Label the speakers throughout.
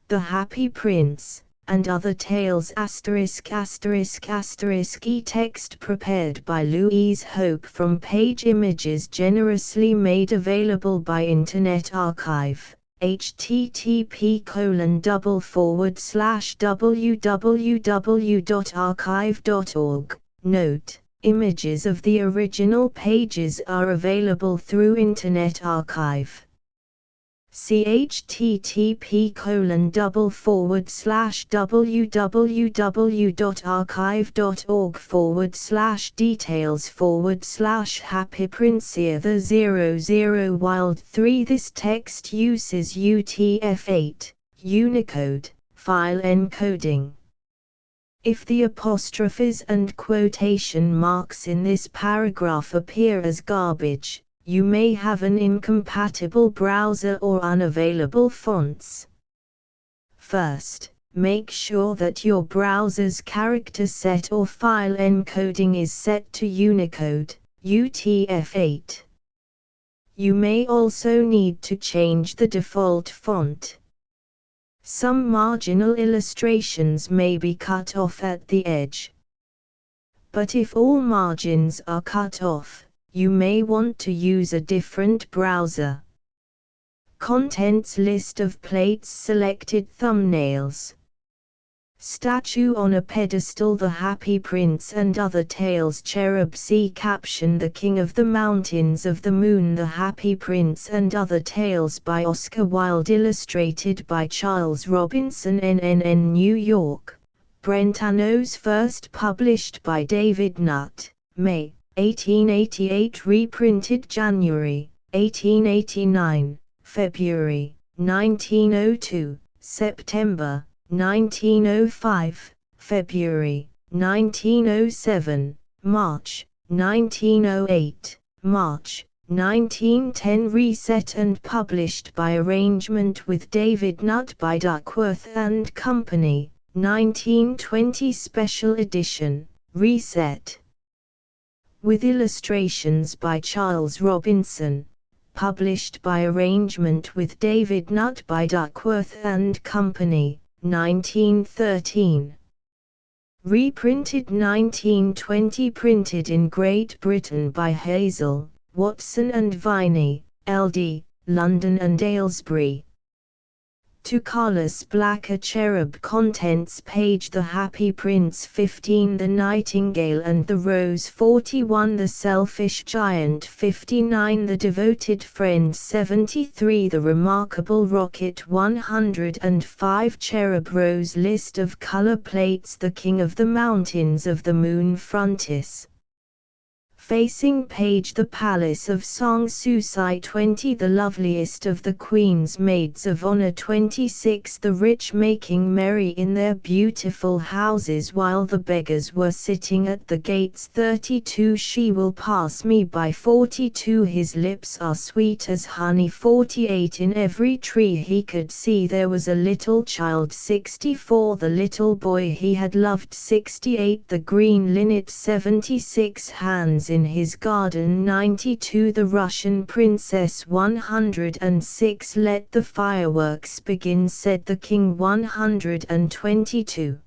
Speaker 1: The Happy Prince, and Other Tales e-text prepared by Louise Hope from page images generously made available by Internet Archive, http://www.archive.org. Note: images of the original pages are available through Internet Archive. See http://www.archive.org/details/Happy Prince Year the 00 Wilde 3. This text uses UTF-8 Unicode file encoding. If the apostrophes and quotation marks in this paragraph appear as garbage, you may have an incompatible browser or unavailable fonts. First, make sure that your browser's character set or file encoding is set to Unicode, UTF-8. You may also need to change the default font. Some marginal illustrations may be cut off at the edge. But if all margins are cut off, you may want to use a different browser. Contents list of plates selected thumbnails. Statue on a pedestal The Happy Prince and Other Tales Cherub C caption The King of the Mountains of the Moon The Happy Prince and Other Tales by Oscar Wilde illustrated by Charles Robinson NNN New York, Brentanos first published by David Nutt, May 1888 reprinted January 1889, February 1902, September 1905, February 1907, March 1908, March 1910 reset and published by arrangement with David Nutt by Duckworth and Company, 1920 special edition, reset. With illustrations by Charles Robinson, published by arrangement with David Nutt by Duckworth and Company, 1913. Reprinted 1920 printed in Great Britain by Hazel, Watson and Viney, LD, London and Aylesbury. To Carlos Black A Cherub Contents page The Happy Prince 15 The Nightingale and the Rose 41 The Selfish Giant 59 The Devoted Friend 73 The Remarkable Rocket 105 Cherub Rose List of color plates The King of the Mountains of the Moon Frontis. Facing page The Palace of Sanssouci 20 The Loveliest of the Queen's Maids of Honor 26 The Rich making merry in their beautiful houses while the beggars were sitting at the gates 32 She will pass me by 42 His lips are sweet as honey 48 In every tree he could see there was a little child 64 The little boy he had loved 68 The green linnet 76 Hands in his garden 92 The Russian princess 106 Let the fireworks begin said the king 122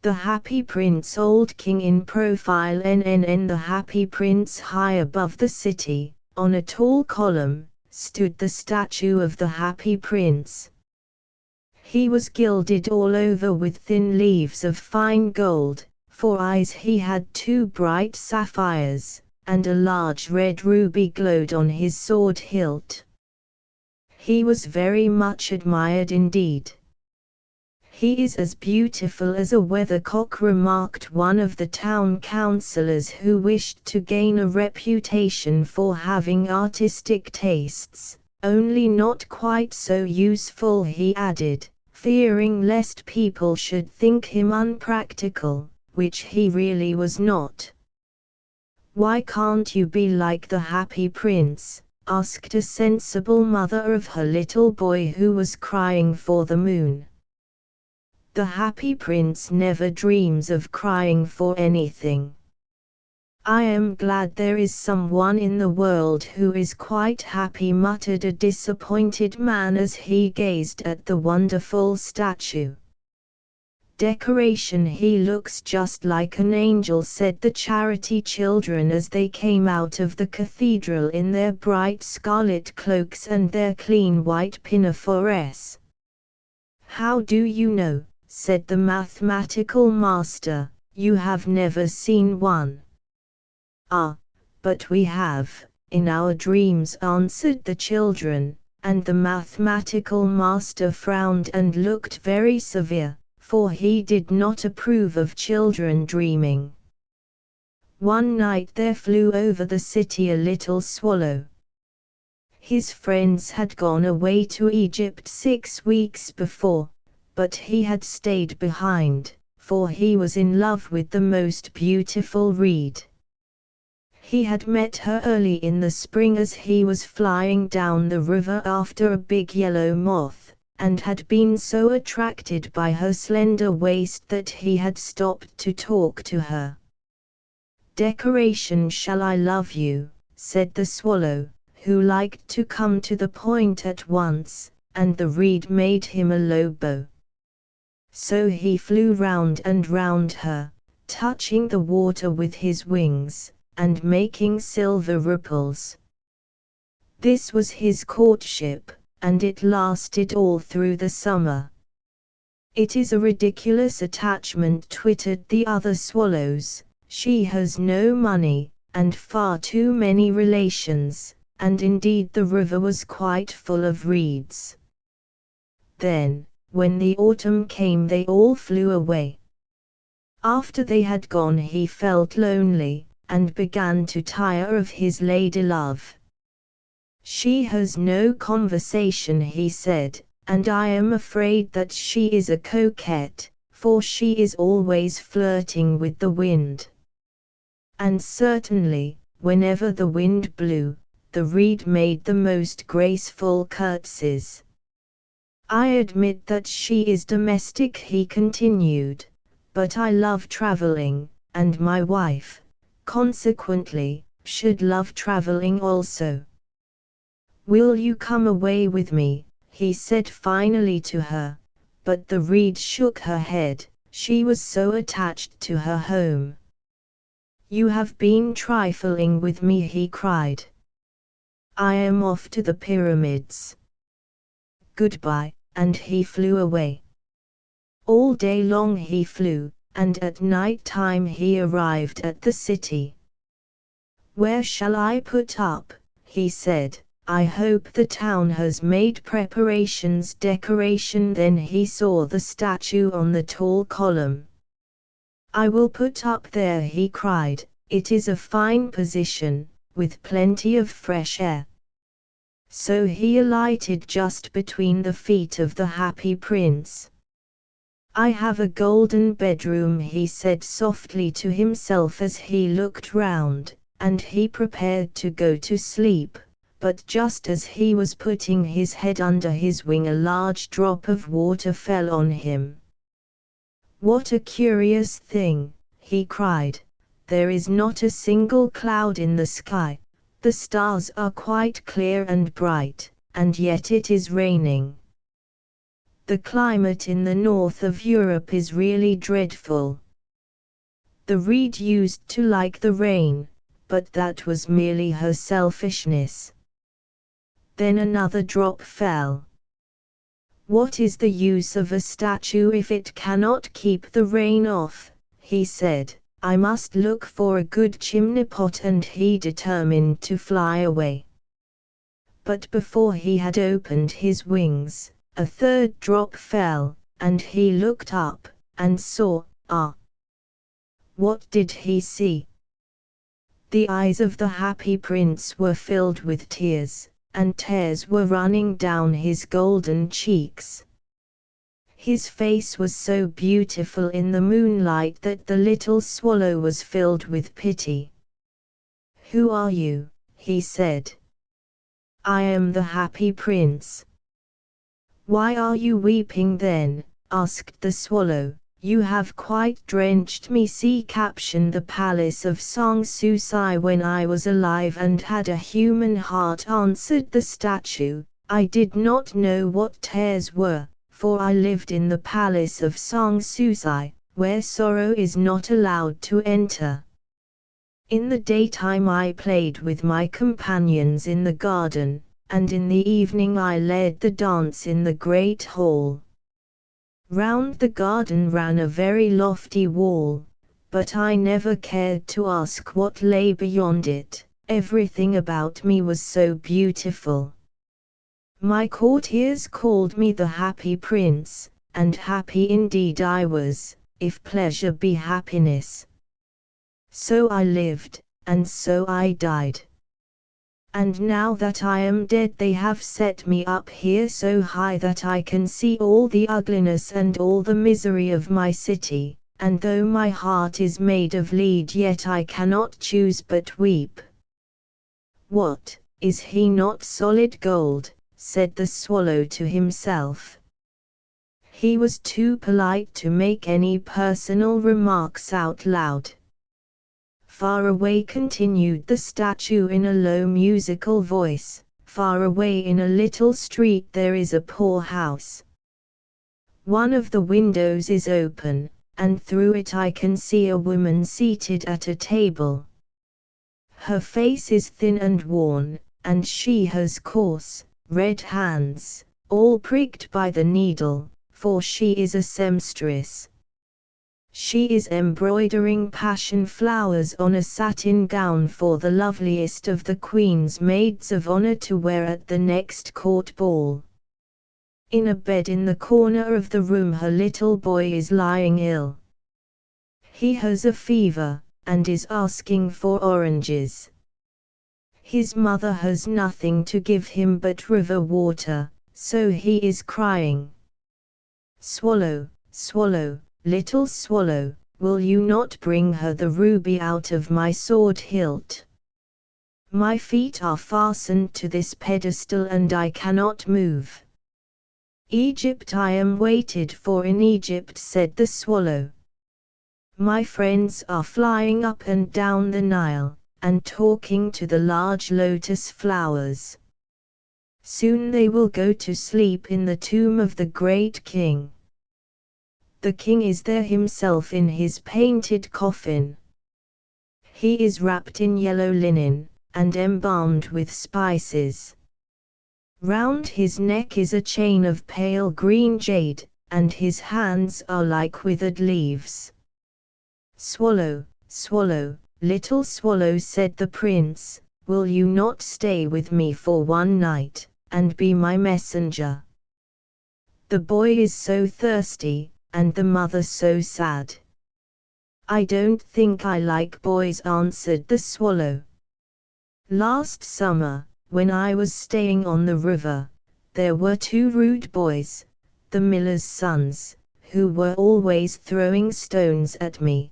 Speaker 1: The Happy Prince Old King in profile NNN The Happy Prince high above the city, on a tall column, stood the statue of the Happy Prince. He was gilded all over with thin leaves of fine gold. For eyes he had 2 bright sapphires, and a large red ruby glowed on his sword hilt. He was very much admired indeed. He is as beautiful as a weathercock remarked one of the town councillors who wished to gain a reputation for having artistic tastes, only not quite so useful he added, fearing lest people should think him unpractical. Which he really was not. Why can't you be like the Happy Prince? Asked a sensible mother of her little boy who was crying for the moon. The Happy Prince never dreams of crying for anything. I am glad there is someone in the world who is quite happy, muttered a disappointed man as he gazed at the wonderful statue. Decoration, he looks just like an angel, said the charity children as they came out of the cathedral in their bright scarlet cloaks and their clean white pinafores. How do you know, said the mathematical master, you have never seen one? Ah, but we have, in our dreams, answered the children, and the mathematical master frowned and looked very severe, for he did not approve of children dreaming. One night there flew over the city a little swallow. His friends had gone away to Egypt 6 weeks before, but he had stayed behind, for he was in love with the most beautiful reed. He had met her early in the spring as he was flying down the river after a big yellow moth, and had been so attracted by her slender waist that he had stopped to talk to her. Decoration, shall I love you, said the swallow, who liked to come to the point at once, and the reed made him a low bow. So he flew round and round her, touching the water with his wings, and making silver ripples. This was his courtship, and it lasted all through the summer. It is a ridiculous attachment, twittered the other swallows. She has no money, and far too many relations, and indeed the river was quite full of reeds. Then, when the autumn came, they all flew away. After they had gone, he felt lonely, and began to tire of his lady-love. She has no conversation, he said, and I am afraid that she is a coquette, for she is always flirting with the wind. And certainly, whenever the wind blew, the reed made the most graceful curtsies. I admit that she is domestic, he continued, but I love traveling, and my wife, consequently, should love traveling also. Will you come away with me, he said finally to her, but the reed shook her head, she was so attached to her home. You have been trifling with me, he cried. I am off to the pyramids. Goodbye, and he flew away. All day long he flew, and at night time he arrived at the city. Where shall I put up, he said, I hope the town has made preparations. Decoration. Then he saw the statue on the tall column. I will put up there, he cried, it is a fine position, with plenty of fresh air. So he alighted just between the feet of the happy prince. I have a golden bedroom, he said softly to himself as he looked round, and he prepared to go to sleep, but just as he was putting his head under his wing, a large drop of water fell on him. What a curious thing, he cried, there is not a single cloud in the sky. The stars are quite clear and bright, and yet it is raining. The climate in the north of Europe is really dreadful. The reed used to like the rain, but that was merely her selfishness. Then another drop fell. What is the use of a statue if it cannot keep the rain off, he said. I must look for a good chimney pot, and he determined to fly away. But before he had opened his wings, a third drop fell, and he looked up, and saw, what did he see? The eyes of the happy prince were filled with tears, and tears were running down his golden cheeks. His face was so beautiful in the moonlight that the little swallow was filled with pity. Who are you? He said. I am the happy prince. Why are you weeping then? Asked the swallow. You have quite drenched me. See caption: the palace of Song Susai. When I was alive and had a human heart, answered the statue, I did not know what tears were, for I lived in the palace of Song Susai, where sorrow is not allowed to enter. In the daytime I played with my companions in the garden, and in the evening I led the dance in the great hall. Round the garden ran a very lofty wall, but I never cared to ask what lay beyond it. Everything about me was so beautiful. My courtiers called me the happy prince, and happy indeed I was, if pleasure be happiness. So I lived, and so I died. And now that I am dead, they have set me up here so high that I can see all the ugliness and all the misery of my city, and though my heart is made of lead, yet I cannot choose but weep. What, is he not solid gold? Said the swallow to himself. He was too polite to make any personal remarks out loud. Far away, continued the statue in a low musical voice, far away in a little street there is a poor house. One of the windows is open, and through it I can see a woman seated at a table. Her face is thin and worn, and she has coarse, red hands, all pricked by the needle, for she is a seamstress. She is embroidering passion flowers on a satin gown for the loveliest of the Queen's maids of honor to wear at the next court ball. In a bed in the corner of the room her little boy is lying ill. He has a fever, and is asking for oranges. His mother has nothing to give him but river water, so he is crying. Swallow, swallow, little swallow, will you not bring her the ruby out of my sword hilt? My feet are fastened to this pedestal and I cannot move. Egypt, I am waited for in Egypt, said the swallow. My friends are flying up and down the Nile, and talking to the large lotus flowers. Soon they will go to sleep in the tomb of the great king. The king is there himself in his painted coffin. He is wrapped in yellow linen, and embalmed with spices. Round his neck is a chain of pale green jade, and his hands are like withered leaves. Swallow, swallow, little swallow, said the prince, will you not stay with me for one night, and be my messenger? The boy is so thirsty, and the mother so sad. I don't think I like boys, answered the swallow. Last summer, when I was staying on the river, there were two rude boys, the miller's sons, who were always throwing stones at me.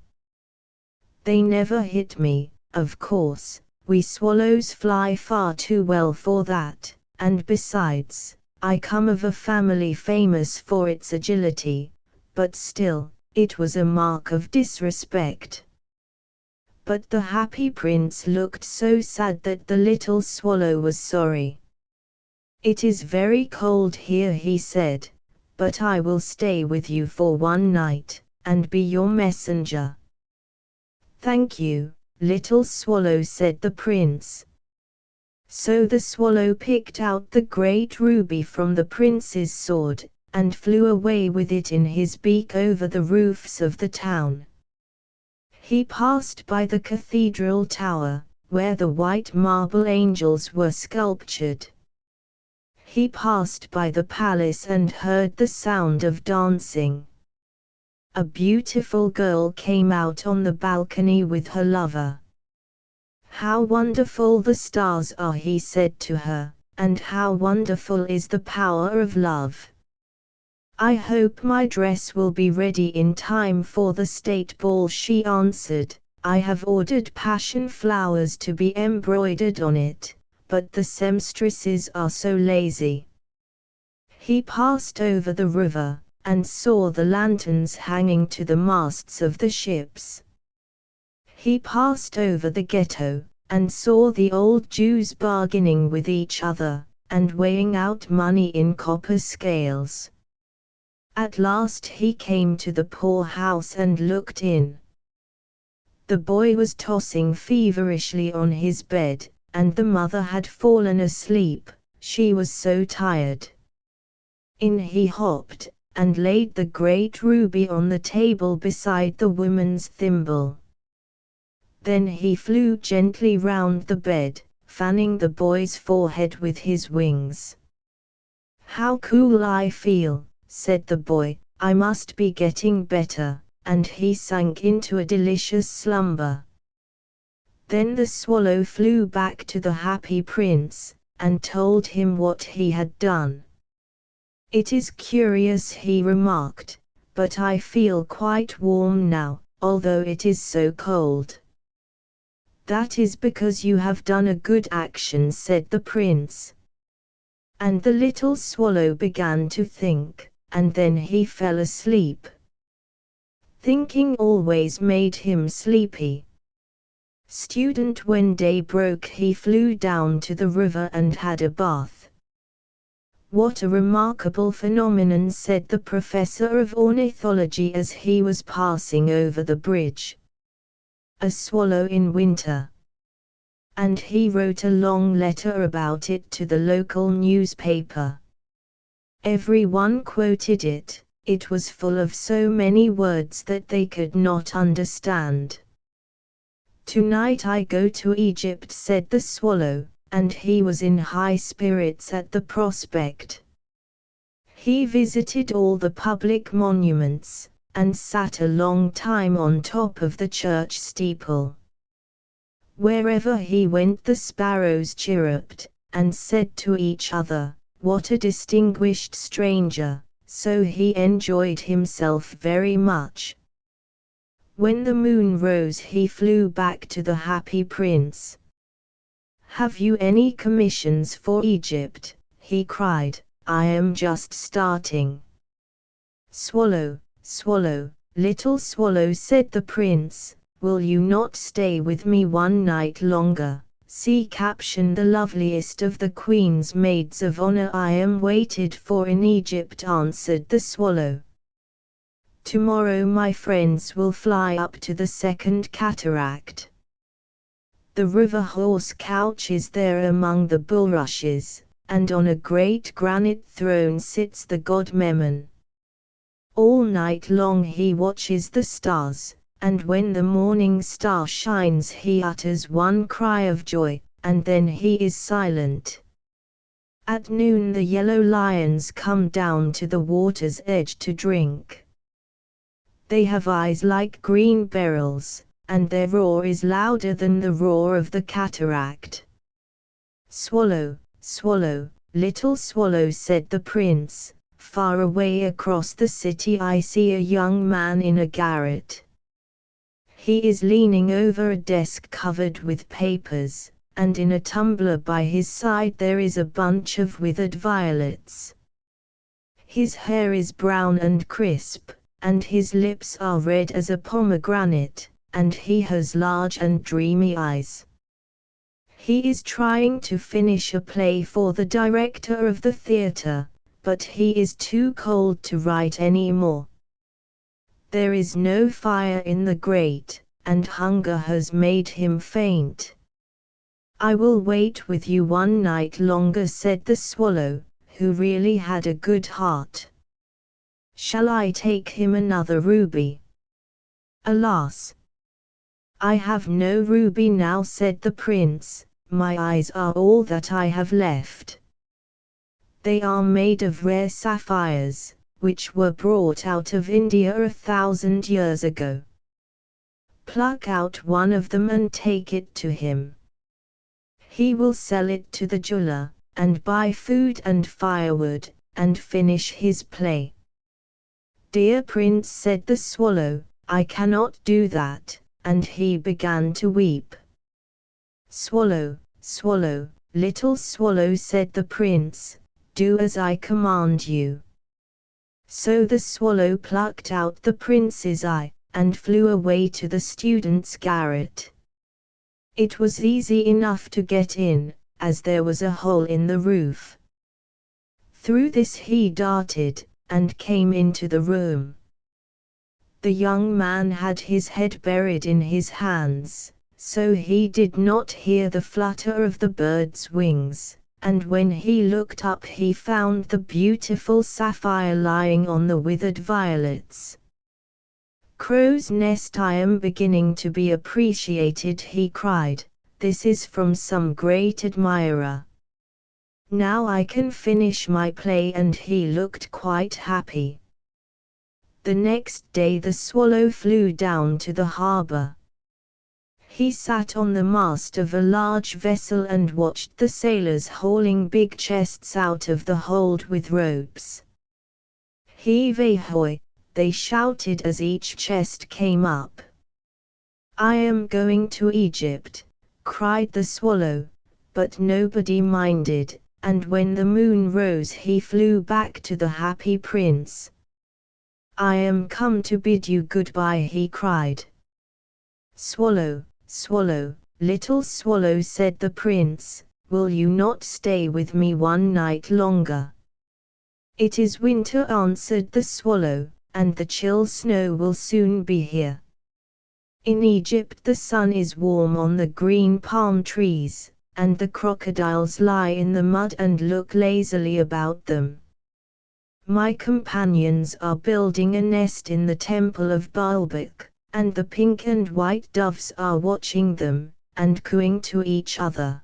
Speaker 1: They never hit me, of course, we swallows fly far too well for that, and besides, I come of a family famous for its agility, but still, it was a mark of disrespect. But the happy prince looked so sad that the little swallow was sorry. It is very cold here, he said, but I will stay with you for one night, and be your messenger. Thank you, little swallow, said the prince. So the swallow picked out the great ruby from the prince's sword, and flew away with it in his beak over the roofs of the town. He passed by the cathedral tower, where the white marble angels were sculptured. He passed by the palace and heard the sound of dancing. A beautiful girl came out on the balcony with her lover. How wonderful the stars are, he said to her, and how wonderful is the power of love. I hope my dress will be ready in time for the state ball, she answered. I have ordered passion flowers to be embroidered on it, but the seamstresses are so lazy. He passed over the river, and saw the lanterns hanging to the masts of the ships. He passed over the ghetto, and saw the old Jews bargaining with each other, and weighing out money in copper scales. At last he came to the poor house and looked in. The boy was tossing feverishly on his bed, and the mother had fallen asleep, she was so tired. In he hopped, and laid the great ruby on the table beside the woman's thimble. Then he flew gently round the bed, fanning the boy's forehead with his wings. "How cool I feel," said the boy, "I must be getting better," and he sank into a delicious slumber. Then the swallow flew back to the happy prince, and told him what he had done. "It is curious," he remarked, "but I feel quite warm now, although it is so cold." "That is because you have done a good action," said the prince. And the little swallow began to think, and then he fell asleep. Thinking always made him sleepy. Student, when day broke he flew down to the river and had a bath. "What a remarkable phenomenon," said the professor of ornithology as he was passing over the bridge. "A swallow in winter." And he wrote a long letter about it to the local newspaper. Everyone quoted it. It was full of so many words that they could not understand. "Tonight I go to Egypt," said the swallow, and he was in high spirits at the prospect. He visited all the public monuments, and sat a long time on top of the church steeple. Wherever he went the sparrows chirruped, and said to each other, "What a distinguished stranger," so he enjoyed himself very much. When the moon rose he flew back to the happy prince. "Have you any commissions for Egypt?" he cried. "I am just starting." "Swallow, swallow, little swallow," said the prince, "will you not stay with me one night longer?" See caption: "The loveliest of the queen's maids of honor I am waited for in Egypt," answered the swallow. "Tomorrow my friends will fly up to the second cataract. The river horse couches there among the bulrushes, and on a great granite throne sits the god Memnon. All night long he watches the stars, and when the morning star shines he utters one cry of joy, and then he is silent. At noon the yellow lions come down to the water's edge to drink. They have eyes like green beryls, and their roar is louder than the roar of the cataract." "Swallow, swallow, little swallow," said the prince, "far away across the city I see a young man in a garret. He is leaning over a desk covered with papers, and in a tumbler by his side there is a bunch of withered violets. His hair is brown and crisp, and his lips are red as a pomegranate, and he has large and dreamy eyes. He is trying to finish a play for the director of the theater, but he is too cold to write any more. There is no fire in the grate, and hunger has made him faint. I will wait with you one night longer," said the swallow, who really had a good heart. "Shall I take him another ruby?" "Alas! I have no ruby now," said the prince, "my eyes are all that I have left. They are made of rare sapphires, which were brought out of India 1,000 years ago. Pluck out one of them and take it to him. He will sell it to the jeweler, and buy food and firewood, and finish his play." "Dear prince," said the swallow, "I cannot do that," and he began to weep. "Swallow, swallow, little swallow," said the prince, "do as I command you. So the swallow plucked out the prince's eye, and flew away to the student's garret. It was easy enough to get in, as there was a hole in the roof. Through this he darted, and came into the room. The young man had his head buried in his hands, so he did not hear the flutter of the bird's wings, and when he looked up he found the beautiful sapphire lying on the withered violets. "Crow's nest, I am beginning to be appreciated," he cried. "This is from some great admirer. Now I can finish my play," and he looked quite happy. The next day the swallow flew down to the harbor. He sat on the mast of a large vessel and watched the sailors hauling big chests out of the hold with ropes. "Heave ahoy!" they shouted as each chest came up. "I am going to Egypt," cried the swallow, but nobody minded, and when the moon rose he flew back to the happy prince. "I am come to bid you goodbye," he cried. "Swallow, swallow, little swallow," said the prince, "will you not stay with me one night longer?" "It is winter," answered the swallow, "and the chill snow will soon be here. In Egypt the sun is warm on the green palm trees, and the crocodiles lie in the mud and look lazily about them. My companions are building a nest in the temple of Baalbek, and the pink and white doves are watching them, and cooing to each other.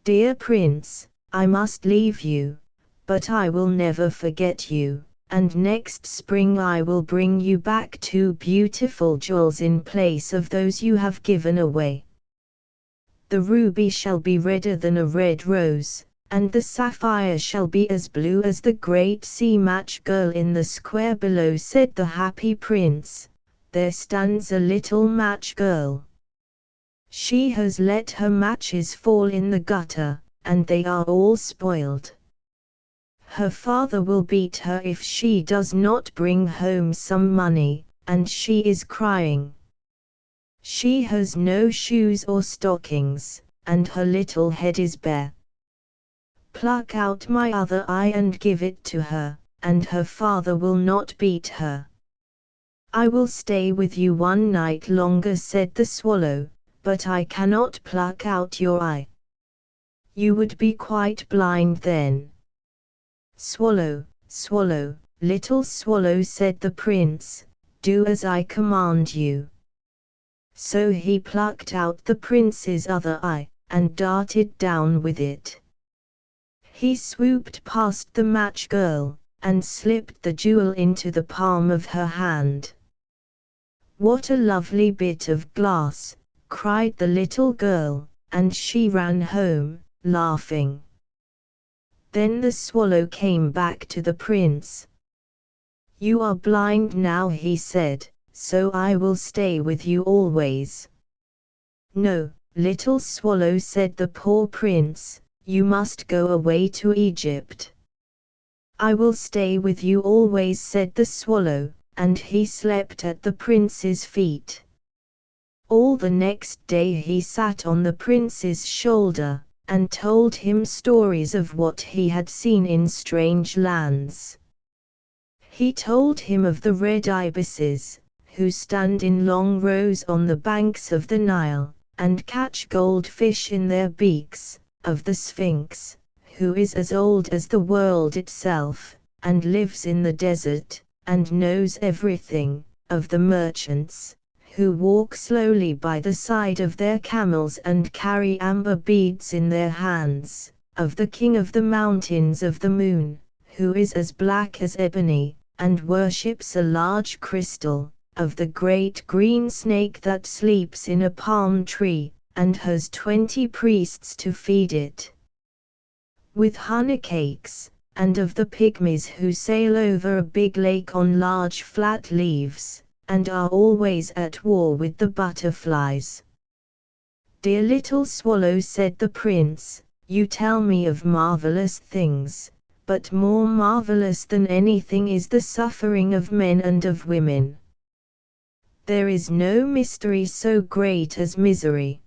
Speaker 1: Dear prince, I must leave you, but I will never forget you, and next spring I will bring you back 2 beautiful jewels in place of those you have given away. The ruby shall be redder than a red rose, and the sapphire shall be as blue as the great sea." "Match girl in the square below," said the happy prince. "There stands a little match girl. She has let her matches fall in the gutter, and they are all spoiled. Her father will beat her if she does not bring home some money, and she is crying. She has no shoes or stockings, and her little head is bare. Pluck out my other eye and give it to her, and her father will not beat her." "I will stay with you one night longer," said the swallow, "but I cannot pluck out your eye. You would be quite blind then." "Swallow, swallow, little swallow," said the prince, "do as I command you." So he plucked out the prince's other eye, and darted down with it. He swooped past the match girl, and slipped the jewel into the palm of her hand. "What a lovely bit of glass!" cried the little girl, and she ran home, laughing. Then the swallow came back to the prince. "You are blind now," he said, "so I will stay with you always." "No, little swallow," said the poor prince, "you must go away to Egypt." "I will stay with you always," said the swallow, and he slept at the prince's feet. All the next day he sat on the prince's shoulder, and told him stories of what he had seen in strange lands. He told him of the red ibises, who stand in long rows on the banks of the Nile, and catch goldfish in their beaks, of the Sphinx, who is as old as the world itself, and lives in the desert, and knows everything, of the merchants, who walk slowly by the side of their camels and carry amber beads in their hands, of the king of the mountains of the moon, who is as black as ebony, and worships a large crystal, of the great green snake that sleeps in a palm tree, and has 20 priests to feed it with honey cakes, and of the pygmies who sail over a big lake on large flat leaves, and are always at war with the butterflies. "Dear little swallow," said the prince, "you tell me of marvelous things, but more marvelous than anything is the suffering of men and of women. There is no mystery so great as misery.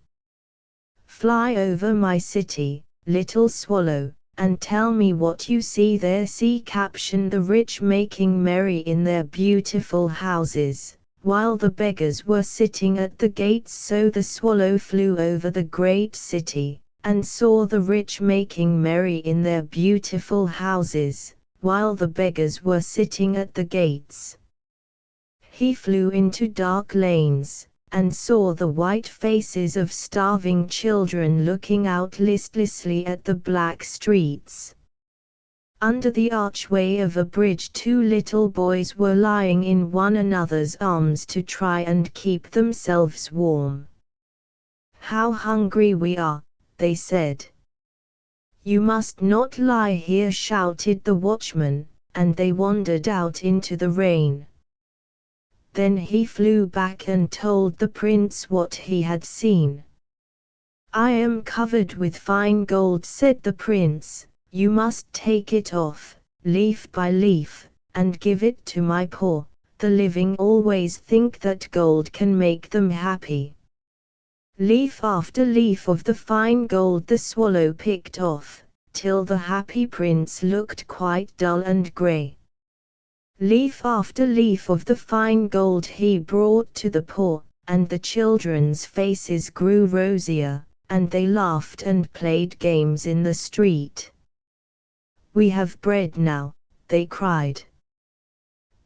Speaker 1: Fly over my city, little swallow, and tell me what you see there. See caption: the rich making merry in their beautiful houses, while the beggars were sitting at the gates. So the swallow flew over the great city, and saw the rich making merry in their beautiful houses, while the beggars were sitting at the gates. He flew into dark lanes, and saw the white faces of starving children looking out listlessly at the black streets. Under the archway of a bridge 2 little boys were lying in one another's arms to try and keep themselves warm. "How hungry we are," they said. "You must not lie here," shouted the watchman, and they wandered out into the rain. Then he flew back and told the prince what he had seen. "I am covered with fine gold," said the prince. "You must take it off, leaf by leaf, and give it to my poor. The living always think that gold can make them happy." Leaf after leaf of the fine gold the swallow picked off, till the happy prince looked quite dull and grey. Leaf after leaf of the fine gold he brought to the poor, and the children's faces grew rosier, and they laughed and played games in the street. "We have bread now," they cried.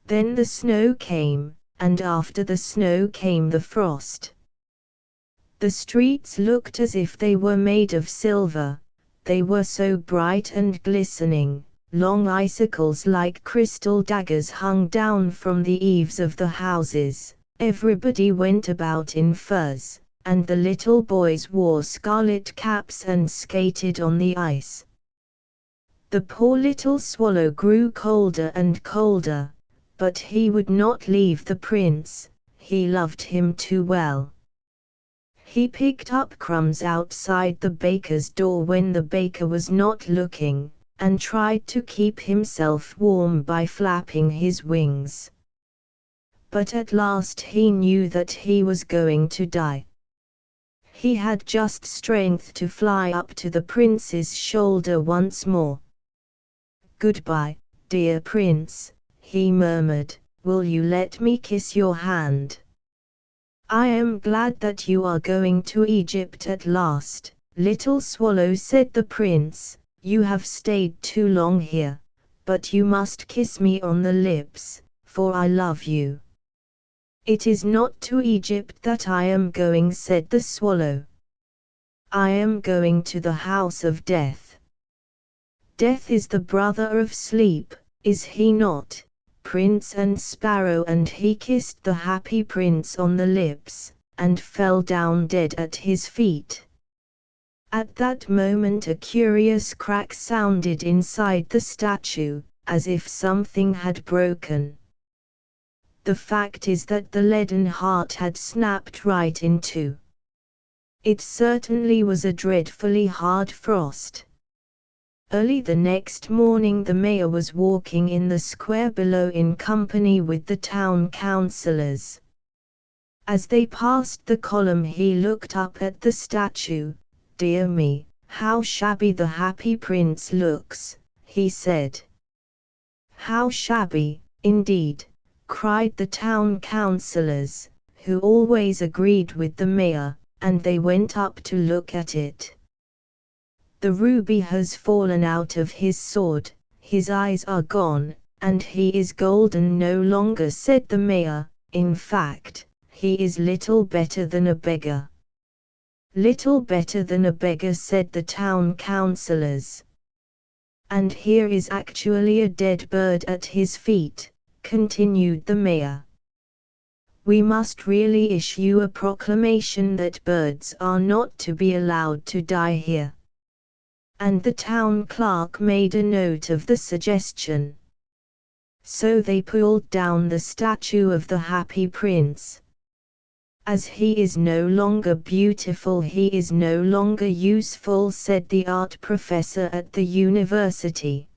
Speaker 1: Then the snow came, and after the snow came the frost. The streets looked as if they were made of silver, they were so bright and glistening. Long icicles like crystal daggers hung down from the eaves of the houses. Everybody went about in furs, and the little boys wore scarlet caps and skated on the ice. The poor little swallow grew colder and colder, but he would not leave the prince. He loved him too well. He picked up crumbs outside the baker's door when the baker was not looking, and tried to keep himself warm by flapping his wings. But at last he knew that he was going to die. He had just strength to fly up to the prince's shoulder once more. "Goodbye, dear prince," he murmured. "Will you let me kiss your hand? I am glad that you are going to Egypt at last." "Little swallow," said the prince, "you have stayed too long here, but you must kiss me on the lips, for I love you." "It is not to Egypt that I am going," said the swallow. "I am going to the house of death." "Death is the brother of sleep, is he not, Prince and Sparrow?" And he kissed the happy prince on the lips, and fell down dead at his feet. At that moment a curious crack sounded inside the statue, as if something had broken. The fact is that the leaden heart had snapped right in two. It certainly was a dreadfully hard frost. Early the next morning the mayor was walking in the square below in company with the town councillors. As they passed the column he looked up at the statue. "Dear me, how shabby the happy prince looks," he said. "How shabby, indeed," cried the town councillors, who always agreed with the mayor, and they went up to look at it. "The ruby has fallen out of his sword, his eyes are gone, and he is golden no longer," said the mayor. "In fact, he is little better than a beggar." "Little better than a beggar," said the town councillors. "And here is actually a dead bird at his feet," continued the mayor. "We must really issue a proclamation that birds are not to be allowed to die here." And the town clerk made a note of the suggestion. So they pulled down the statue of the happy prince. "As he is no longer beautiful, he is no longer useful," said the art professor at the university.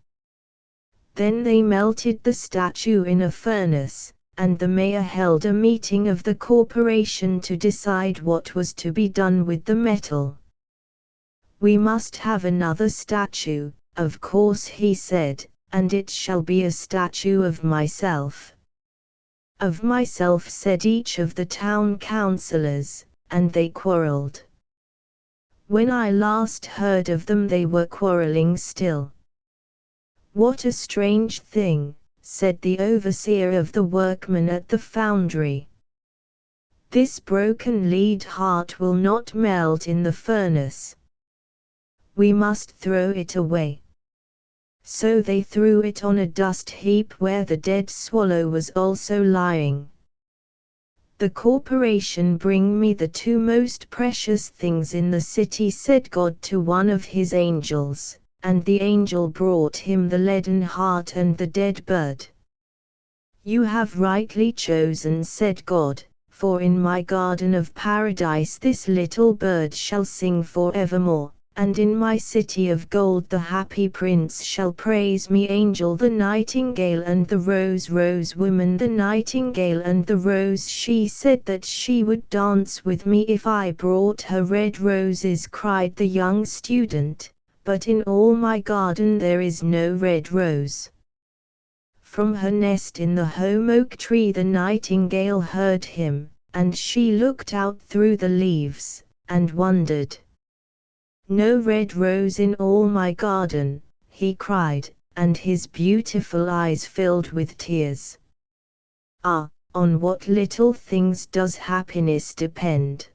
Speaker 1: Then they melted the statue in a furnace, and the mayor held a meeting of the corporation to decide what was to be done with the metal. "We must have another statue, of course," he said, "and it shall be a statue of myself." "Of myself," said each of the town councillors, and they quarreled. When I last heard of them they were quarreling still. "What a strange thing," said the overseer of the workmen at the foundry. "This broken lead heart will not melt in the furnace. We must throw it away." So they threw it on a dust heap where the dead swallow was also lying. "The corporation bring me the two most precious things in the city," said God to one of his angels, and the angel brought him the leaden heart and the dead bird. "You have rightly chosen," said God, "for in my garden of paradise this little bird shall sing forevermore, and in my city of gold the happy prince shall praise me." Angel the nightingale and the rose woman, the nightingale and the rose, she said that she would dance with me if I brought her red roses, cried the young student, "but in all my garden there is no red rose." From her nest in the home oak tree the nightingale heard him, and she looked out through the leaves, and wondered. "No red rose in all my garden," he cried, and his beautiful eyes filled with tears. "Ah, on what little things does happiness depend!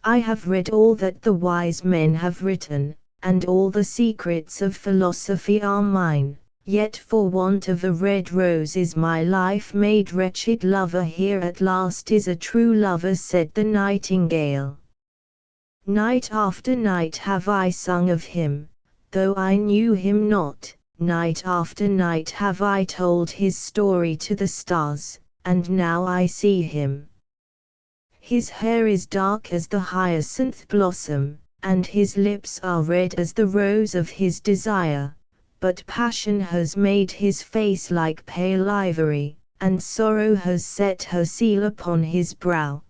Speaker 1: I have read all that the wise men have written, and all the secrets of philosophy are mine, yet for want of a red rose is my life made wretched. Lover here at last is a true lover," said the nightingale. "Night after night have I sung of him, though I knew him not. Night after night have I told his story to the stars, and now I see him. His hair is dark as the hyacinth blossom, and his lips are red as the rose of his desire, but passion has made his face like pale ivory, and sorrow has set her seal upon his brow."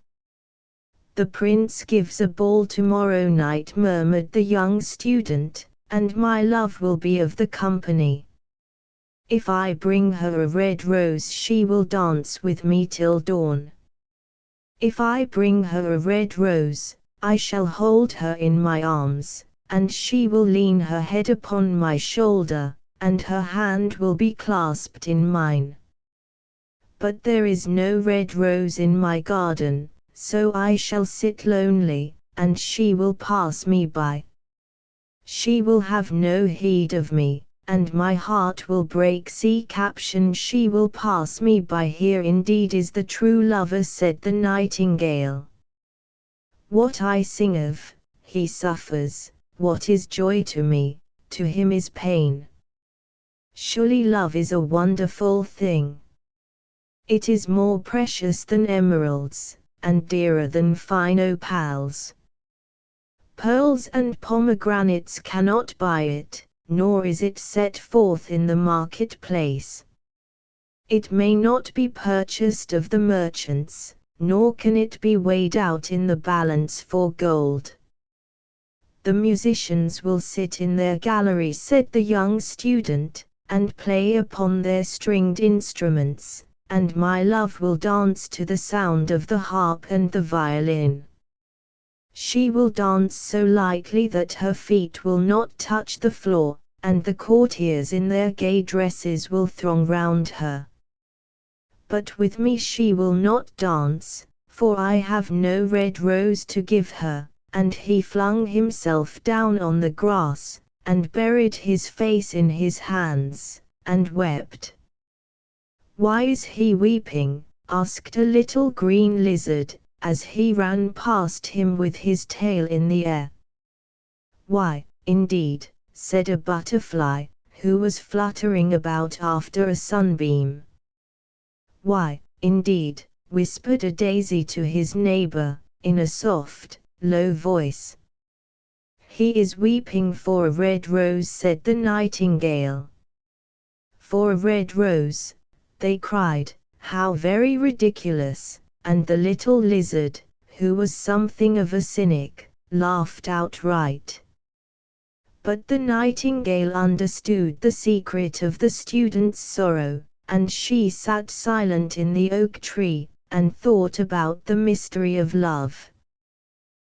Speaker 1: "The prince gives a ball tomorrow night," murmured the young student, "and my love will be of the company. If I bring her a red rose she will dance with me till dawn. If I bring her a red rose, I shall hold her in my arms, and she will lean her head upon my shoulder, and her hand will be clasped in mine. But there is no red rose in my garden, so I shall sit lonely, and she will pass me by. She will have no heed of me, and my heart will break." See caption: "She will pass me by." Here indeed is the true lover, said the nightingale. "What I sing of, he suffers; what is joy to me, to him is pain. Surely love is a wonderful thing. It is more precious than emeralds, and dearer than fine opals. Pearls and pomegranates cannot buy it, nor is it set forth in the marketplace. It may not be purchased of the merchants, nor can it be weighed out in the balance for gold. The musicians will sit in their gallery," said the young student, "and play upon their stringed instruments, and my love will dance to the sound of the harp and the violin. She will dance so lightly that her feet will not touch the floor, and the courtiers in their gay dresses will throng round her. But with me she will not dance, for I have no red rose to give her." And he flung himself down on the grass, and buried his face in his hands, and wept. "Why is he weeping?" asked a little green lizard, as he ran past him with his tail in the air. "Why, indeed," said a butterfly, who was fluttering about after a sunbeam. "Why, indeed," whispered a daisy to his neighbor, in a soft, low voice. "He is weeping for a red rose," said the nightingale. for a red rose," they cried. "How very ridiculous!" And the little lizard, who was something of a cynic, laughed outright. But the nightingale understood the secret of the student's sorrow, and she sat silent in the oak tree, and thought about the mystery of love.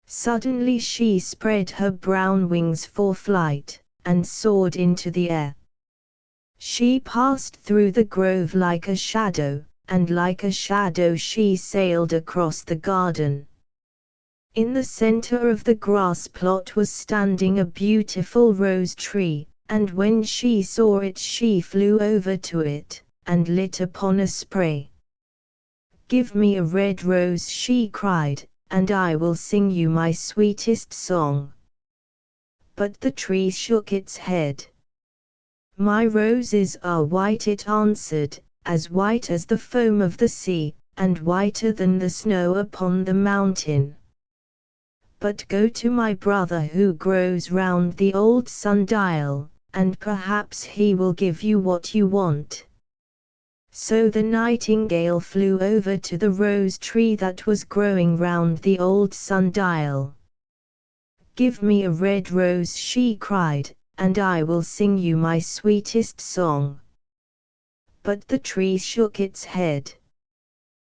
Speaker 1: Suddenly she spread her brown wings for flight, and soared into the air. She passed through the grove like a shadow, and like a shadow she sailed across the garden. In the center of the grass plot was standing a beautiful rose tree, and when she saw it she flew over to it, and lit upon a spray. "Give me a red rose," she cried, "and I will sing you my sweetest song." But the tree shook its head. "My roses are white," it answered, "as white as the foam of the sea, and whiter than the snow upon the mountain. But go to my brother who grows round the old sundial, and perhaps he will give you what you want." So the nightingale flew over to the rose tree that was growing round the old sundial. "Give me a red rose," she cried, "and I will sing you my sweetest song." But the tree shook its head.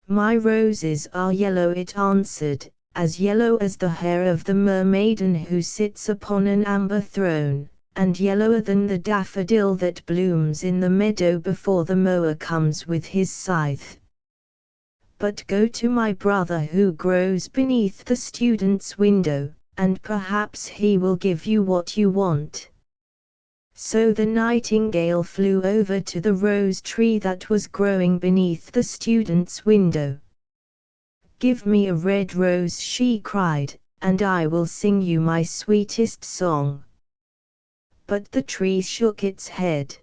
Speaker 1: "My roses are yellow," it answered, "as yellow as the hair of the mermaiden who sits upon an amber throne, and yellower than the daffodil that blooms in the meadow before the mower comes with his scythe. But go to my brother who grows beneath the student's window, and perhaps he will give you what you want." So the nightingale flew over to the rose tree that was growing beneath the student's window. "Give me a red rose," she cried, "and I will sing you my sweetest song." But the tree shook its head.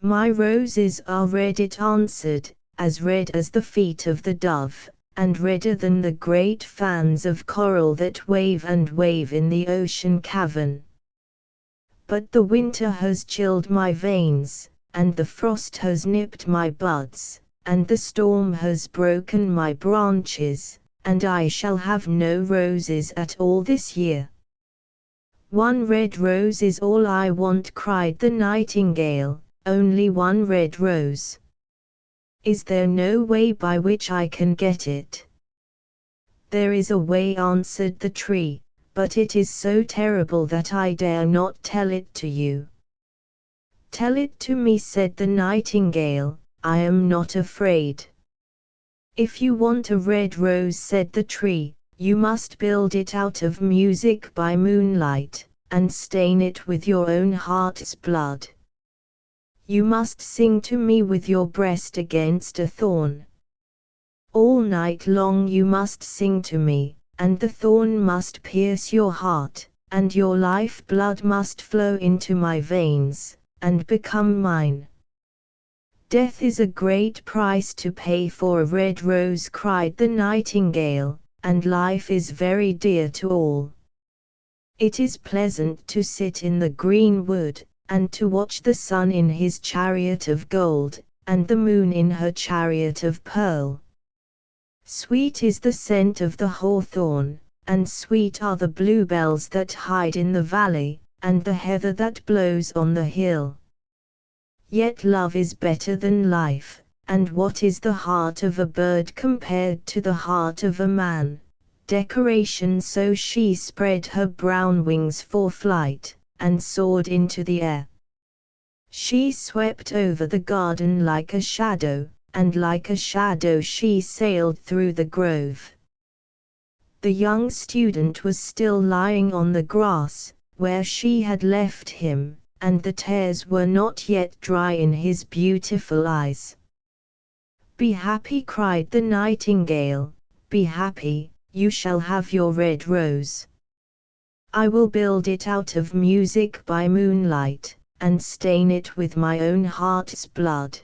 Speaker 1: "My roses are red," it answered, "as red as the feet of the dove, and redder than the great fans of coral that wave and wave in the ocean cavern. But the winter has chilled my veins, and the frost has nipped my buds, and the storm has broken my branches, and I shall have no roses at all this year." "One red rose is all I want," cried the nightingale, "only one red rose. Is there no way by which I can get it?" "There is a way," answered the tree, "but it is so terrible that I dare not tell it to you." "Tell it to me," said the nightingale, "I am not afraid." "If you want a red rose," said the tree, "you must build it out of music by moonlight, and stain it with your own heart's blood. You must sing to me with your breast against a thorn. All night long you must sing to me, and the thorn must pierce your heart, and your life blood must flow into my veins, and become mine." "Death is a great price to pay for a red rose," cried the nightingale, "and life is very dear to all. It is pleasant to sit in the green wood, and to watch the sun in his chariot of gold, and the moon in her chariot of pearl. Sweet is the scent of the hawthorn, and sweet are the bluebells that hide in the valley, and the heather that blows on the hill. Yet love is better than life, and what is the heart of a bird compared to the heart of a man? Decoration." So she spread her brown wings for flight, and soared into the air. She swept over the garden like a shadow, and like a shadow she sailed through the grove. The young student was still lying on the grass, where she had left him, and the tears were not yet dry in his beautiful eyes. "Be happy," cried the nightingale, "be happy, you shall have your red rose. I will build it out of music by moonlight, and stain it with my own heart's blood.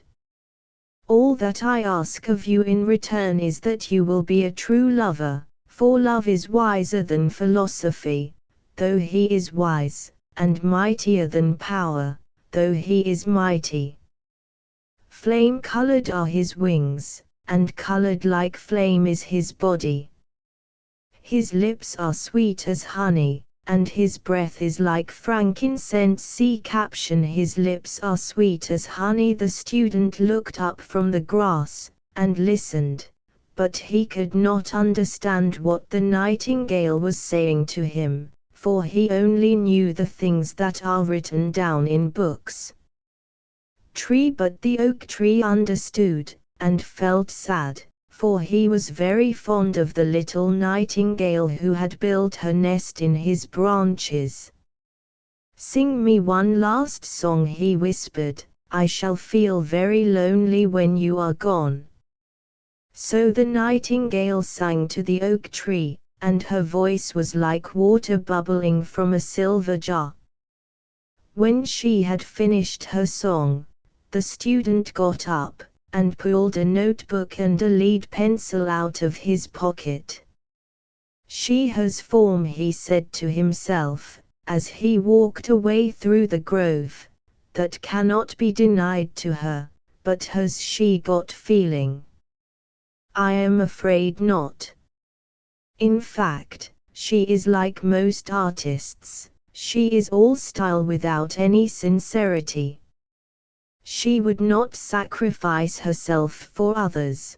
Speaker 1: All that I ask of you in return is that you will be a true lover, for love is wiser than philosophy, though he is wise, and mightier than power, though he is mighty." flame-colored are his wings, and colored like flame is his body. His lips are sweet as honey, and his breath is like frankincense. See caption. His lips are sweet as honey. The student looked up from the grass, and listened, but he could not understand what the nightingale was saying to him, for he only knew the things that are written down in books. But the oak tree understood, and felt sad, for he was very fond of the little nightingale who had built her nest in his branches. "Sing me one last song," he whispered, "I shall feel very lonely when you are gone." So the nightingale sang to the oak tree, and her voice was like water bubbling from a silver jar. When she had finished her song, the student got up, and pulled a notebook and a lead pencil out of his pocket. "She has form," he said to himself, as he walked away through the grove, "that cannot be denied to her, but has she got feeling? I am afraid not. In fact, she is like most artists, she is all style without any sincerity. She would not sacrifice herself for others.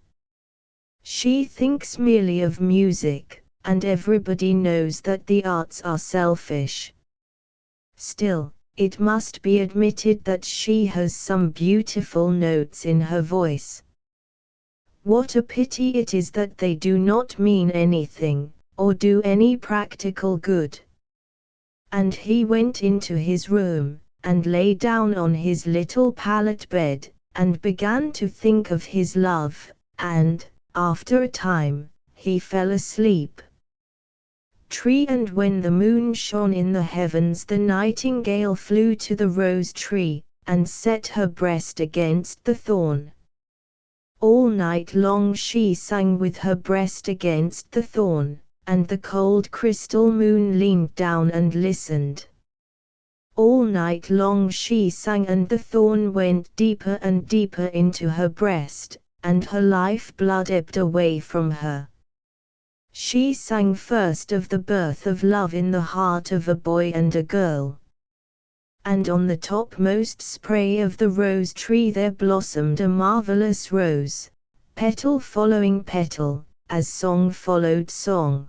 Speaker 1: She thinks merely of music, and everybody knows that the arts are selfish. Still, it must be admitted that she has some beautiful notes in her voice. What a pity it is that they do not mean anything, or do any practical good." And he went into his room, and lay down on his little pallet bed, and began to think of his love, and, after a time, he fell asleep. And when the moon shone in the heavens, the nightingale flew to the rose tree, and set her breast against the thorn. All night long she sang with her breast against the thorn, and the cold crystal moon leaned down and listened. All night long she sang, and the thorn went deeper and deeper into her breast, and her life blood ebbed away from her. She sang first of the birth of love in the heart of a boy and a girl. And on the topmost spray of the rose tree there blossomed a marvelous rose, petal following petal, as song followed song.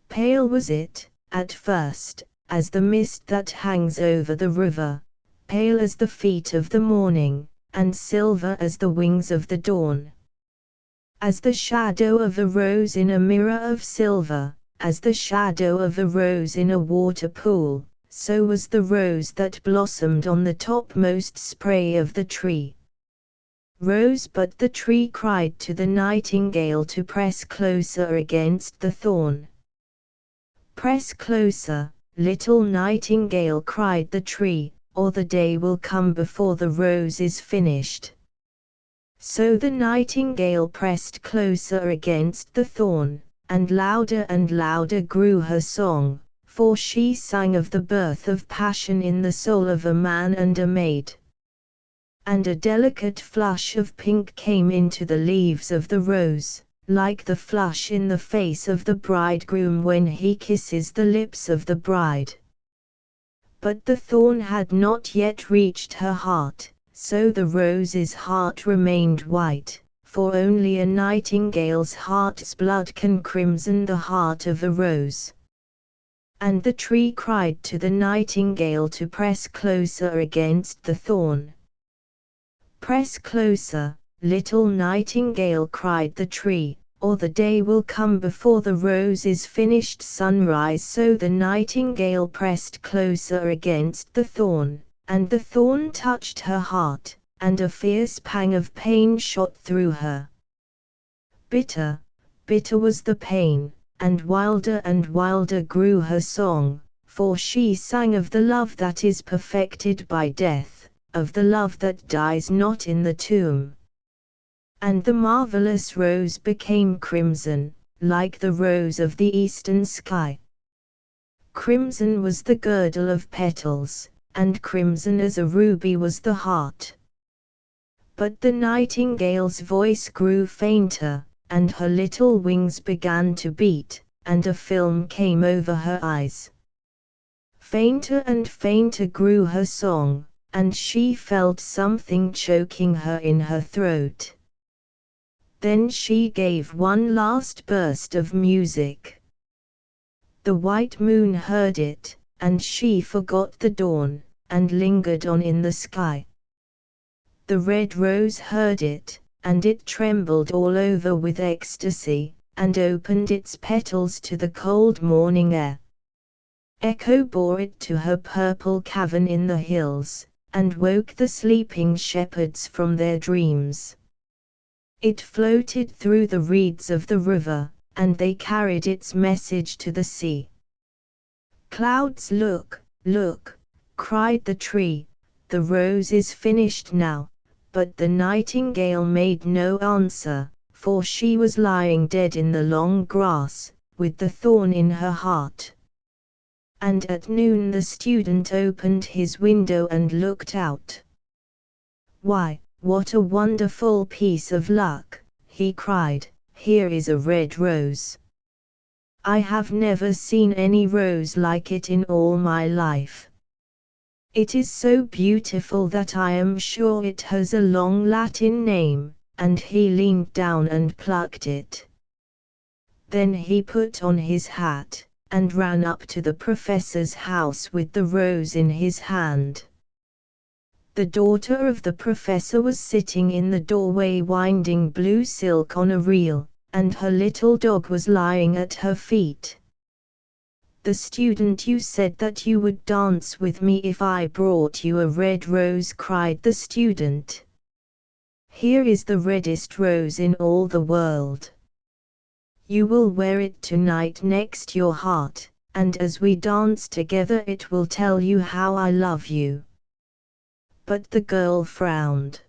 Speaker 1: Pale was it, at first, as the mist that hangs over the river, pale as the feet of the morning, and silver as the wings of the dawn. As the shadow of a rose in a mirror of silver, as the shadow of a rose in a water pool, so was the rose that blossomed on the topmost spray of the tree. Rose, but the tree cried to the nightingale to press closer against the thorn. "Press closer, little nightingale," cried the tree, "or the day will come before the rose is finished." So the nightingale pressed closer against the thorn, and louder grew her song, for she sang of the birth of passion in the soul of a man and a maid. And a delicate flush of pink came into the leaves of the rose, like the flush in the face of the bridegroom when he kisses the lips of the bride. But the thorn had not yet reached her heart, so the rose's heart remained white, for only a nightingale's heart's blood can crimson the heart of a rose. And the tree cried to the nightingale to press closer against the thorn. "Press closer, little nightingale," cried the tree, "or the day will come before the rose is finished." Sunrise. So the nightingale pressed closer against the thorn, and the thorn touched her heart, and a fierce pang of pain shot through her. Bitter, bitter was the pain, and wilder grew her song, for she sang of the love that is perfected by death, of the love that dies not in the tomb. And the marvelous rose became crimson, like the rose of the eastern sky. Crimson was the girdle of petals, and crimson as a ruby was the heart. But the nightingale's voice grew fainter, and her little wings began to beat, and a film came over her eyes. Fainter and fainter grew her song, and she felt something choking her in her throat. Then she gave one last burst of music. The white moon heard it, and she forgot the dawn, and lingered on in the sky. The red rose heard it, and it trembled all over with ecstasy, and opened its petals to the cold morning air. Echo bore it to her purple cavern in the hills, and woke the sleeping shepherds from their dreams. It floated through the reeds of the river, and they carried its message to the sea. "Clouds, look, look," cried the tree, "the rose is finished now." But the nightingale made no answer, for she was lying dead in the long grass, with the thorn in her heart. And at noon the student opened his window and looked out. "Why, what a wonderful piece of luck," he cried, "here is a red rose. I have never seen any rose like it in all my life. It is so beautiful that I am sure it has a long Latin name," and he leaned down and plucked it. Then he put on his hat, and ran up to the professor's house with the rose in his hand. The daughter of the professor was sitting in the doorway winding blue silk on a reel, and her little dog was lying at her feet. "The student, you said that you would dance with me if I brought you a red rose," cried the student. "Here is the reddest rose in all the world. You will wear it tonight next your heart, and as we dance together it will tell you how I love you." But the girl frowned.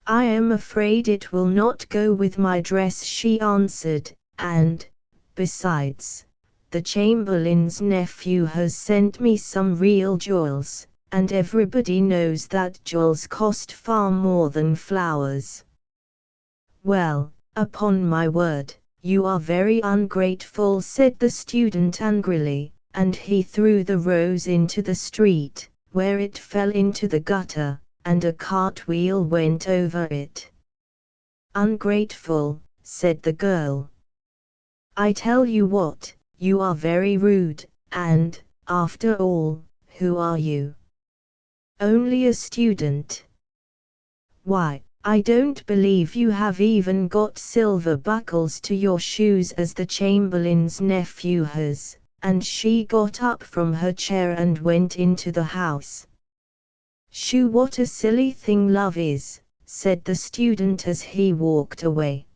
Speaker 1: "I am afraid it will not go with my dress," she answered, "and, besides, the Chamberlain's nephew has sent me some real jewels, and everybody knows that jewels cost far more than flowers." "Well, upon my word, you are very ungrateful," said the student angrily, and he threw the rose into the street, where it fell into the gutter, and a cartwheel went over it. "Ungrateful," said the girl. "I tell you what, you are very rude, and, after all, who are you? Only a student. Why, I don't believe you have even got silver buckles to your shoes as the Chamberlain's nephew has," and she got up from her chair and went into the house. "Shoo, what a silly thing love is," said the student as he walked away.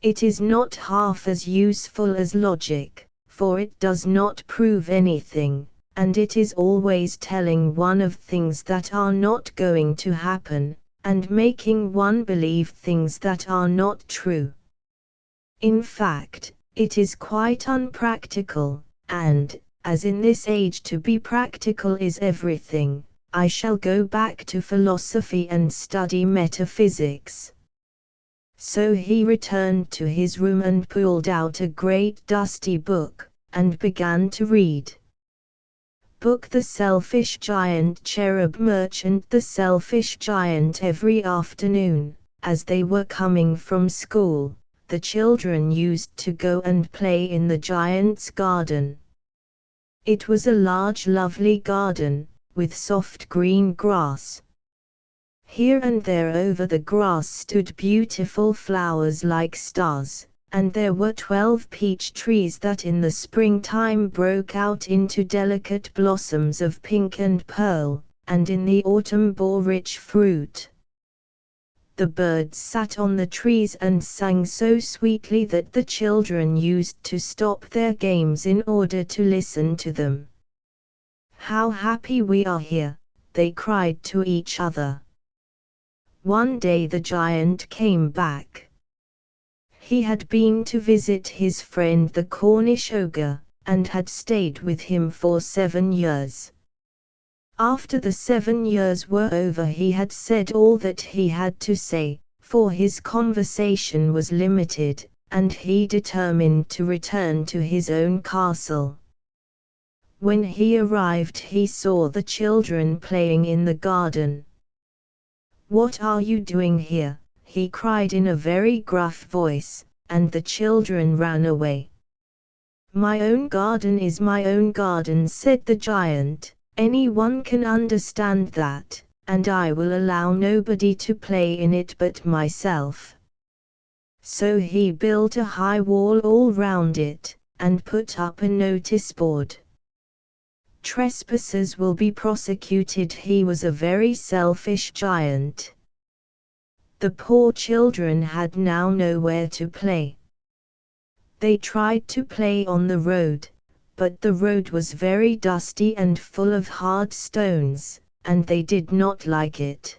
Speaker 1: "It is not half as useful as logic, for it does not prove anything, and it is always telling one of things that are not going to happen, and making one believe things that are not true. In fact, it is quite unpractical, and, as in this age to be practical is everything, I shall go back to philosophy and study metaphysics." So he returned to his room and pulled out a great dusty book, and began to read. Book The Selfish Giant. Cherub Merchant. The selfish giant. Every afternoon, as they were coming from school, the children used to go and play in the giant's garden. It was a large, lovely garden, with soft green grass. Here and there over the grass stood beautiful flowers like stars, and there were 12 peach trees that in the springtime broke out into delicate blossoms of pink and pearl, and in the autumn bore rich fruit. The birds sat on the trees and sang so sweetly that the children used to stop their games in order to listen to them. "How happy we are here," they cried to each other. One day the giant came back. He had been to visit his friend the Cornish ogre, and had stayed with him for 7 years. After the 7 years were over, he had said all that he had to say, for his conversation was limited, and he determined to return to his own castle. When he arrived, he saw the children playing in the garden. "What are you doing here?" he cried in a very gruff voice, and the children ran away. "My own garden is my own garden," said the giant. "Anyone can understand that, and I will allow nobody to play in it but myself." So he built a high wall all round it, and put up a notice board. "Trespassers will be prosecuted." He was a very selfish giant. The poor children had now nowhere to play. They tried to play on the road, but the road was very dusty and full of hard stones, and they did not like it.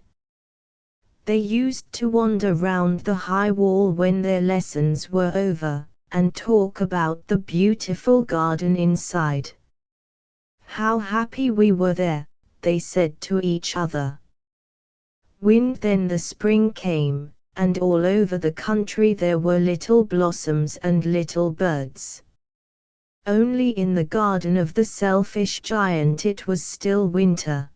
Speaker 1: They used to wander round the high wall when their lessons were over, and talk about the beautiful garden inside. "How happy we were there," they said to each other. Then the spring came, and all over the country there were little blossoms and little birds. Only in the garden of the selfish giant it was still winter.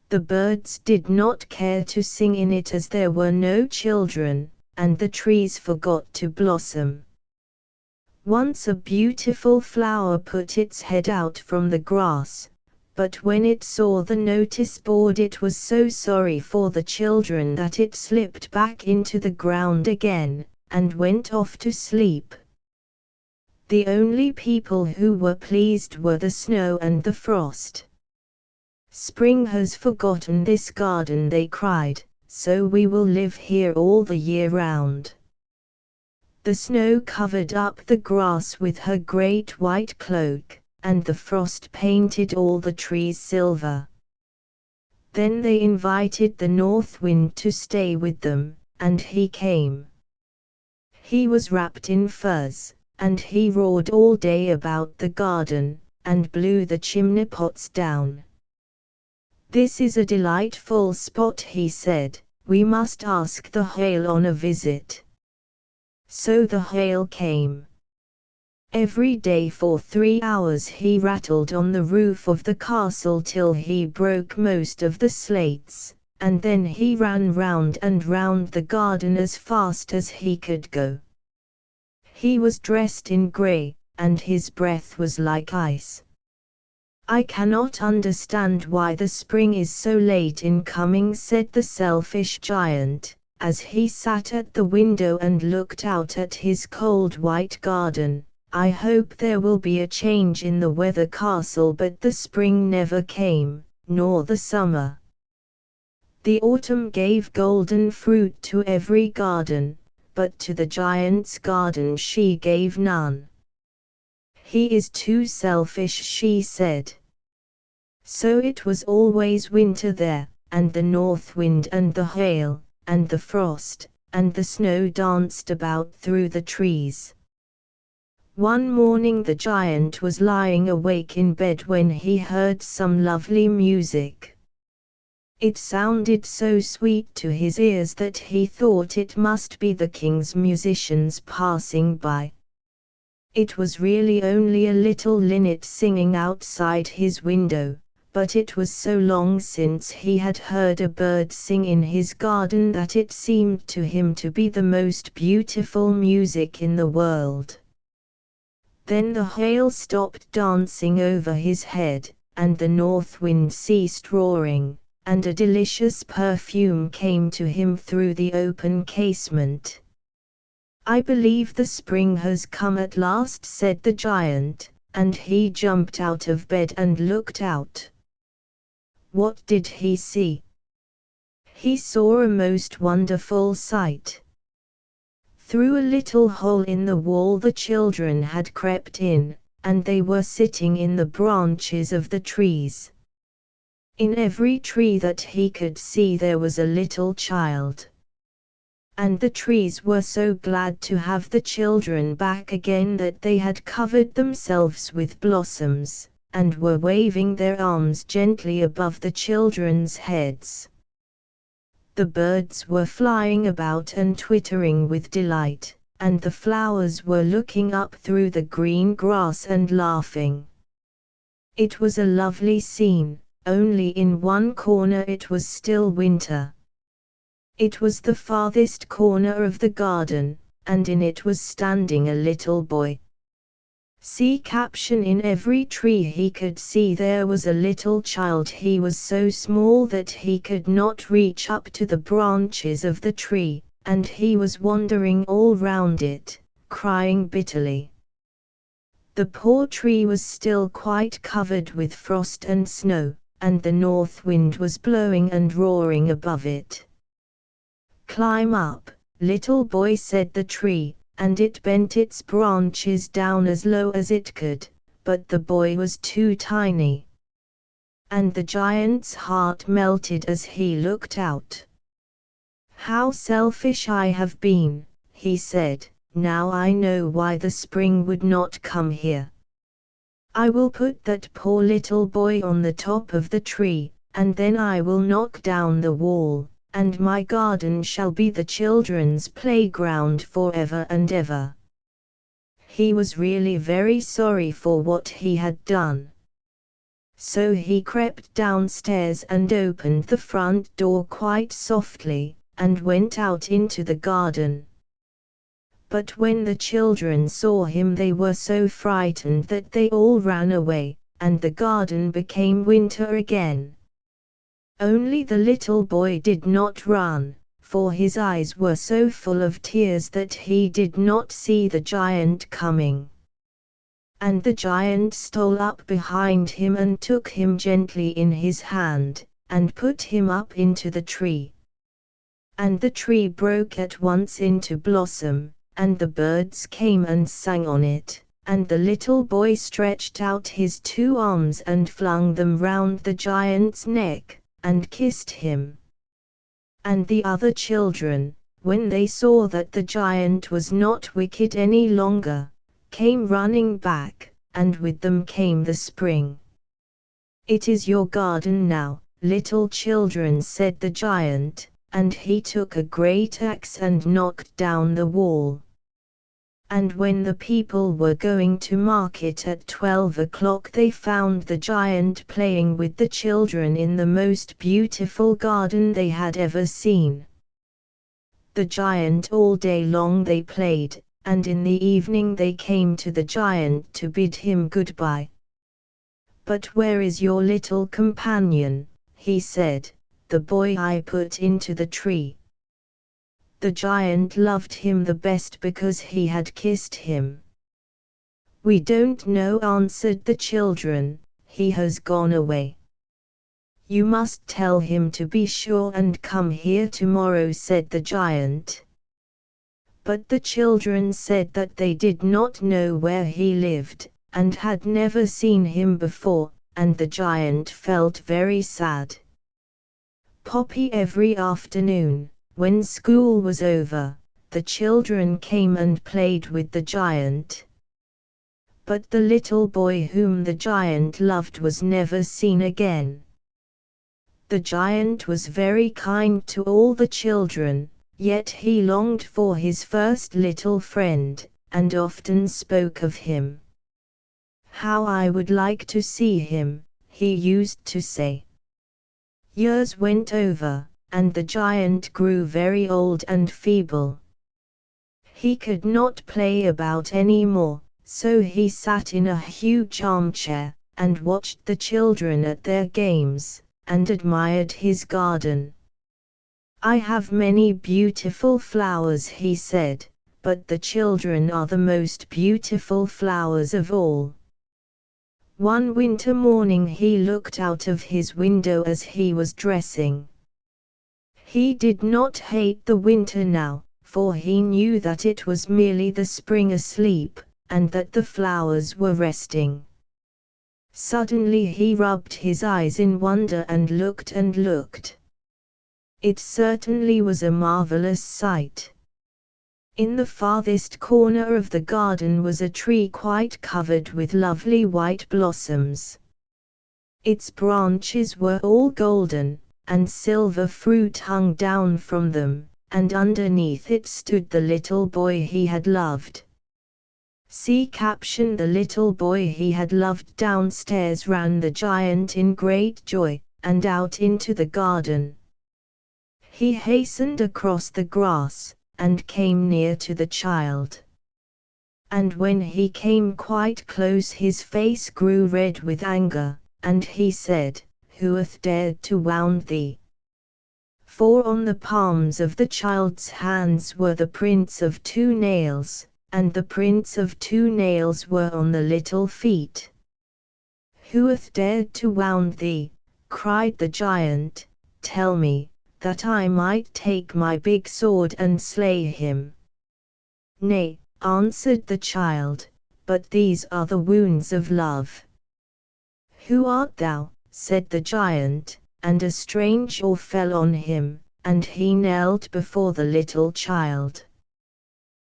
Speaker 1: The birds did not care to sing in it as there were no children, and the trees forgot to blossom. Once a beautiful flower put its head out from the grass, but when it saw the notice board it was so sorry for the children that it slipped back into the ground again, and went off to sleep. The only people who were pleased were the snow and the frost. "Spring has forgotten this garden," they cried, "so we will live here all the year round." The snow covered up the grass with her great white cloak, and the frost painted all the trees silver. Then they invited the north wind to stay with them, and he came. He was wrapped in furs, and he roared all day about the garden, and blew the chimney pots down. "This is a delightful spot," he said. "We must ask the hail on a visit." So the hail came. Every day for 3 hours he rattled on the roof of the castle till he broke most of the slates, and then he ran round and round the garden as fast as he could go. He was dressed in grey, and his breath was like ice. "I cannot understand why the spring is so late in coming," said the selfish giant, as he sat at the window and looked out at his cold white garden. "I hope there will be a change in the weather castle," but the spring never came, nor the summer. The autumn gave golden fruit to every garden, but to the giant's garden she gave none. "He is too selfish," she said. So it was always winter there, and the north wind and the hail, and the frost, and the snow danced about through the trees. One morning the giant was lying awake in bed when he heard some lovely music. It sounded so sweet to his ears that he thought it must be the king's musicians passing by. It was really only a little linnet singing outside his window, but it was so long since he had heard a bird sing in his garden that it seemed to him to be the most beautiful music in the world. Then the hail stopped dancing over his head, and the north wind ceased roaring, and a delicious perfume came to him through the open casement. "I believe the spring has come at last," said the giant, and he jumped out of bed and looked out. What did he see? He saw a most wonderful sight. Through a little hole in the wall the children had crept in, and they were sitting in the branches of the trees. In every tree that he could see there was a little child. And the trees were so glad to have the children back again that they had covered themselves with blossoms, and were waving their arms gently above the children's heads. The birds were flying about and twittering with delight, and the flowers were looking up through the green grass and laughing. It was a lovely scene, only in one corner it was still winter. It was the farthest corner of the garden, and in it was standing a little boy. See caption: in every tree he could see there was a little child. He was so small that he could not reach up to the branches of the tree, and he was wandering all round it, crying bitterly. The poor tree was still quite covered with frost and snow, and the north wind was blowing and roaring above it. "Climb up, little boy," said the tree, and it bent its branches down as low as it could, but the boy was too tiny. And the giant's heart melted as he looked out. "How selfish I have been," he said. "Now I know why the spring would not come here. I will put that poor little boy on the top of the tree, and then I will knock down the wall, and my garden shall be the children's playground forever and ever." He was really very sorry for what he had done. So he crept downstairs and opened the front door quite softly, and went out into the garden. But when the children saw him they were so frightened that they all ran away, and the garden became winter again. Only the little boy did not run, for his eyes were so full of tears that he did not see the giant coming. And the giant stole up behind him and took him gently in his hand, and put him up into the tree. And the tree broke at once into blossom, and the birds came and sang on it, and the little boy stretched out his 2 arms and flung them round the giant's neck, and kissed him. And the other children, when they saw that the giant was not wicked any longer, came running back, and with them came the spring. "It is your garden now, little children," said the giant, and he took a great axe and knocked down the wall. And when the people were going to market at 12 o'clock they found the giant playing with the children in the most beautiful garden they had ever seen. The giant all day long they played, and in the evening they came to the giant to bid him goodbye. "But where is your little companion?" he said, "the boy I put into the tree." The giant loved him the best because he had kissed him. "We don't know," answered the children, "he has gone away." "You must tell him to be sure and come here tomorrow," said the giant. But the children said that they did not know where he lived, and had never seen him before, and the giant felt very sad. Poppy every afternoon, when school was over, the children came and played with the giant. But the little boy whom the giant loved was never seen again. The giant was very kind to all the children, yet he longed for his first little friend, and often spoke of him. "How I would like to see him," he used to say. Years went over, and the giant grew very old and feeble. He could not play about any more, so he sat in a huge armchair, and watched the children at their games, and admired his garden. "I have many beautiful flowers," he said, "but the children are the most beautiful flowers of all." One winter morning he looked out of his window as he was dressing. He did not hate the winter now, for he knew that it was merely the spring asleep, and that the flowers were resting. Suddenly he rubbed his eyes in wonder and looked and looked. It certainly was a marvelous sight. In the farthest corner of the garden was a tree quite covered with lovely white blossoms. Its branches were all golden, and silver fruit hung down from them, and underneath it stood the little boy he had loved. See caption: the little boy he had loved. Downstairs ran the giant in great joy, and out into the garden. He hastened across the grass, and came near to the child. And when he came quite close his face grew red with anger, and he said, "Who hath dared to wound thee?" For on the palms of the child's hands were the prints of 2 nails, and the prints of 2 nails were on the little feet. "Who hath dared to wound thee?" cried the giant. "Tell me, that I might take my big sword and slay him." "Nay," answered the child, "but these are the wounds of love." "Who art thou?" said the giant, and a strange awe fell on him, and he knelt before the little child.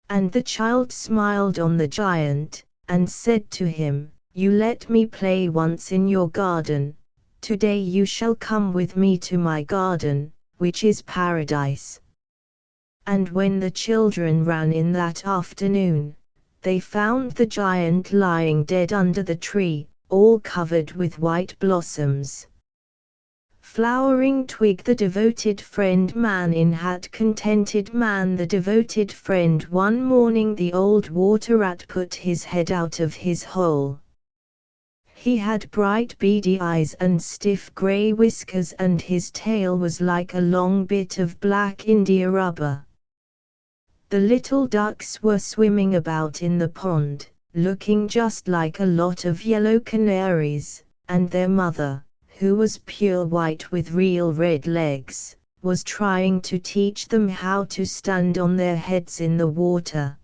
Speaker 1: And the child smiled on the giant, and said to him, "You let me play once in your garden, today you shall come with me to my garden, which is paradise." And when the children ran in that afternoon, they found the giant lying dead under the tree, all covered with white blossoms. Flowering twig the devoted friend, man in hat contented man the devoted friend. One morning the old water rat put his head out of his hole. He had bright beady eyes and stiff grey whiskers, and his tail was like a long bit of black India rubber. The little ducks were swimming about in the pond, looking just like a lot of yellow canaries, and their mother, who was pure white with real red legs, was trying to teach them how to stand on their heads in the water.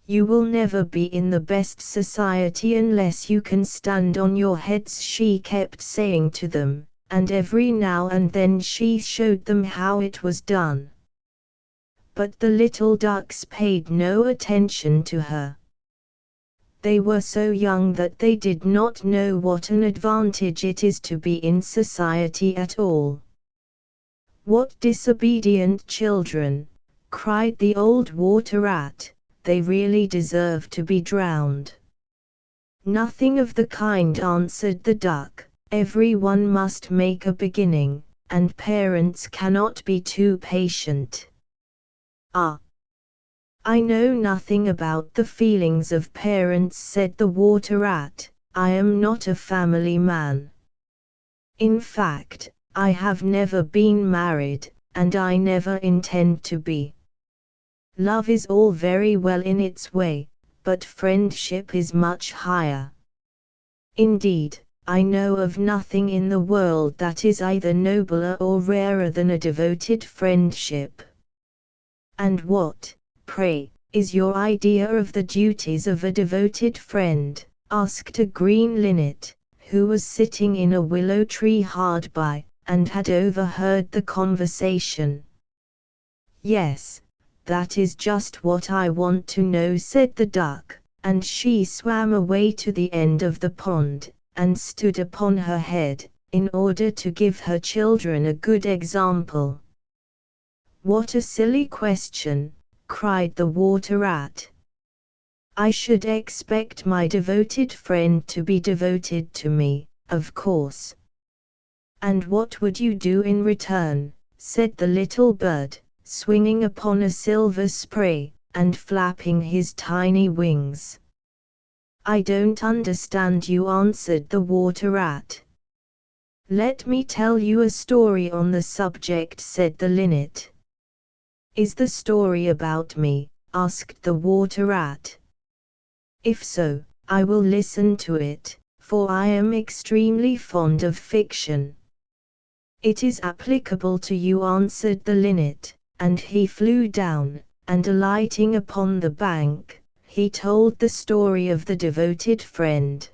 Speaker 1: "You will never be in the best society unless you can stand on your heads," she kept saying to them, and every now and then she showed them how it was done. But the little ducks paid no attention to her. They were so young that they did not know what an advantage it is to be in society at all. "What disobedient children!" cried the old water rat. "They really deserve to be drowned." "Nothing of the kind," answered the duck. "Every one must make a beginning, and parents cannot be too patient." "Ah, I know nothing about the feelings of parents," said the water rat. "I am not a family man. In fact, I have never been married, and I never intend to be. Love is all very well in its way, but friendship is much higher. Indeed, I know of nothing in the world that is either nobler or rarer than a devoted friendship." "And what, pray, is your idea of the duties of a devoted friend?" asked a green linnet, who was sitting in a willow tree hard by, and had overheard the conversation. "Yes, that is just what I want to know," said the duck, and she swam away to the end of the pond, and stood upon her head, in order to give her children a good example. "What a silly question!" cried the water rat. "I should expect my devoted friend to be devoted to me, of course." "And what would you do in return?" said the little bird, swinging upon a silver spray, and flapping his tiny wings. "I don't understand you," answered the water rat. "Let me tell you a story on the subject," said the linnet. "Is the story about me?" asked the water rat. "If so, I will listen to it, for I am extremely fond of fiction." "It is applicable to you," answered the linnet, and he flew down, and alighting upon the bank, he told the story of the devoted friend.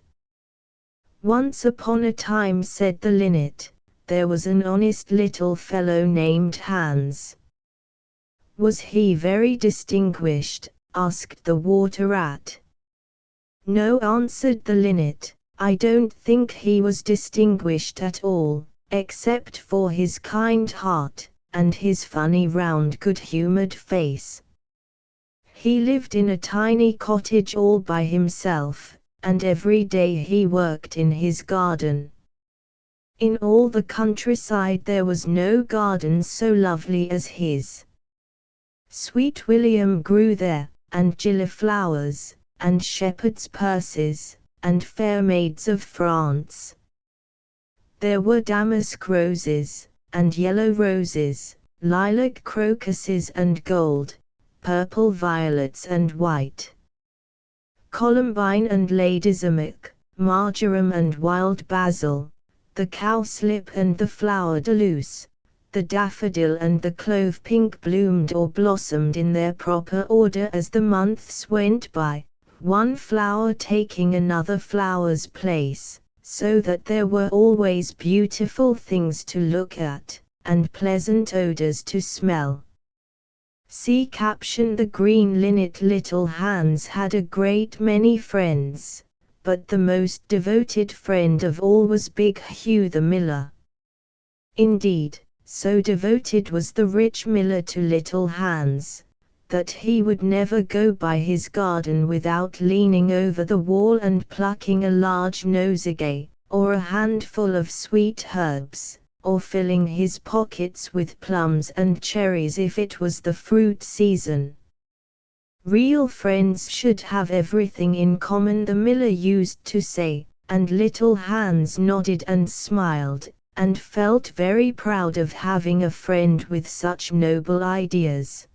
Speaker 1: "Once upon a time," said the linnet, "there was an honest little fellow named Hans." "Was he very distinguished?" asked the water rat. "No," answered the linnet, I don't think he was distinguished at all, except for his kind heart, and his funny round good-humored face. He lived in a tiny cottage all by himself, and every day he worked in his garden. In all the countryside there was no garden so lovely as his. Sweet William grew there, and gilliflowers, and shepherd's purses, and fair maids of France. There were damask roses, and yellow roses, lilac crocuses and gold, purple violets and white. Columbine and ladysumac, marjoram and wild basil, the cowslip and the flower de luce, the daffodil and the clove pink bloomed or blossomed in their proper order as the months went by, one flower taking another flower's place, so that there were always beautiful things to look at, and pleasant odors to smell. See caption. The green linnet little Hans had a great many friends, but the most devoted friend of all was Big Hugh the miller. Indeed, so devoted was the rich miller to little Hans, that he would never go by his garden without leaning over the wall and plucking a large nosegay, or a handful of sweet herbs, or filling his pockets with plums and cherries if it was the fruit season. Real friends should have everything in common, the miller used to say, and little Hans nodded and smiled, and felt very proud of having a friend with such noble ideas.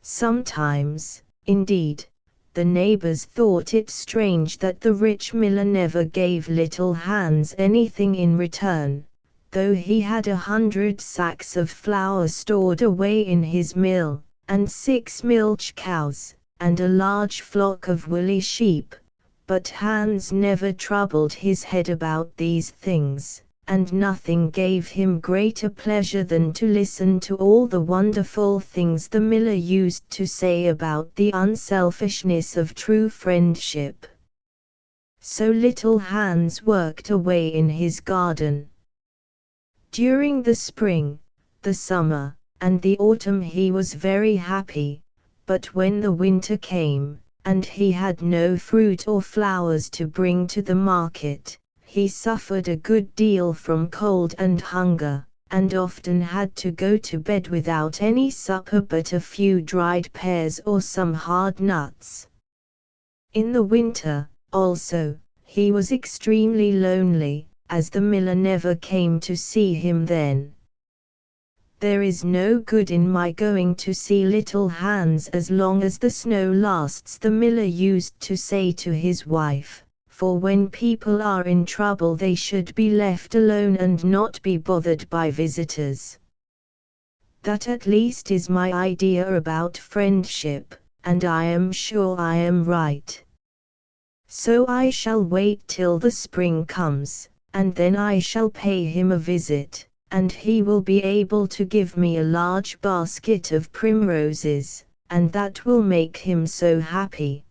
Speaker 1: Sometimes, indeed, the neighbors thought it strange that the rich miller never gave little Hans anything in return, though he had 100 sacks of flour stored away in his mill, and 6 milch cows, and a large flock of woolly sheep, but Hans never troubled his head about these things, and nothing gave him greater pleasure than to listen to all the wonderful things the miller used to say about the unselfishness of true friendship. So little Hans worked away in his garden. During the spring, the summer, and the autumn he was very happy, but when the winter came, and he had no fruit or flowers to bring to the market, he suffered a good deal from cold and hunger, and often had to go to bed without any supper but a few dried pears or some hard nuts. In the winter, also, he was extremely lonely, as the miller never came to see him then. There is no good in my going to see little Hans as long as the snow lasts, the miller used to say to his wife, for when people are in trouble they should be left alone and not be bothered by visitors. That at least is my idea about friendship, and I am sure I am right. So I shall wait till the spring comes, and then I shall pay him a visit, and he will be able to give me a large basket of primroses, and that will make him so happy.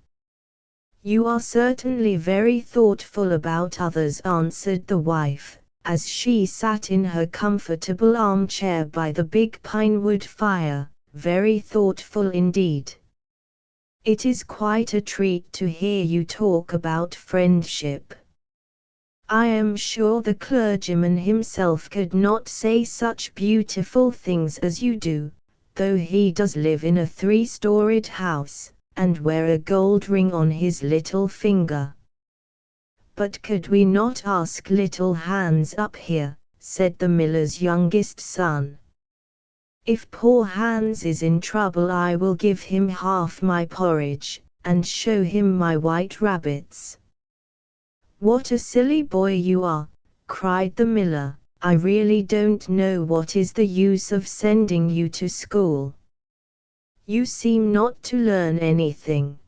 Speaker 1: You are certainly very thoughtful about others, answered the wife, as she sat in her comfortable armchair by the big pinewood fire, very thoughtful indeed. It is quite a treat to hear you talk about friendship. I am sure the clergyman himself could not say such beautiful things as you do, though he does live in a 3-storied house, and wear a gold ring on his little finger. But could we not ask little Hans up here, said the miller's youngest son. If poor Hans is in trouble I will give him half my porridge, and show him my white rabbits. What a silly boy you are, cried the miller, I really don't know what is the use of sending you to school. You seem not to learn anything.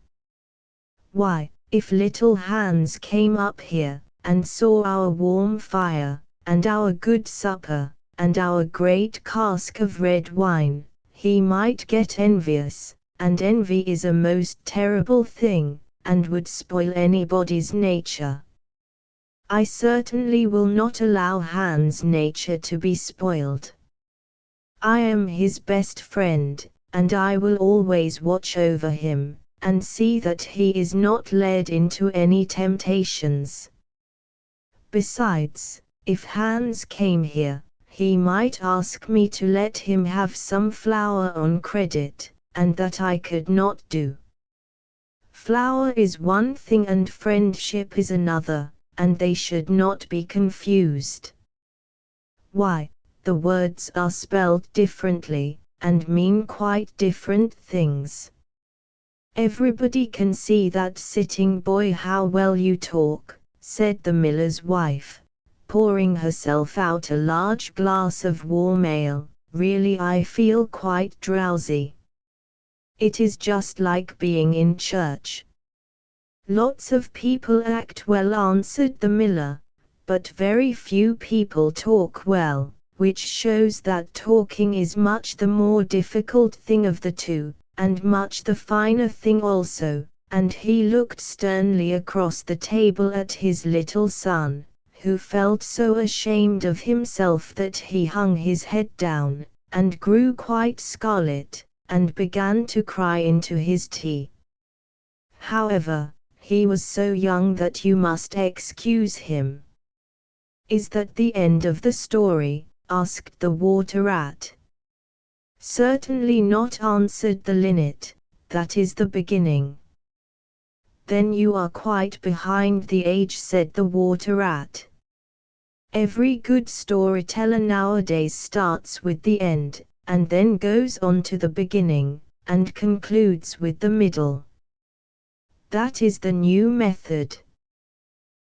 Speaker 1: Why, if little Hans came up here, and saw our warm fire, and our good supper, and our great cask of red wine, he might get envious, and envy is a most terrible thing, and would spoil anybody's nature. I certainly will not allow Hans' nature to be spoiled. I am his best friend, and I will always watch over him, and see that he is not led into any temptations. Besides, if Hans came here, he might ask me to let him have some flour on credit, and that I could not do. Flour is one thing and friendship is another, and they should not be confused. Why, the words are spelled differently, and mean quite different things. Everybody can see that, sitting boy. How well you talk, said the miller's wife, pouring herself out a large glass of warm ale. Really, I feel quite drowsy. It is just like being in church. Lots of people act well, answered the miller, but very few people talk well, which shows that talking is much the more difficult thing of the two, and much the finer thing also. And he looked sternly across the table at his little son, who felt so ashamed of himself that he hung his head down, and grew quite scarlet, and began to cry into his tea. However, he was so young that you must excuse him. Is that the end of the story? Asked the water rat. Certainly not, answered the linnet, that is the beginning. Then you are quite behind the age, said the water rat. Every good storyteller nowadays starts with the end, and then goes on to the beginning, and concludes with the middle. That is the new method.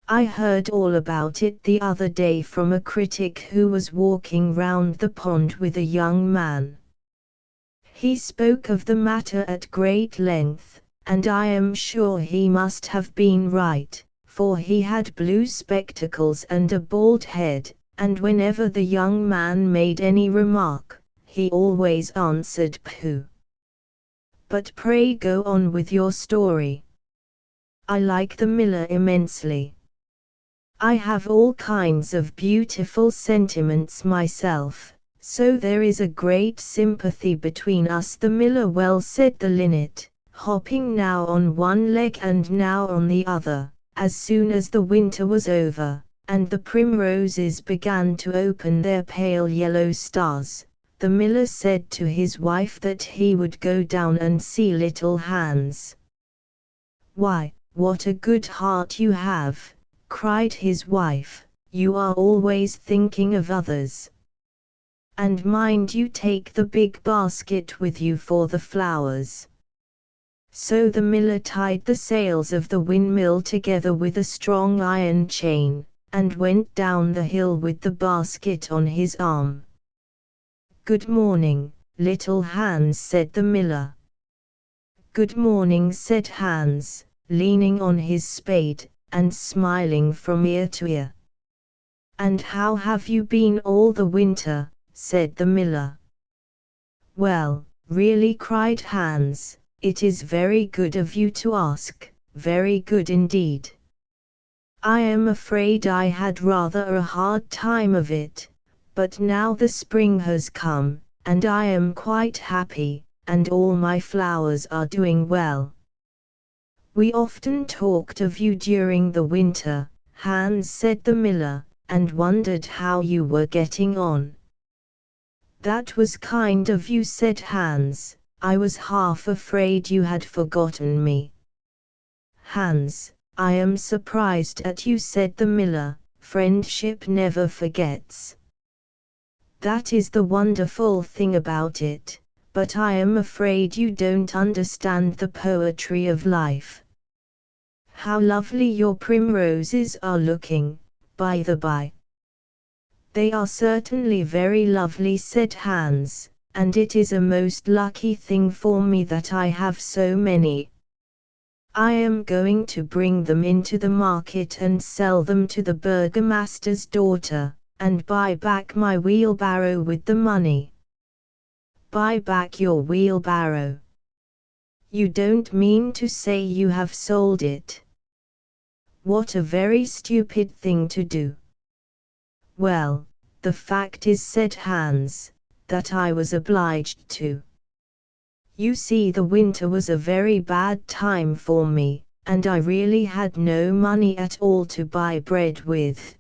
Speaker 1: I heard all about it the other day from a critic who was walking round the pond with a young man. He spoke of the matter at great length, and I am sure he must have been right, for he had blue spectacles and a bald head, and whenever the young man made any remark, he always answered "Pooh." But pray go on with your story. I like the miller immensely. I have all kinds of beautiful sentiments myself, so there is a great sympathy between us. The miller. Well, said the linnet, hopping now on one leg and now on the other. As soon as the winter was over, and the primroses began to open their pale yellow stars, the miller said to his wife that he would go down and see little Hans. Why, what a good heart you have, cried his wife, you are always thinking of others. And mind you take the big basket with you for the flowers. So the miller tied the sails of the windmill together with a strong iron chain, and went down the hill with the basket on his arm. Good morning, little Hans, said the miller. Good morning, said Hans, leaning on his spade, and smiling from ear to ear. And how have you been all the winter? Said the miller. Well, really, cried Hans, it is very good of you to ask, very good indeed. I am afraid I had rather a hard time of it, but now the spring has come, and I am quite happy, and all my flowers are doing well. We often talked of you during the winter, Hans, said the miller, and wondered how you were getting on. That was kind of you, said Hans, I was half afraid you had forgotten me. Hans, I am surprised at you, said the miller, friendship never forgets. That is the wonderful thing about it, but I am afraid you don't understand the poetry of life. How lovely your primroses are looking, by the by. They are certainly very lovely, said Hans, and it is a most lucky thing for me that I have so many. I am going to bring them into the market and sell them to the burgomaster's daughter, and buy back my wheelbarrow with the money. Buy back your wheelbarrow? You don't mean to say you have sold it? What a very stupid thing to do. Well, the fact is, said Hans, that I was obliged to. You see, the winter was a very bad time for me, and I really had no money at all to buy bread with.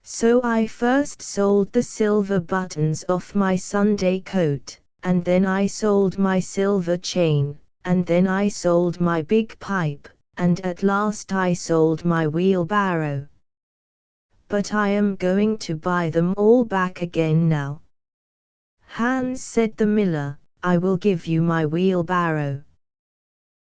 Speaker 1: So I first sold the silver buttons off my Sunday coat, and then I sold my silver chain, and then I sold my big pipe, and at last I sold my wheelbarrow. But I am going to buy them all back again now. Hans, said the miller, I will give you my wheelbarrow.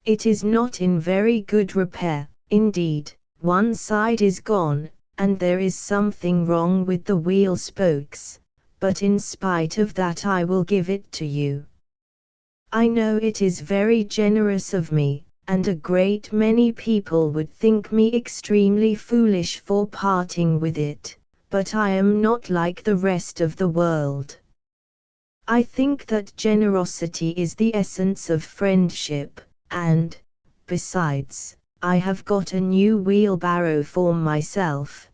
Speaker 1: It is not in very good repair, indeed, one side is gone, and there is something wrong with the wheel spokes, but in spite of that I will give it to you. I know it is very generous of me, and a great many people would think me extremely foolish for parting with it, but I am not like the rest of the world. I think that generosity is the essence of friendship, and, besides, I have got a new wheelbarrow for myself.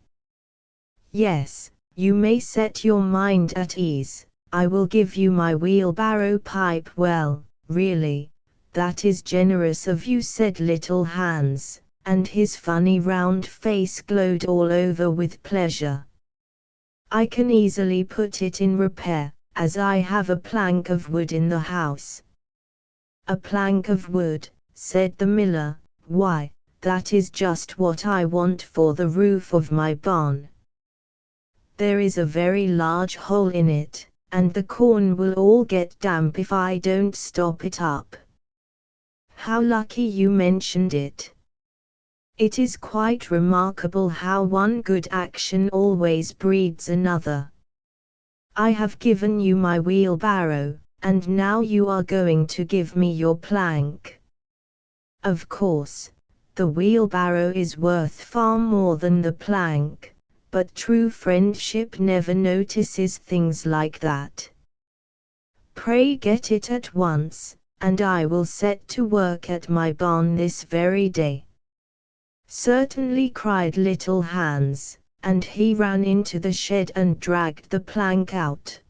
Speaker 1: Yes, you may set your mind at ease, I will give you my wheelbarrow pipe. Well, really, that is generous of you, said little Hans, and his funny round face glowed all over with pleasure. I can easily put it in repair, as I have a plank of wood in the house. A plank of wood, said the miller, why, that is just what I want for the roof of my barn. There is a very large hole in it, and the corn will all get damp if I don't stop it up. How lucky you mentioned it. It is quite remarkable how one good action always breeds another. I have given you my wheelbarrow, and now you are going to give me your plank. Of course, the wheelbarrow is worth far more than the plank, but true friendship never notices things like that. Pray get it at once, and I will set to work at my barn this very day. Certainly, cried little Hans, and he ran into the shed and dragged the plank out.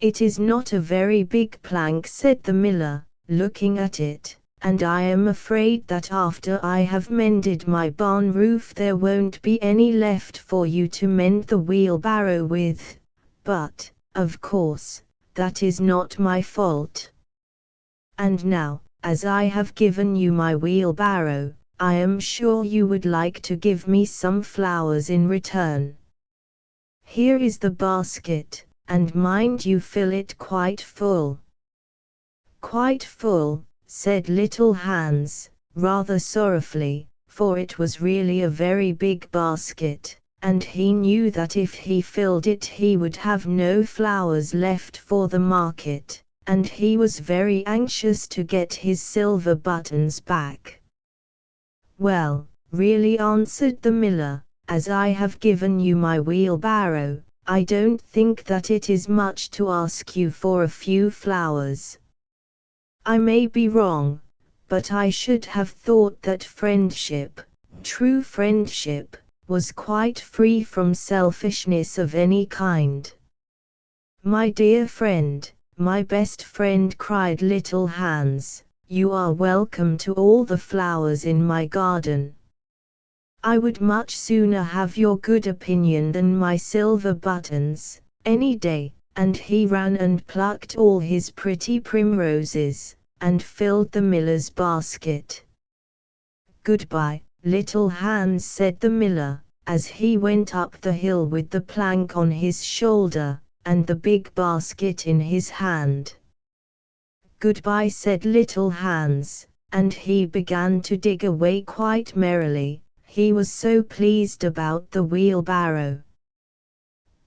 Speaker 1: It is not a very big plank, said the miller, looking at it, and I am afraid that after I have mended my barn roof there won't be any left for you to mend the wheelbarrow with, but, of course, that is not my fault. And now, as I have given you my wheelbarrow, I am sure you would like to give me some flowers in return. Here is the basket, and mind you fill it quite full. Quite full, said little Hans, rather sorrowfully, for it was really a very big basket, and he knew that if he filled it he would have no flowers left for the market, and he was very anxious to get his silver buttons back. Well, really, answered the miller, as I have given you my wheelbarrow, I don't think that it is much to ask you for a few flowers. I may be wrong, but I should have thought that friendship, true friendship, was quite free from selfishness of any kind. My dear friend, my best friend, cried little Hans, you are welcome to all the flowers in my garden. I would much sooner have your good opinion than my silver buttons, any day, and he ran and plucked all his pretty primroses, and filled the miller's basket. Goodbye, little Hans, said the miller, as he went up the hill with the plank on his shoulder, and the big basket in his hand. Goodbye, said little Hans, and he began to dig away quite merrily, he was so pleased about the wheelbarrow.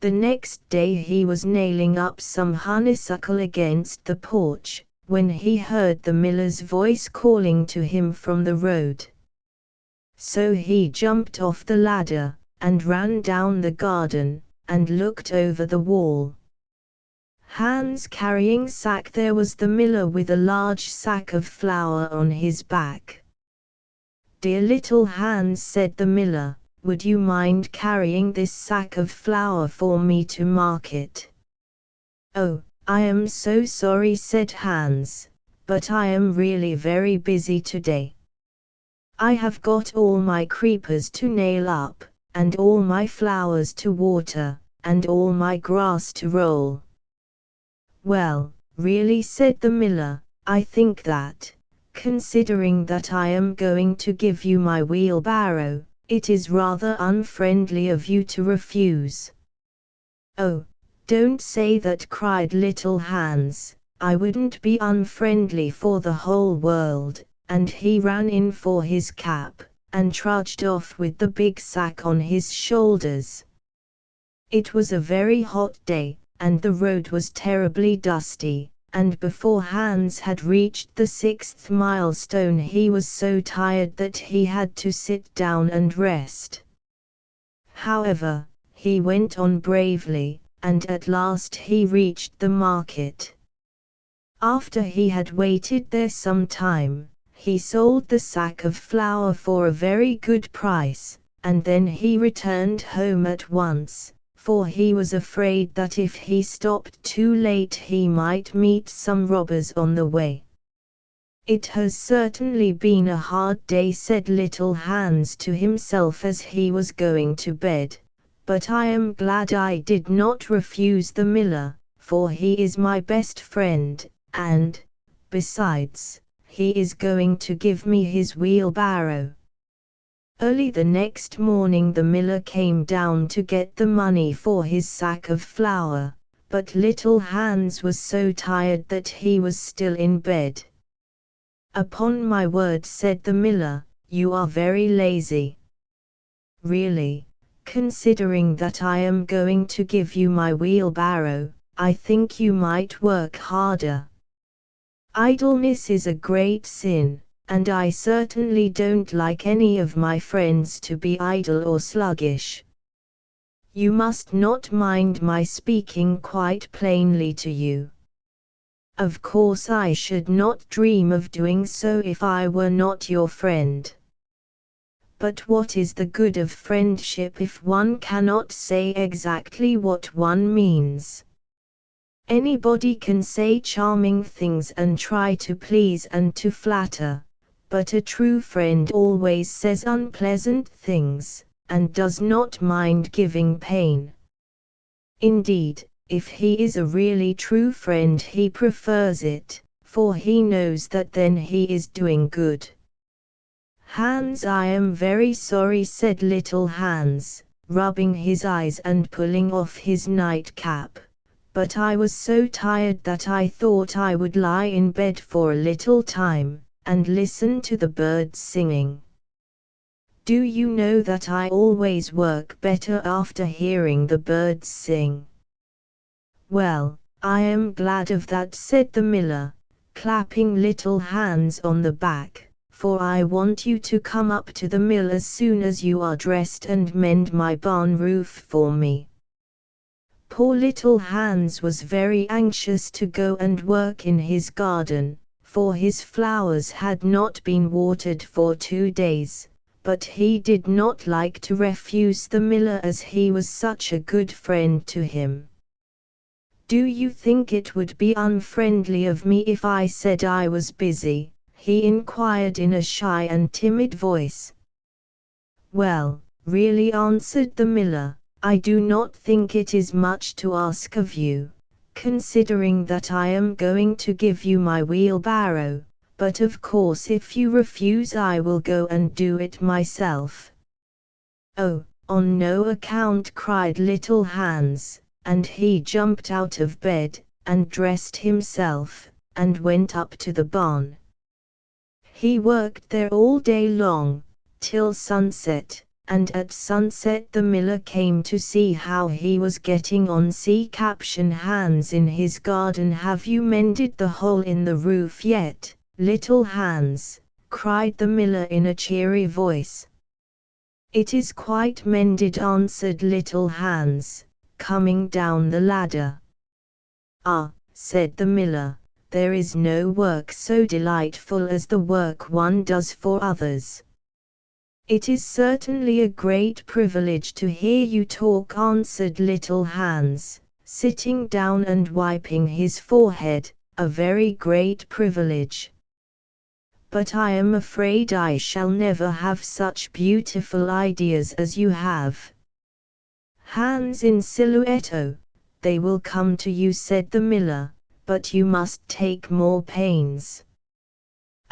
Speaker 1: The next day he was nailing up some honeysuckle against the porch, when he heard the miller's voice calling to him from the road. So he jumped off the ladder, and ran down the garden, and looked over the wall. Hans carrying sack, there was the miller with a large sack of flour on his back. "Dear little Hans," said the miller, "would you mind carrying this sack of flour for me to market?" "Oh, I am so sorry," said Hans, "but I am really very busy today. I have got all my creepers to nail up, and all my flowers to water, and all my grass to roll." "Well, really," said the miller, "I think that, considering that I am going to give you my wheelbarrow, it is rather unfriendly of you to refuse." "Oh, don't say that," cried little Hans, "I wouldn't be unfriendly for the whole world," and he ran in for his cap, and trudged off with the big sack on his shoulders. It was a very hot day, and the road was terribly dusty, and before Hans had reached the 6th milestone he was so tired that he had to sit down and rest. However, he went on bravely, and at last he reached the market. After he had waited there some time, he sold the sack of flour for a very good price, and then he returned home at once, for he was afraid that if he stopped too late he might meet some robbers on the way. "It has certainly been a hard day," said little Hans to himself as he was going to bed, "but I am glad I did not refuse the miller, for he is my best friend, and, besides, he is going to give me his wheelbarrow." Early the next morning the miller came down to get the money for his sack of flour, but little Hans was so tired that he was still in bed. "Upon my word," said the miller, "you are very lazy. Really, considering that I am going to give you my wheelbarrow, I think you might work harder. Idleness is a great sin, and I certainly don't like any of my friends to be idle or sluggish. You must not mind my speaking quite plainly to you. Of course I should not dream of doing so if I were not your friend. But what is the good of friendship if one cannot say exactly what one means? Anybody can say charming things and try to please and to flatter, but a true friend always says unpleasant things, and does not mind giving pain. Indeed, if he is a really true friend he prefers it, for he knows that then he is doing good." "Hans, I am very sorry," said little Hans, rubbing his eyes and pulling off his nightcap, "but I was so tired that I thought I would lie in bed for a little time, and listen to the birds singing. Do you know that I always work better after hearing the birds sing?" "Well, I am glad of that," said the miller, clapping little Hans on the back, "for I want you to come up to the mill as soon as you are dressed and mend my barn roof for me." Poor little Hans was very anxious to go and work in his garden, for his flowers had not been watered for 2 days, but he did not like to refuse the miller as he was such a good friend to him. "Do you think it would be unfriendly of me if I said I was busy?" he inquired in a shy and timid voice. "Well, really," answered the miller, "I do not think it is much to ask of you, considering that I am going to give you my wheelbarrow, but of course if you refuse I will go and do it myself." "Oh, on no account," cried little Hans, and he jumped out of bed, and dressed himself, and went up to the barn. He worked there all day long, till sunset, and at sunset the miller came to see how he was getting on. See caption Hans in his garden. "Have you mended the hole in the roof yet, little Hans?" cried the miller in a cheery voice. "It is quite mended," answered little Hans, coming down the ladder. "Ah," said the miller, "there is no work so delightful as the work one does for others. "It is certainly a great privilege to hear you talk," answered little Hans, sitting down and wiping his forehead, "a very great privilege. But I am afraid I shall never have such beautiful ideas as you have." "Hans in Silhouetto, they will come to you," said the miller, "but you must take more pains.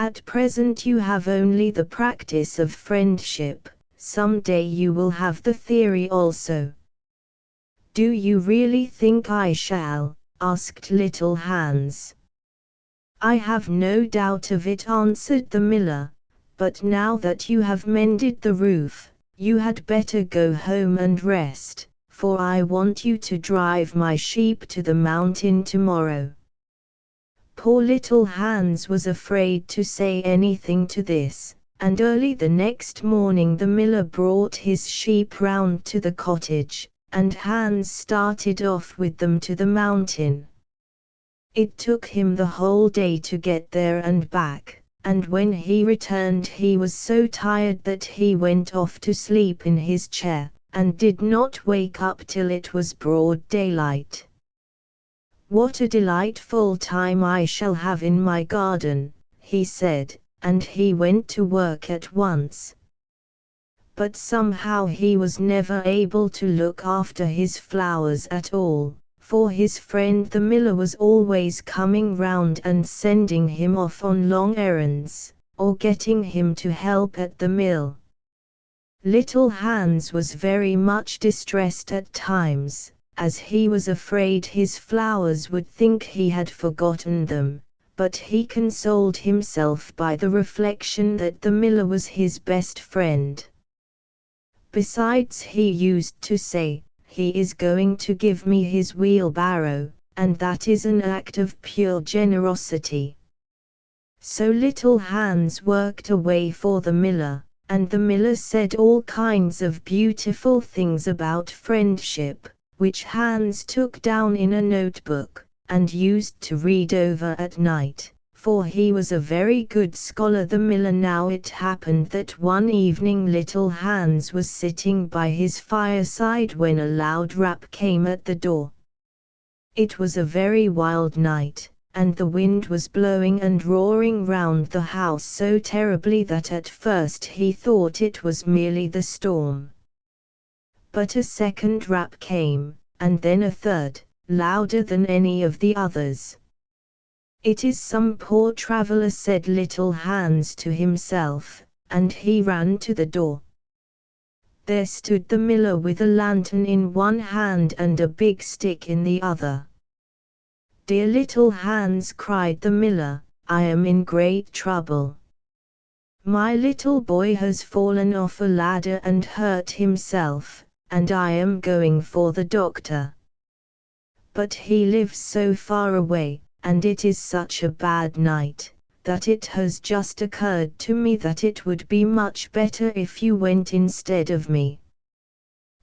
Speaker 1: At present you have only the practice of friendship, some day you will have the theory also." "Do you really think I shall?" asked little Hans. "I have no doubt of it," answered the miller, "but now that you have mended the roof, you had better go home and rest, for I want you to drive my sheep to the mountain tomorrow." Poor little Hans was afraid to say anything to this, and early the next morning the miller brought his sheep round to the cottage, and Hans started off with them to the mountain. It took him the whole day to get there and back, and when he returned he was so tired that he went off to sleep in his chair, and did not wake up till it was broad daylight. "What a delightful time I shall have in my garden," he said, and he went to work at once. But somehow he was never able to look after his flowers at all, for his friend the miller was always coming round and sending him off on long errands, or getting him to help at the mill. Little Hans was very much distressed at times, as he was afraid his flowers would think he had forgotten them, but he consoled himself by the reflection that the miller was his best friend. Besides, he used to say, "He is going to give me his wheelbarrow, and that is an act of pure generosity." So little Hans worked away for the miller, and the miller said all kinds of beautiful things about friendship, which Hans took down in a notebook, and used to read over at night, for he was a very good scholar, the miller. Now it happened that one evening little Hans was sitting by his fireside when a loud rap came at the door. It was a very wild night, and the wind was blowing and roaring round the house so terribly that at first he thought it was merely the storm. But a second rap came, and then a third, louder than any of the others. "It is some poor traveler," said little Hans to himself, and he ran to the door. There stood the miller with a lantern in one hand and a big stick in the other. "Dear little Hans," cried the miller, "I am in great trouble. My little boy has fallen off a ladder and hurt himself, and I am going for the doctor. But he lives so far away, and it is such a bad night, that it has just occurred to me that it would be much better if you went instead of me.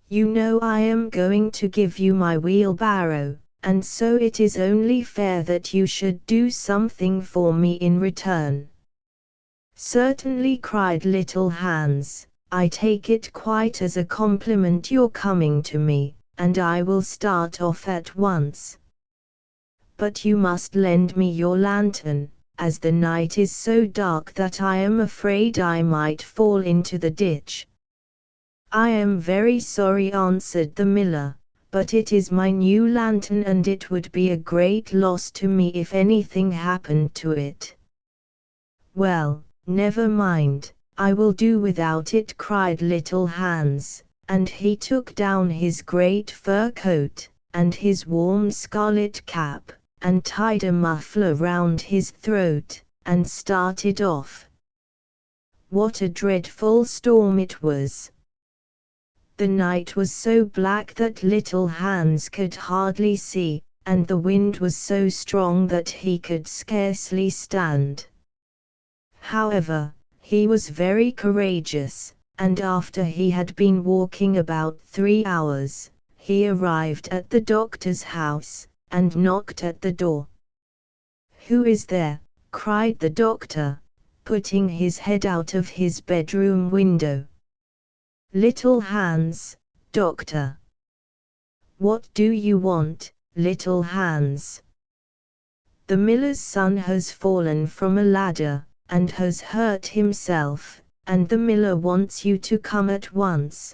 Speaker 1: You know I am going to give you my wheelbarrow, and so it is only fair that you should do something for me in return." "Certainly," cried little Hans, "I take it quite as a compliment your coming to me, and I will start off at once. But you must lend me your lantern, as the night is so dark that I am afraid I might fall into the ditch." "I am very sorry," answered the miller, "but it is my new lantern and it would be a great loss to me if anything happened to it." "Well, never mind, I will do without it," cried little Hans, and he took down his great fur coat, and his warm scarlet cap, and tied a muffler round his throat, and started off. What a dreadful storm it was! The night was so black that little Hans could hardly see, and the wind was so strong that he could scarcely stand. However, he was very courageous, and after he had been walking about 3 hours, he arrived at the doctor's house, and knocked at the door. "Who is there?" cried the doctor, putting his head out of his bedroom window. Little Hans, doctor. What do you want, Little Hans? The miller's son has fallen from a ladder, and has hurt himself, and the miller wants you to come at once.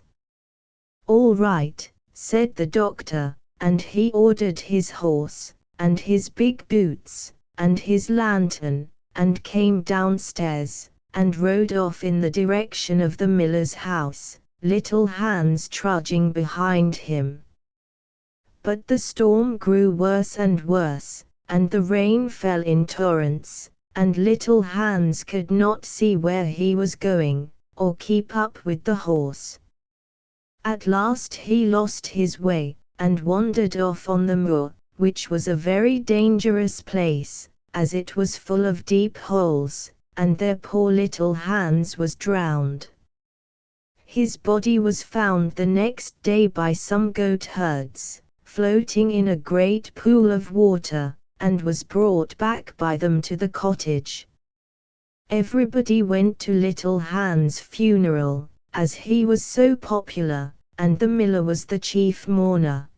Speaker 1: All right, said the doctor, and he ordered his horse, and his big boots, and his lantern, and came downstairs, and rode off in the direction of the miller's house, Little Hans trudging behind him. But the storm grew worse and worse, and the rain fell in torrents, and Little Hans could not see where he was going, or keep up with the horse. At last he lost his way, and wandered off on the moor, which was a very dangerous place, as it was full of deep holes, and there poor Little Hans was drowned. His body was found the next day by some goatherds, floating in a great pool of water, and was brought back by them to the cottage. Everybody went to Little Hans' funeral, as he was so popular, and the miller was the chief mourner.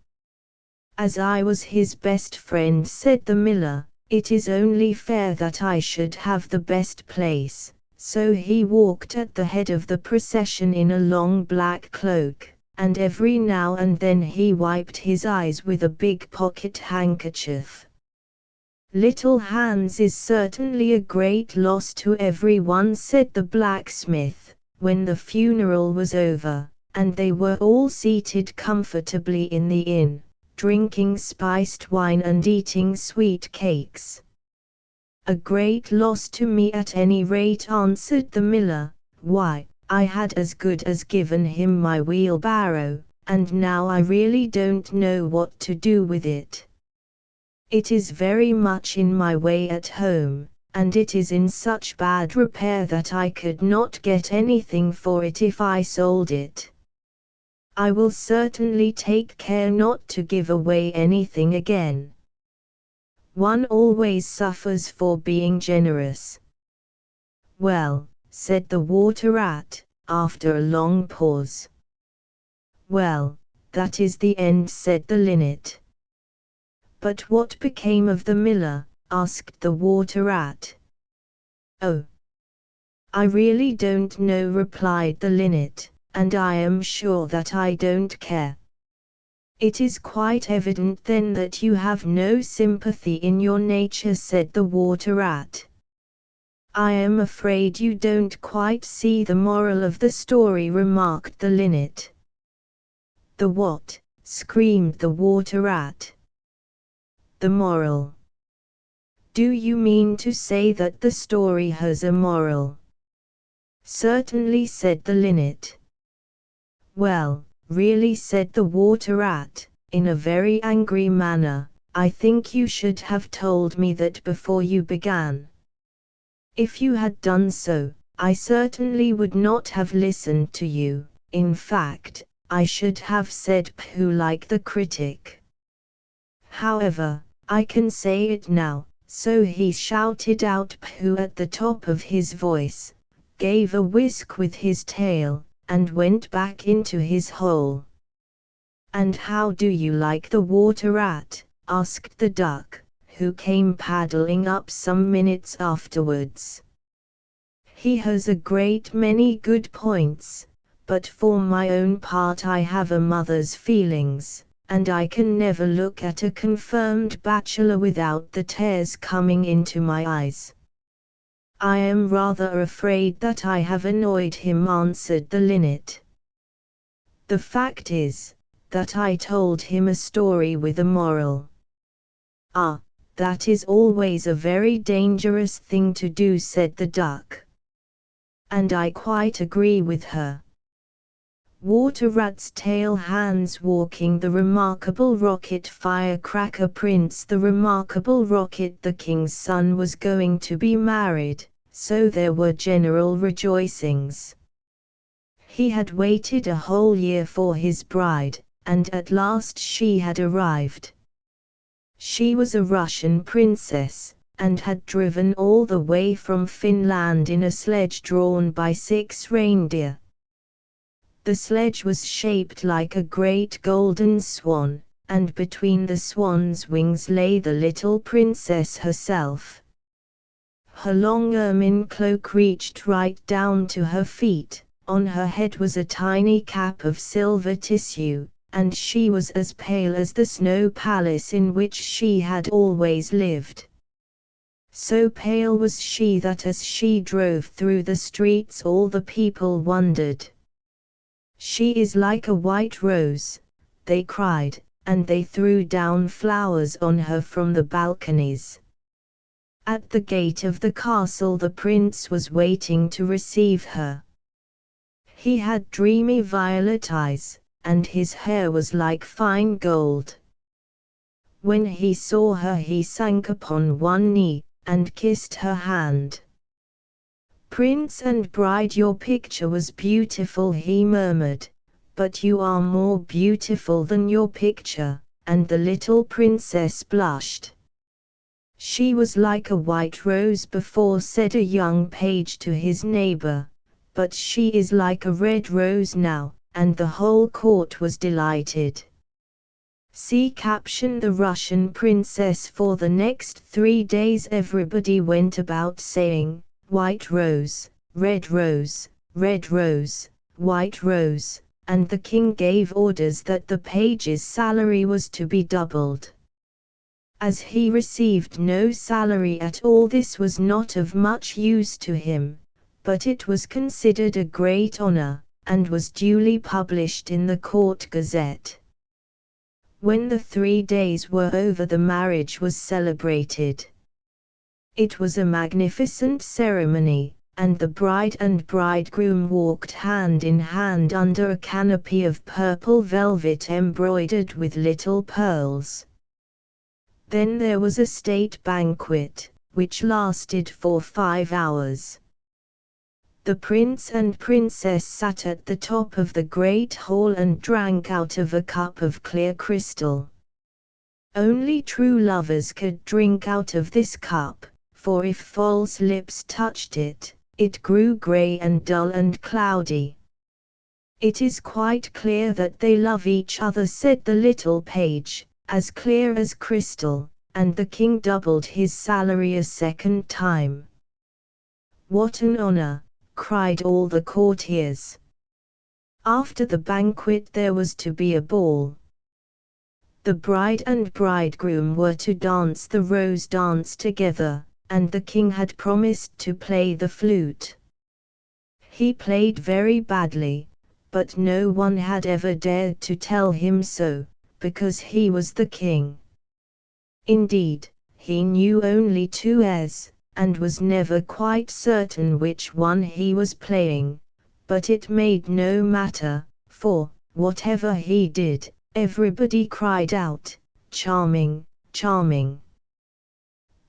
Speaker 1: As I was his best friend, said the miller, it is only fair that I should have the best place. So he walked at the head of the procession in a long black cloak, and every now and then he wiped his eyes with a big pocket handkerchief. Little Hans is certainly a great loss to everyone, said the blacksmith, when the funeral was over, and they were all seated comfortably in the inn, drinking spiced wine and eating sweet cakes. A great loss to me at any rate, answered the miller. Why, I had as good as given him my wheelbarrow, and now I really don't know what to do with it. It is very much in my way at home, and it is in such bad repair that I could not get anything for it if I sold it. I will certainly take care not to give away anything again. One always suffers for being generous. Well, said the water rat, after a long pause. Well, that is the end, said the linnet. But what became of the miller? Asked the water rat. Oh, I really don't know, replied the linnet, and I am sure that I don't care. It is quite evident then that you have no sympathy in your nature, said the water rat. I am afraid you don't quite see the moral of the story, remarked the linnet. The what? Screamed the water rat. The moral. Do you mean to say that the story has a moral? Certainly, said the linnet. Well, really, said the water rat, in a very angry manner, I think you should have told me that before you began. If you had done so, I certainly would not have listened to you. In fact, I should have said pooh like the critic. However, I can say it now. So he shouted out pooh at the top of his voice, gave a whisk with his tail, and went back into his hole. And how do you like the water rat? Asked the duck, who came paddling up some minutes afterwards. He has a great many good points, but for my own part I have a mother's feelings, and I can never look at a confirmed bachelor without the tears coming into my eyes. I am rather afraid that I have annoyed him, answered the linnet. The fact is, that I told him a story with a moral. Ah, that is always a very dangerous thing to do, said the duck. And I quite agree with her. Water Rat's Tail Hans walking the remarkable rocket Firecracker Prince, the remarkable rocket, the king's son was going to be married, so there were general rejoicings. He had waited a whole year for his bride, and at last she had arrived. She was a Russian princess, and had driven all the way from Finland in a sledge drawn by 6 reindeer. The sledge was shaped like a great golden swan, and between the swan's wings lay the little princess herself. Her long ermine cloak reached right down to her feet, on her head was a tiny cap of silver tissue, and she was as pale as the snow palace in which she had always lived. So pale was she that as she drove through the streets all the people wondered. "She is like a white rose," they cried, and they threw down flowers on her from the balconies. At the gate of the castle the prince was waiting to receive her. He had dreamy violet eyes, and his hair was like fine gold. When he saw her he sank upon one knee, and kissed her hand. "Prince and bride, your picture was beautiful," he murmured, "but you are more beautiful than your picture," and the little princess blushed. "She was like a white rose before," said a young page to his neighbor, "but she is like a red rose now," and the whole court was delighted. See caption: The Russian princess. For the next 3 days everybody went about saying, "White rose, red rose, red rose, white rose," and the king gave orders that the page's salary was to be doubled. As he received no salary at all, this was not of much use to him, but it was considered a great honor, and was duly published in the court gazette. When the 3 days were over the marriage was celebrated. It was a magnificent ceremony, and the bride and bridegroom walked hand in hand under a canopy of purple velvet embroidered with little pearls. Then there was a state banquet, which lasted for 5 hours. The prince and princess sat at the top of the great hall and drank out of a cup of clear crystal. Only true lovers could drink out of this cup, for if false lips touched it, it grew grey and dull and cloudy. "It is quite clear that they love each other," said the little page, "as clear as crystal," and the king doubled his salary a second time. "What an honor!" cried all the courtiers. After the banquet there was to be a ball. The bride and bridegroom were to dance the rose dance together, and the king had promised to play the flute. He played very badly, but no one had ever dared to tell him so, because he was the king. Indeed, he knew only 2 airs, and was never quite certain which one he was playing, but it made no matter, for, whatever he did, everybody cried out, "Charming, charming."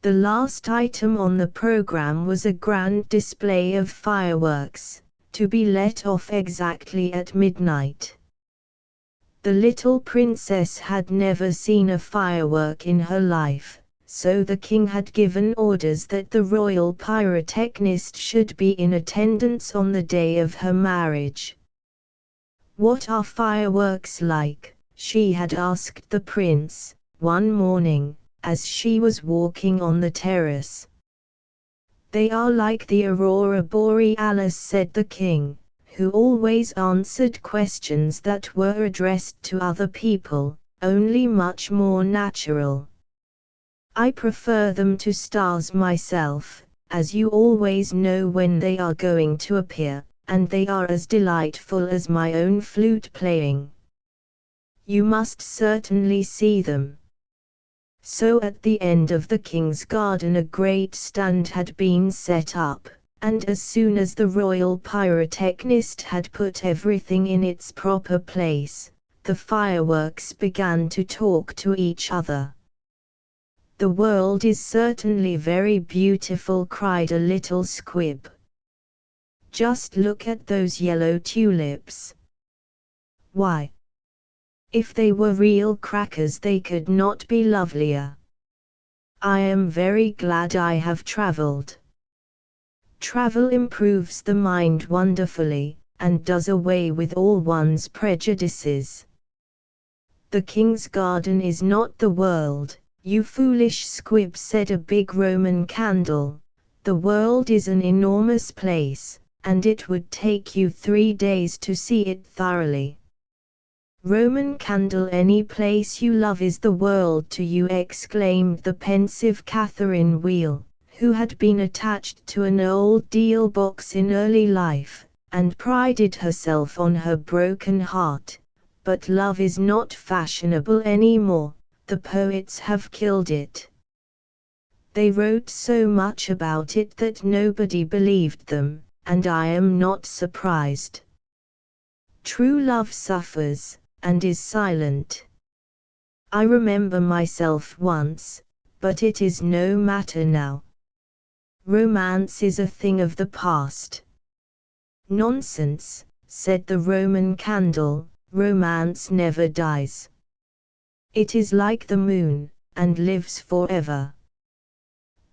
Speaker 1: The last item on the program was a grand display of fireworks, to be let off exactly at midnight. The little princess had never seen a firework in her life, so the king had given orders that the royal pyrotechnist should be in attendance on the day of her marriage. "What are fireworks like?" she had asked the prince, one morning, as she was walking on the terrace. "They are like the aurora borealis," said the king, who always answered questions that were addressed to other people, "only much more natural. I prefer them to stars myself, as you always know when they are going to appear, and they are as delightful as my own flute playing. You must certainly see them." So at the end of the king's garden a great stand had been set up, and as soon as the royal pyrotechnist had put everything in its proper place, the fireworks began to talk to each other. "The world is certainly very beautiful," cried a little squib. "Just look at those yellow tulips. Why, if they were real crackers they could not be lovelier. I am very glad I have traveled. Travel improves the mind wonderfully, and does away with all one's prejudices. The king's garden is not the world, you foolish squib, said a big Roman candle. The world is an enormous place, and it would take you 3 days to see it thoroughly. Roman candle, any place you love is the world to you, exclaimed the pensive Catherine Wilde, who had been attached to an old deal box in early life, and prided herself on her broken heart. But love is not fashionable anymore, the poets have killed it. They wrote so much about it that nobody believed them, and I am not surprised. True love suffers, and is silent. I remember myself once, but it is no matter now. Romance is a thing of the past. Nonsense, said the Roman candle, romance never dies. It is like the moon, and lives forever.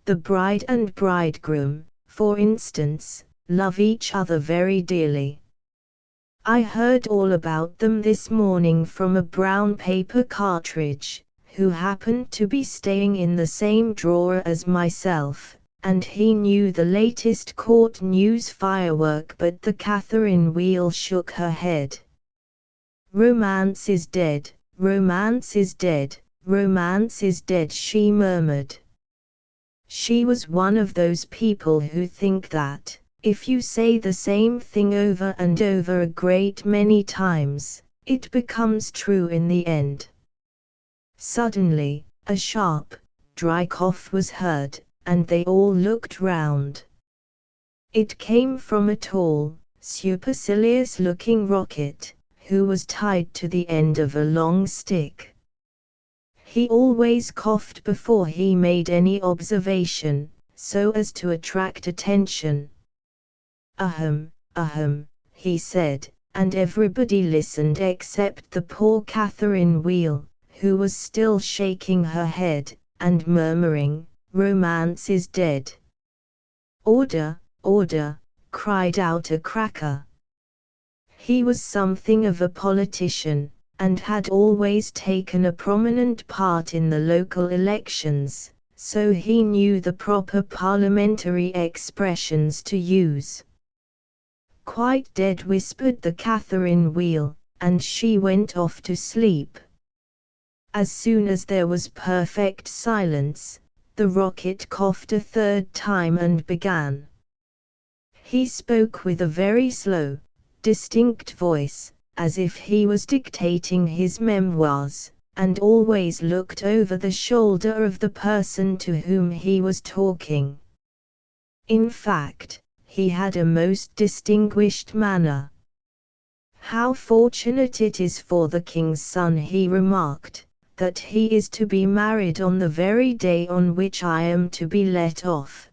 Speaker 1: The bride and bridegroom, for instance, love each other very dearly. I heard all about them this morning from a brown paper cartridge, who happened to be staying in the same drawer as myself, and he knew the latest court news firework. But the Catherine Wilde shook her head. Romance is dead, romance is dead, romance is dead, she murmured. She was one of those people who think that, if you say the same thing over and over a great many times, it becomes true in the end. Suddenly, a sharp, dry cough was heard, and they all looked round. It came from a tall, supercilious-looking rocket, who was tied to the end of a long stick. He always coughed before he made any observation, so as to attract attention. Ahem, ahem, he said, and everybody listened except the poor Catherine Wilde, who was still shaking her head, and murmuring, romance is dead. Order, order, cried out a cracker. He was something of a politician, and had always taken a prominent part in the local elections, so he knew the proper parliamentary expressions to use. Quite dead, whispered the Catherine Wilde, and she went off to sleep. As soon as there was perfect silence, the rocket coughed a third time and began. He spoke with a very slow, distinct voice, as if he was dictating his memoirs, and always looked over the shoulder of the person to whom he was talking. In fact, he had a most distinguished manner. How fortunate it is for the king's son, he remarked, that he is to be married on the very day on which I am to be let off.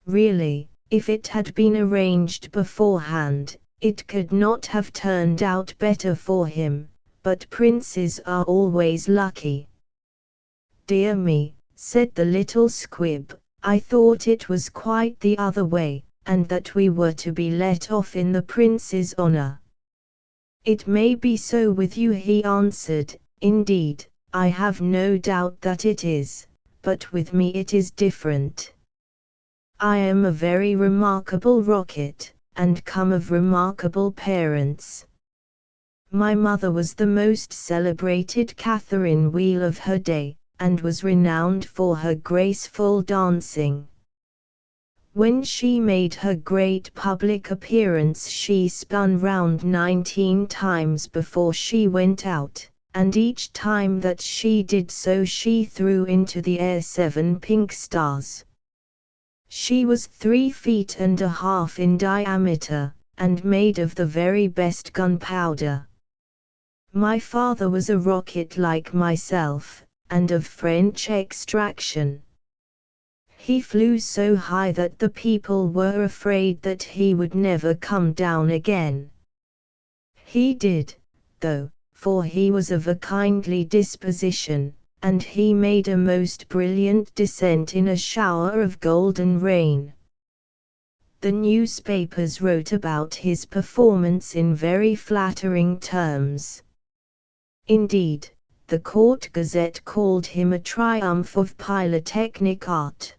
Speaker 1: Really, if it had been arranged beforehand, it could not have turned out better for him, but princes are always lucky. Dear me, said the little squib, I thought it was quite the other way, and that we were to be let off in the prince's honor. It may be so with you, he answered, indeed, I have no doubt that it is, but with me it is different. I am a very remarkable rocket, and come of remarkable parents. My mother was the most celebrated Catherine Wilde of her day, and was renowned for her graceful dancing. When she made her great public appearance, she spun round 19 times before she went out, and each time that she did so she threw into the air 7 pink stars. She was 3.5 feet in diameter, and made of the very best gunpowder. My father was a rocket like myself, and of French extraction. He flew so high that the people were afraid that he would never come down again. He did, though, for he was of a kindly disposition, and he made a most brilliant descent in a shower of golden rain. The newspapers wrote about his performance in very flattering terms. Indeed, the Court Gazette called him a triumph of pyrotechnic art.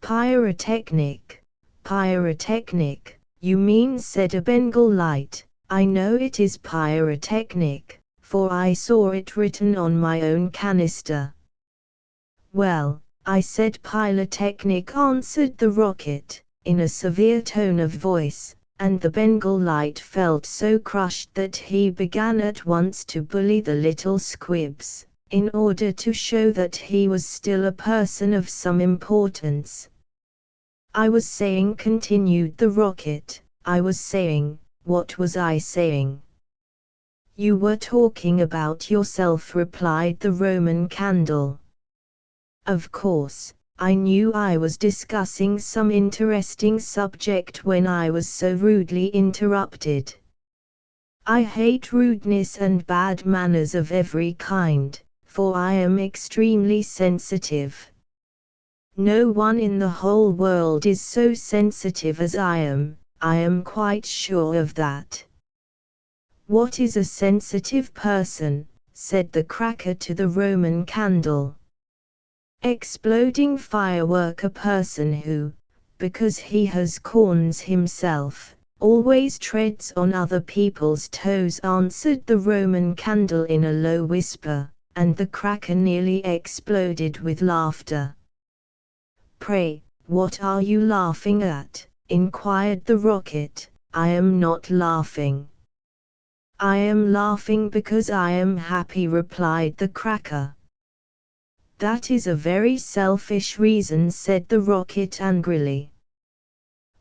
Speaker 1: Pyrotechnic, pyrotechnic, you mean, said a Bengal light. I know it is pyrotechnic, for I saw it written on my own canister. Well, I said pyrotechnic, answered the Rocket, in a severe tone of voice, and the Bengal light felt so crushed that he began at once to bully the little squibs, in order to show that he was still a person of some importance. I was saying, continued the Rocket, I was saying, what was I saying? You were talking about yourself, replied the Roman Candle. Of course, I knew I was discussing some interesting subject when I was so rudely interrupted. I hate rudeness and bad manners of every kind, for I am extremely sensitive. No one in the whole world is so sensitive as I am quite sure of that. What is a sensitive person? Said the Cracker to the Roman Candle. Exploding firework, a person who, because he has corns himself, always treads on other people's toes, answered the Roman Candle in a low whisper, and the Cracker nearly exploded with laughter. Pray, what are you laughing at? Inquired the Rocket. I am not laughing. I am laughing because I am happy, replied the Cracker. That is a very selfish reason, said the Rocket angrily.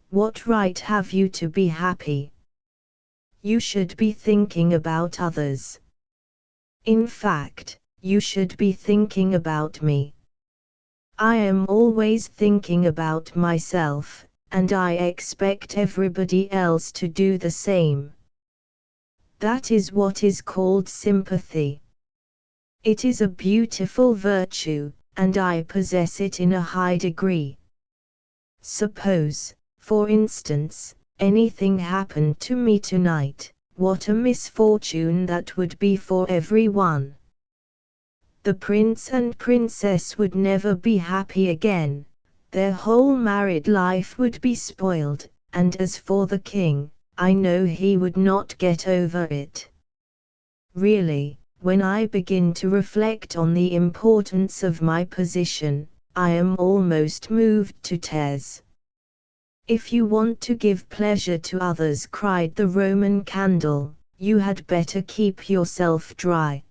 Speaker 1: What right have you to be happy? You should be thinking about others. In fact, you should be thinking about me. I am always thinking about myself, and I expect everybody else to do the same. That is what is called sympathy. It is a beautiful virtue, and I possess it in a high degree. Suppose, for instance, anything happened to me tonight, what a misfortune that would be for everyone. The prince and princess would never be happy again, their whole married life would be spoiled, and as for the king, I know he would not get over it. Really, when I begin to reflect on the importance of my position, I am almost moved to tears. If you want to give pleasure to others, cried the Roman Candle, you had better keep yourself dry.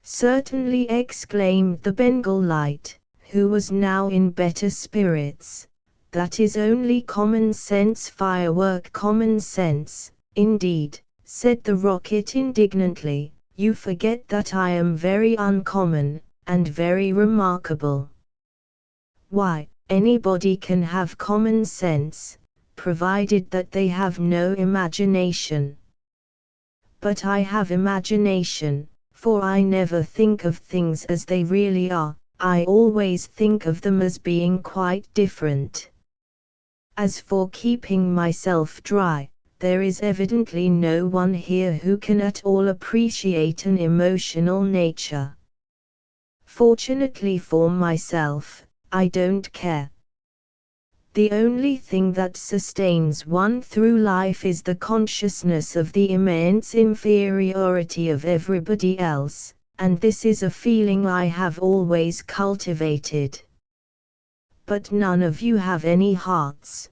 Speaker 1: Certainly, exclaimed the Bengal Light, who was now in better spirits. That is only common sense, firework. Common sense, indeed, said the Rocket indignantly. You forget that I am very uncommon, and very remarkable. Why, anybody can have common sense, provided that they have no imagination. But I have imagination, for I never think of things as they really are, I always think of them as being quite different. As for keeping myself dry, there is evidently no one here who can at all appreciate an emotional nature. Fortunately for myself, I don't care. The only thing that sustains one through life is the consciousness of the immense inferiority of everybody else, and this is a feeling I have always cultivated. But none of you have any hearts.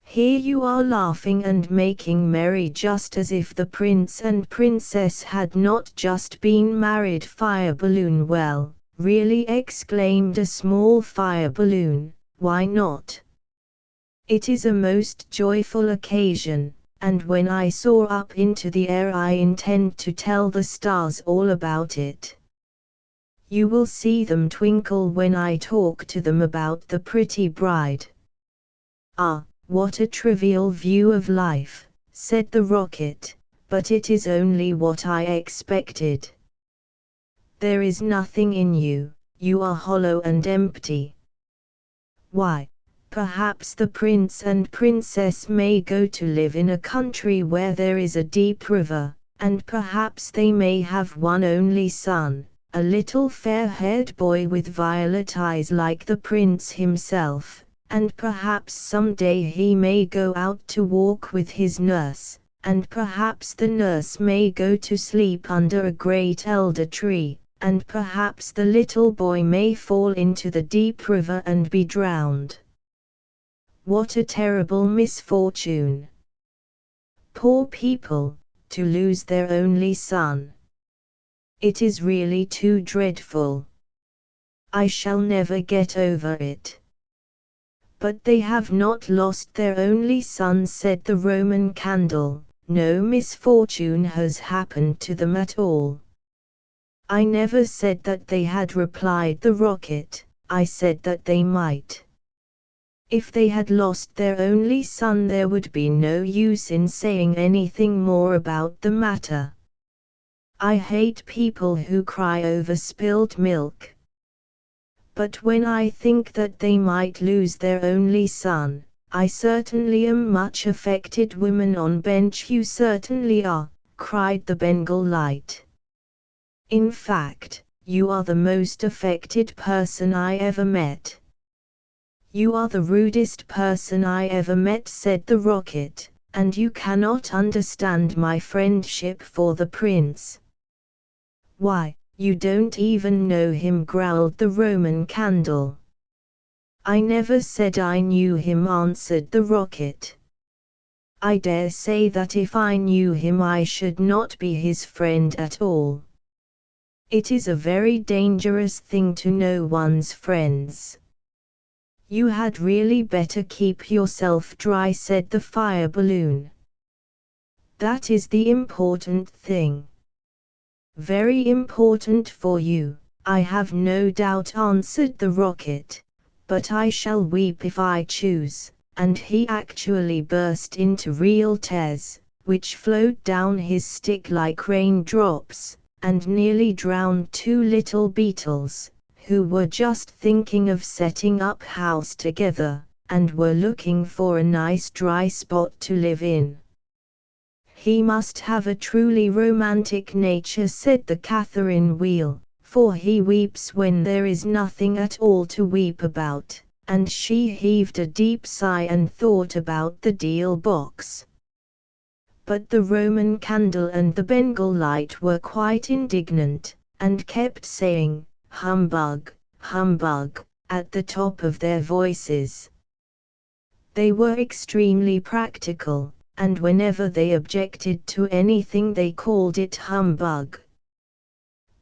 Speaker 1: Here you are laughing and making merry just as if the prince and princess had not just been married. Fire balloon. Well, really, exclaimed a small fire balloon. Why not? It is a most joyful occasion, and when I soar up into the air I intend to tell the stars all about it. You will see them twinkle when I talk to them about the pretty bride. Ah, what a trivial view of life, said the Rocket, but it is only what I expected. There is nothing in you, you are hollow and empty. Why, Perhaps the prince and princess may go to live in a country where there is a deep river, and perhaps they may have one only son, a little fair-haired boy with violet eyes like the prince himself, and perhaps someday he may go out to walk with his nurse, and perhaps the nurse may go to sleep under a great elder tree, and perhaps the little boy may fall into the deep river and be drowned. What a terrible misfortune! Poor people, to lose their only son. It is really too dreadful. I shall never get over it. But they have not lost their only son, said the Roman candle. No misfortune has happened to them at all. I never said that they had, replied the rocket. I said that they might. If they had lost their only son, there would be no use in saying anything more about the matter. I hate people who cry over spilled milk. But when I think that they might lose their only son, I certainly am much affected. Women on bench, you certainly are, cried the Bengal light. In fact, you are the most affected person I ever met. You are the rudest person I ever met, said the rocket, and you cannot understand my friendship for the prince. Why, you don't even know him, growled the Roman candle. I never said I knew him, answered the rocket. I dare say that if I knew him I should not be his friend at all. It is a very dangerous thing to know one's friends. You had really better keep yourself dry, said the fire balloon. That is the important thing. Very important for you, I have no doubt, answered the rocket, but I shall weep if I choose, and he actually burst into real tears, which flowed down his stick like raindrops, and nearly drowned two little beetles, who were just thinking of setting up house together, and were looking for a nice dry spot to live in. He must have a truly romantic nature, said the Catherine wheel, for he weeps when there is nothing at all to weep about, and she heaved a deep sigh and thought about the deal box. But the Roman candle and the Bengal light were quite indignant, and kept saying, "Humbug, humbug," at the top of their voices. They were extremely practical, and whenever they objected to anything they called it humbug.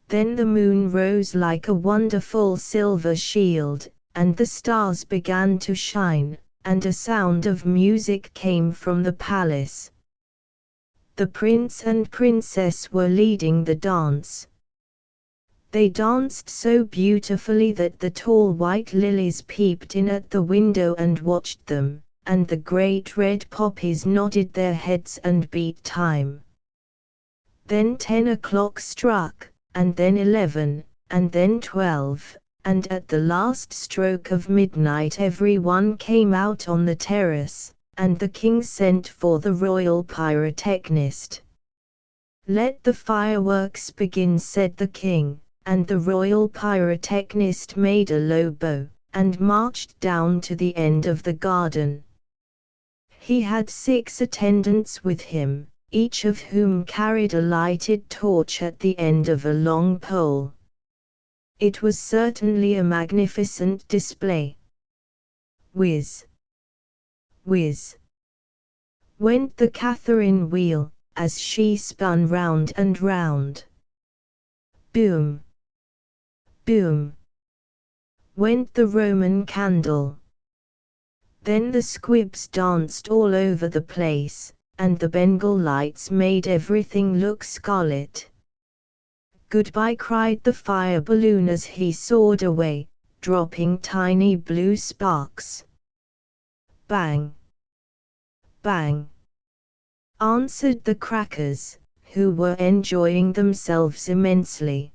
Speaker 1: Then the moon rose like a wonderful silver shield, and the stars began to shine, and a sound of music came from the palace. The prince and princess were leading the dance. They danced so beautifully that the tall white lilies peeped in at the window and watched them, and the great red poppies nodded their heads and beat time. Then 10 o'clock struck, and then 11, and then 12, and at the last stroke of midnight everyone came out on the terrace, and the king sent for the royal pyrotechnist. "Let the fireworks begin," said the king. And the royal pyrotechnist made a low bow, and marched down to the end of the garden. He had 6 attendants with him, each of whom carried a lighted torch at the end of a long pole. It was certainly a magnificent display. Whiz! Whiz! Went the Catherine wheel, as she spun round and round. Boom! Boom! Went the Roman candle. Then the squibs danced all over the place, and the Bengal lights made everything look scarlet. "Goodbye," cried the fire balloon as he soared away, dropping tiny blue sparks. Bang! Bang! Answered the crackers, who were enjoying themselves immensely.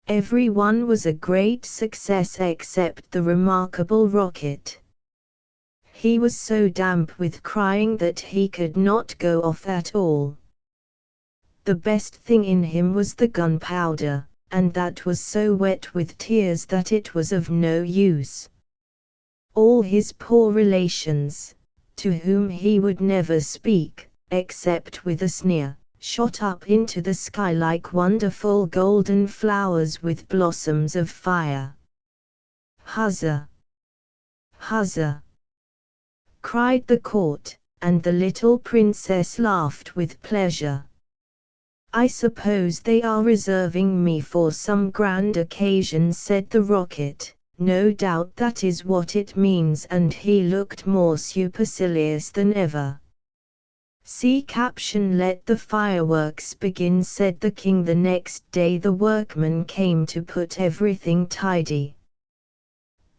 Speaker 1: Everyone was a great success except the remarkable rocket. He was so damp with crying that he could not go off at all. The best thing in him was the gunpowder, and that was so wet with tears that it was of no use. All his poor relations, to whom he would never speak, except with a sneer, shot up into the sky like wonderful golden flowers with blossoms of fire. "Huzza! Huzza!" cried the court, and the little princess laughed with pleasure. "I suppose they are reserving me for some grand occasion," said the Rocket. "No doubt that is what it means," and he looked more supercilious than ever. See caption. "Let the fireworks begin," said the king. The next day the workmen came to put everything tidy.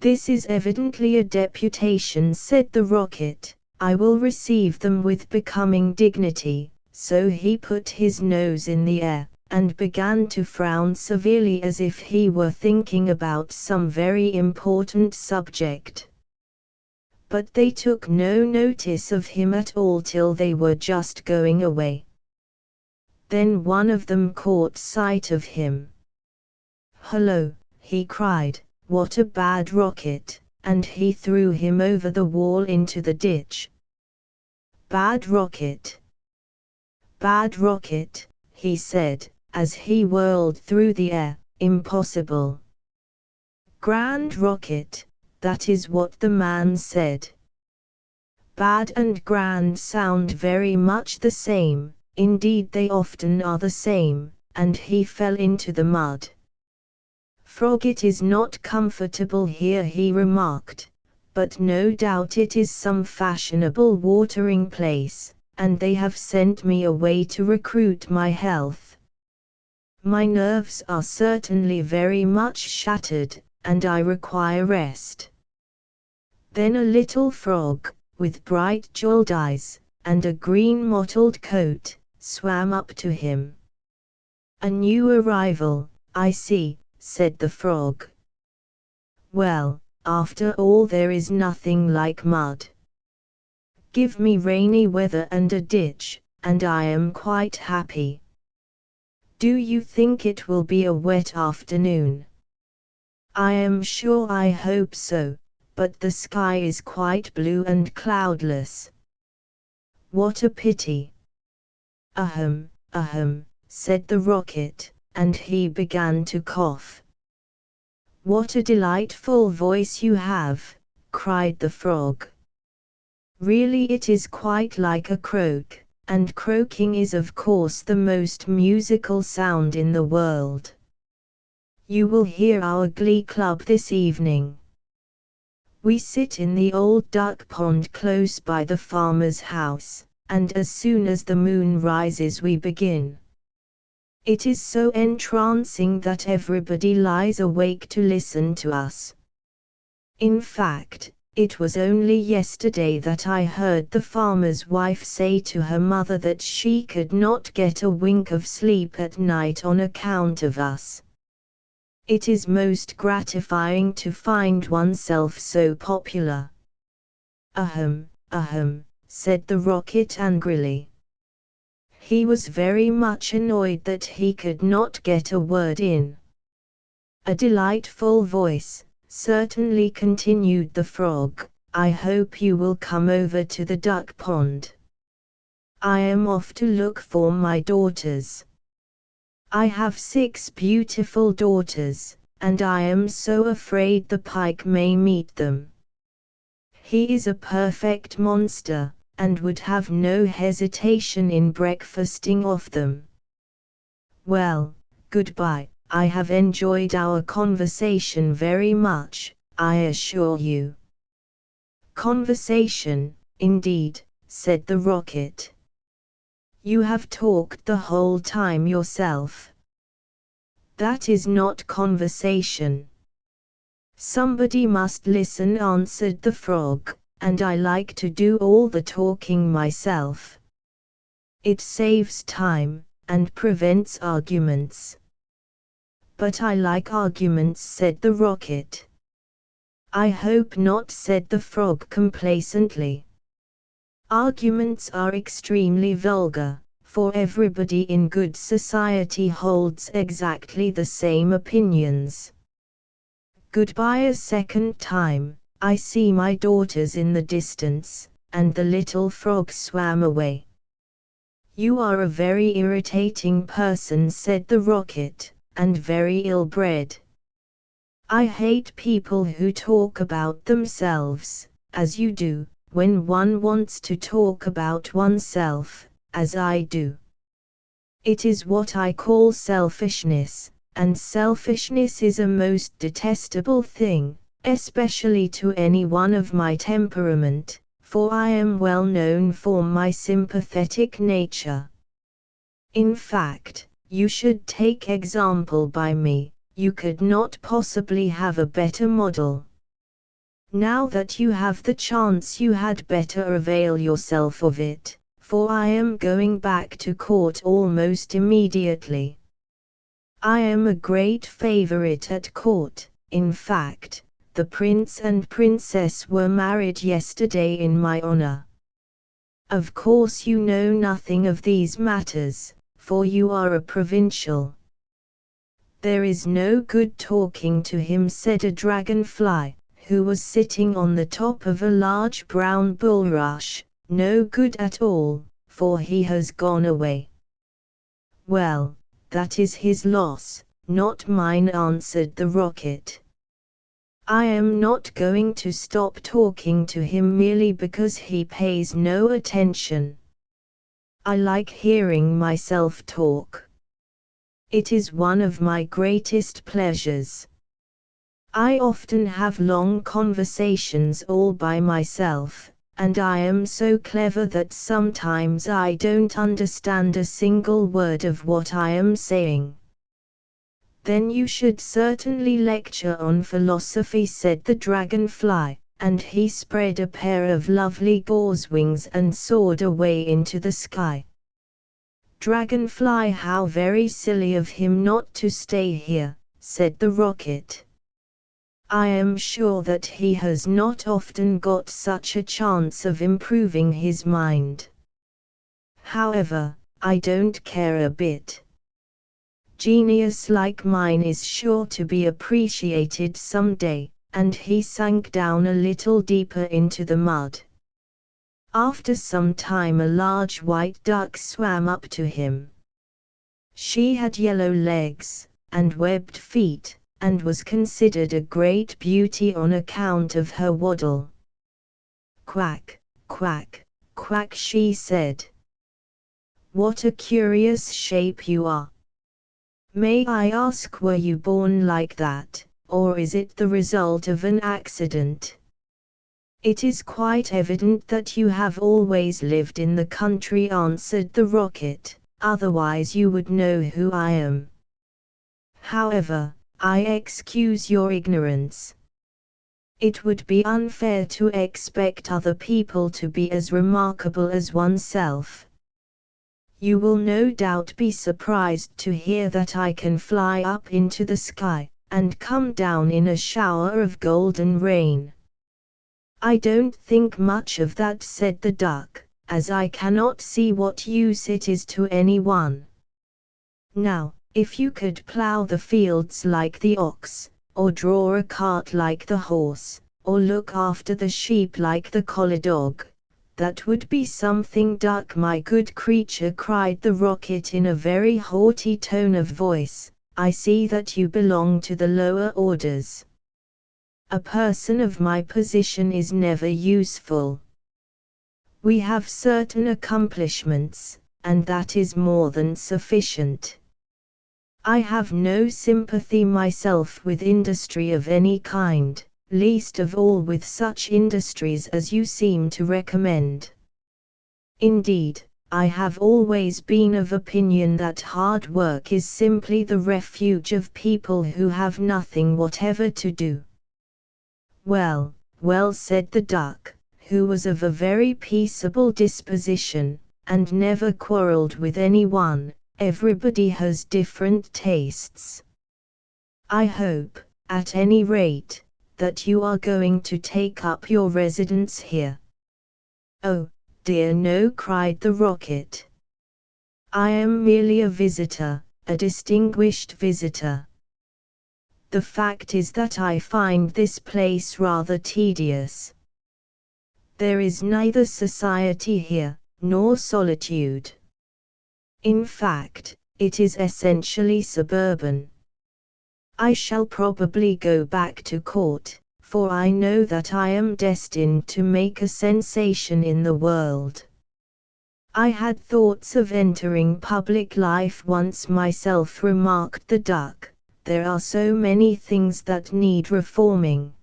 Speaker 1: "This is evidently a deputation," said the Rocket. "I will receive them with becoming dignity." So he put his nose in the air, and began to frown severely as if he were thinking about some very important subject. But they took no notice of him at all till they were just going away. Then one of them caught sight of him. "Hullo!" he cried, "what a bad rocket!" and he threw him over the wall into the ditch. "Bad rocket! Bad rocket!" he said, as he whirled through the air. "Impossible!" "Grand rocket!" that is what the man said. Bad and grand sound very much the same, indeed they often are the same, and he fell into the mud. "Frog, it is not comfortable here," he remarked, "but no doubt it is some fashionable watering place, and they have sent me away to recruit my health. My nerves are certainly very much shattered, and I require rest." Then a little frog, with bright jeweled eyes, and a green mottled coat, swam up to him. "A new arrival, I see," said the frog. "Well, after all there is nothing like mud. Give me rainy weather and a ditch, and I am quite happy. Do you think it will be a wet afternoon?" "I am sure I hope so, but the sky is quite blue and cloudless." "What a pity!" "Ahem, ahem," said the Rocket, and he began to cough. "What a delightful voice you have!" cried the frog. "Really it is quite like a croak, and croaking is of course the most musical sound in the world. You will hear our glee club this evening. We sit in the old duck pond close by the farmer's house, and as soon as the moon rises we begin. It is so entrancing that everybody lies awake to listen to us. In fact, it was only yesterday that I heard the farmer's wife say to her mother that she could not get a wink of sleep at night on account of us. It is most gratifying to find oneself so popular." "Ahem, ahem," said the Rocket angrily. He was very much annoyed that he could not get a word in. "A delightful voice, certainly," continued the frog. "I hope you will come over to the duck pond. I am off to look for my daughters. I have 6 beautiful daughters, and I am so afraid the pike may meet them. He is a perfect monster, and would have no hesitation in breakfasting off them. Well, goodbye. I have enjoyed our conversation very much, I assure you." "Conversation, indeed," said the Rocket. "You have talked the whole time yourself." "That is not conversation." "Somebody must listen," answered the frog, "and I like to do all the talking myself. It saves time, and prevents arguments." "But I like arguments," said the Rocket. I hope not, said the frog complacently. Arguments are extremely vulgar, for everybody in good society holds exactly the same opinions. Goodbye a second time, I see my daughters in the distance, and the little frog swam away. You are a very irritating person, said the rocket, and very ill-bred. I hate people who talk about themselves, as you do, when one wants to talk about oneself, as I do. It is what I call selfishness, and selfishness is a most detestable thing, especially to anyone of my temperament, for I am well known for my sympathetic nature. In fact, you should take example by me, you could not possibly have a better model. Now that you have the chance, you had better avail yourself of it, for I am going back to court almost immediately. I am a great favorite at court. In fact, the prince and princess were married yesterday in my honor. Of course you know nothing of these matters, for you are a provincial. There is no good talking to him, said a dragonfly, who was sitting on the top of a large brown bulrush. No good at all, for he has gone away. Well, that is his loss, not mine, answered the rocket. I am not going to stop talking to him merely because he pays no attention. I like hearing myself talk. It is one of my greatest pleasures. I often have long conversations all by myself, and I am so clever that sometimes I don't understand a single word of what I am saying. Then you should certainly lecture on philosophy, said the dragonfly, and he spread a pair of lovely gauze wings and soared away into the sky. Dragonfly, how very silly of him not to stay here, said the rocket. I am sure that he has not often got such a chance of improving his mind. However, I don't care a bit. Genius like mine is sure to be appreciated someday, and he sank down a little deeper into the mud. After some time a large white duck swam up to him. She had yellow legs, and webbed feet, and was considered a great beauty on account of her waddle. Quack, quack, quack, she said. What a curious shape you are. May I ask, were you born like that, or is it the result of an accident? It is quite evident that you have always lived in the country, answered the rocket, otherwise you would know who I am. However, I excuse your ignorance. It would be unfair to expect other people to be as remarkable as oneself. You will no doubt be surprised to hear that I can fly up into the sky, and come down in a shower of golden rain. I don't think much of that, said the duck, as I cannot see what use it is to anyone. Now, if you could plough the fields like the ox, or draw a cart like the horse, or look after the sheep like the collar dog, that would be something, duck, my good creature, cried the rocket in a very haughty tone of voice. I see that you belong to the lower orders. A person of my position is never useful. We have certain accomplishments, and that is more than sufficient. I have no sympathy myself with industry of any kind, least of all with such industries as you seem to recommend. Indeed, I have always been of opinion that hard work is simply the refuge of people who have nothing whatever to do. Well, well, said the duck, who was of a very peaceable disposition, and never quarrelled with anyone. Everybody has different tastes. I hope, at any rate, that you are going to take up your residence here." "Oh, dear no," cried the rocket. "I am merely a visitor, a distinguished visitor. The fact is that I find this place rather tedious. There is neither society here, nor solitude. In fact, it is essentially suburban. I shall probably go back to court, for I know that I am destined to make a sensation in the world. I had thoughts of entering public life once myself," remarked the duck. "There are so many things that need reforming.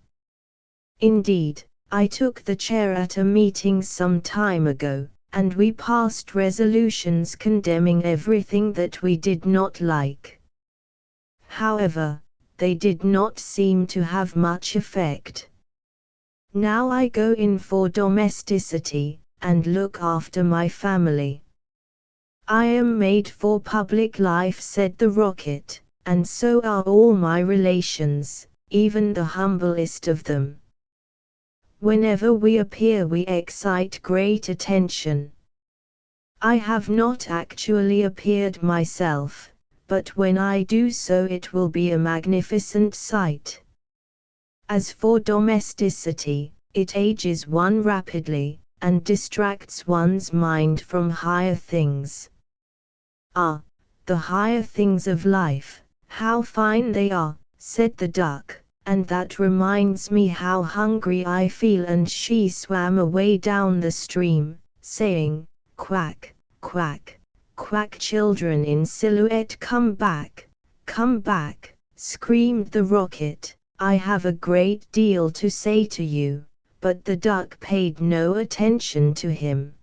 Speaker 1: Indeed, I took the chair at a meeting some time ago, and we passed resolutions condemning everything that we did not like. However, they did not seem to have much effect. Now I go in for domesticity, and look after my family. I am made for public life," said the rocket, "and so are all my relations, even the humblest of them. Whenever we appear we excite great attention. I have not actually appeared myself, but when I do so it will be a magnificent sight. As for domesticity, it ages one rapidly, and distracts one's mind from higher things." "Ah, the higher things of life, how fine they are," said the duck, "and that reminds me how hungry I feel," and she swam away down the stream, saying, "Quack, quack, quack, children in silhouette, come back, screamed the rocket. "I have a great deal to say to you," but the duck paid no attention to him.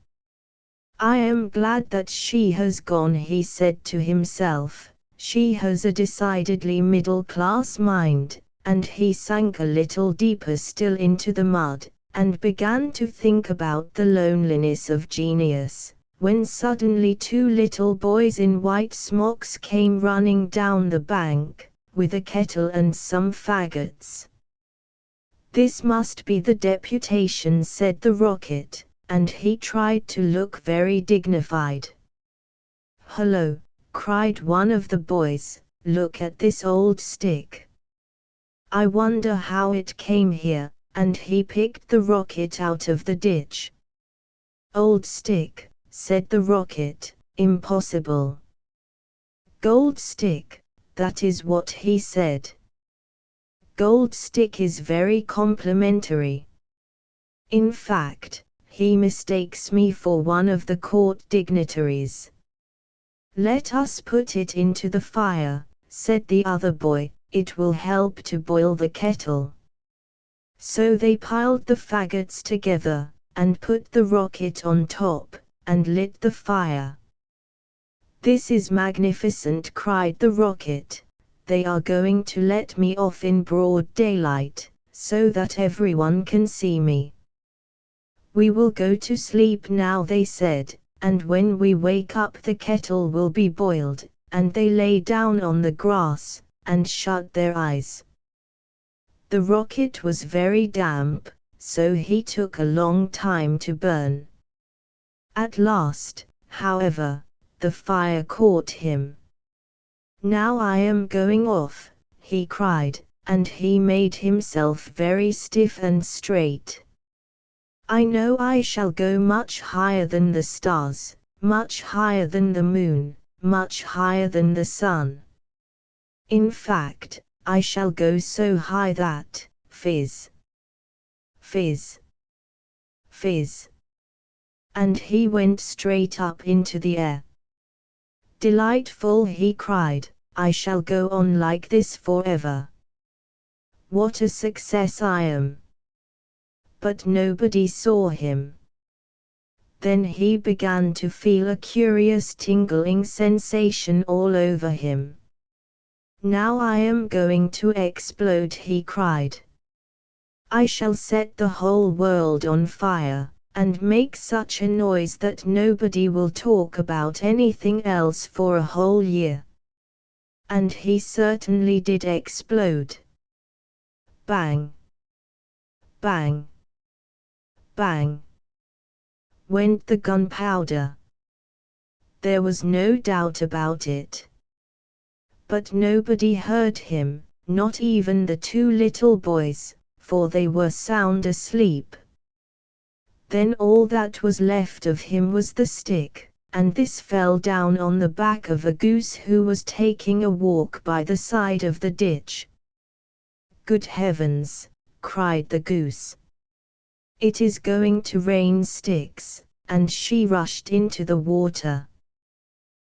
Speaker 1: "I am glad that she has gone," he said to himself. "She has a decidedly middle-class mind," and he sank a little deeper still into the mud, and began to think about the loneliness of genius, when suddenly two little boys in white smocks came running down the bank, with a kettle and some faggots. "This must be the deputation," said the rocket, and he tried to look very dignified. "Hullo," cried one of the boys, "look at this old stick. I wonder how it came here," and he picked the rocket out of the ditch. "Old stick," said the rocket, "impossible." "Gold stick," that is what he said. "Gold stick is very complimentary. In fact, he mistakes me for one of the court dignitaries." "Let us put it into the fire," said the other boy, "it will help to boil the kettle." So they piled the faggots together, and put the rocket on top, and lit the fire. "This is magnificent," cried the rocket. "They are going to let me off in broad daylight, so that everyone can see me." "We will go to sleep now," they said, "and when we wake up the kettle will be boiled," and they lay down on the grass, and shut their eyes. The rocket was very damp, so he took a long time to burn. At last, however, the fire caught him. "Now I am going off," he cried, and he made himself very stiff and straight. "I know I shall go much higher than the stars, much higher than the moon, much higher than the sun. In fact, I shall go so high that, fizz, fizz, fizz," and he went straight up into the air. "Delightful," he cried, "I shall go on like this forever. What a success I am!" But nobody saw him. Then he began to feel a curious tingling sensation all over him. "Now I am going to explode," he cried. "I shall set the whole world on fire, and make such a noise that nobody will talk about anything else for a whole year." And he certainly did explode. Bang! Bang! Bang! Went the gunpowder. There was no doubt about it. But nobody heard him, not even the two little boys, for they were sound asleep. Then all that was left of him was the stick, and this fell down on the back of a goose who was taking a walk by the side of the ditch. "Good heavens!" cried the goose. "It is going to rain sticks," and she rushed into the water.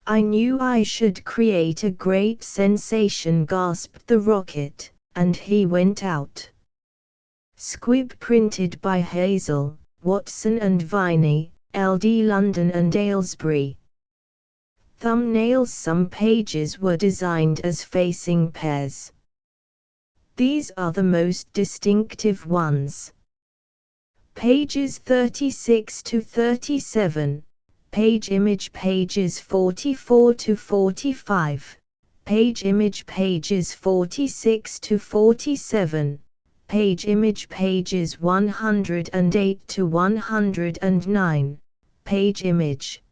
Speaker 1: "I knew I should create a great sensation," gasped the rocket, and he went out. Squib, printed by Hazel, Watson and Viney, LD London and Aylesbury. Thumbnails. Some pages were designed as facing pairs. These are the most distinctive ones. Pages 36 to 37. Page image pages 44 to 45, page image pages 46 to 47, page image pages 108 to 109, page image.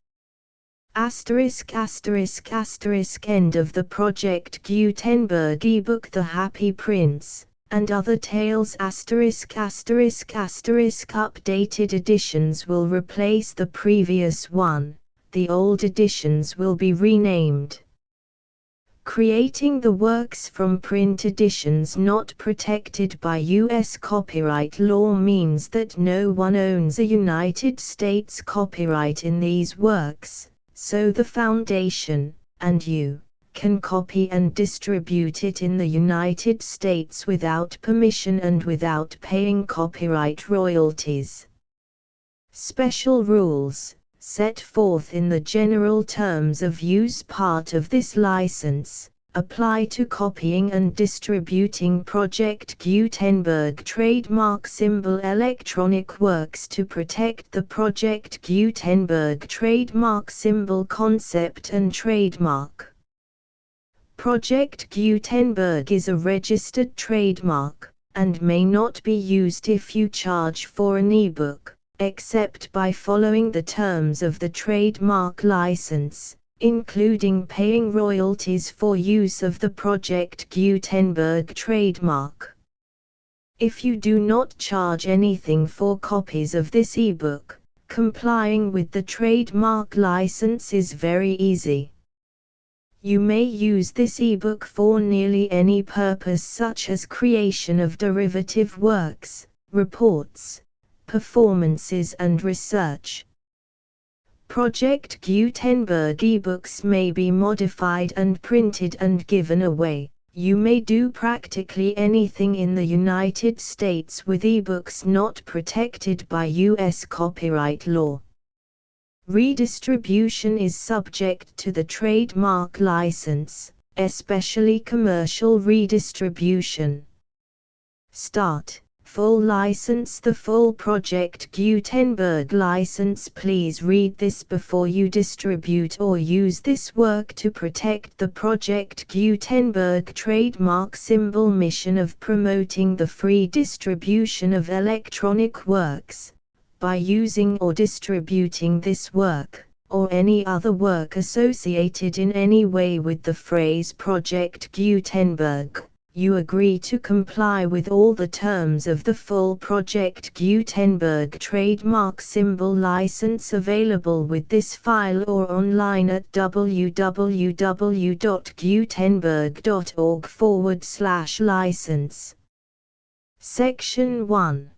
Speaker 1: Asterisk asterisk asterisk. End of the Project Gutenberg ebook The Happy Prince and Other Tales. Asterisk asterisk asterisk. Updated editions will replace the previous one, the old editions will be renamed. Creating the works from print editions not protected by U.S. copyright law means that no one owns a United States copyright in these works, so the Foundation, and you, can copy and distribute it in the United States without permission and without paying copyright royalties. Special rules, set forth in the general terms of use part of this license, apply to copying and distributing Project Gutenberg trademark symbol electronic works to protect the Project Gutenberg trademark symbol concept and trademark. Project Gutenberg is a registered trademark, and may not be used if you charge for an ebook, except by following the terms of the trademark license, including paying royalties for use of the Project Gutenberg trademark. If you do not charge anything for copies of this ebook, complying with the trademark license is very easy. You may use this ebook for nearly any purpose, such as creation of derivative works, reports, performances and research. Project Gutenberg ebooks may be modified and printed and given away. You may do practically anything in the United States with ebooks not protected by U.S. copyright law. Redistribution is subject to the trademark license, especially commercial redistribution. Start. Full license. The full Project Gutenberg license. Please read this before you distribute or use this work to protect the Project Gutenberg trademark symbol mission of promoting the free distribution of electronic works. By using or distributing this work, or any other work associated in any way with the phrase Project Gutenberg, you agree to comply with all the terms of the full Project Gutenberg trademark symbol license available with this file or online at www.gutenberg.org/license. Section 1.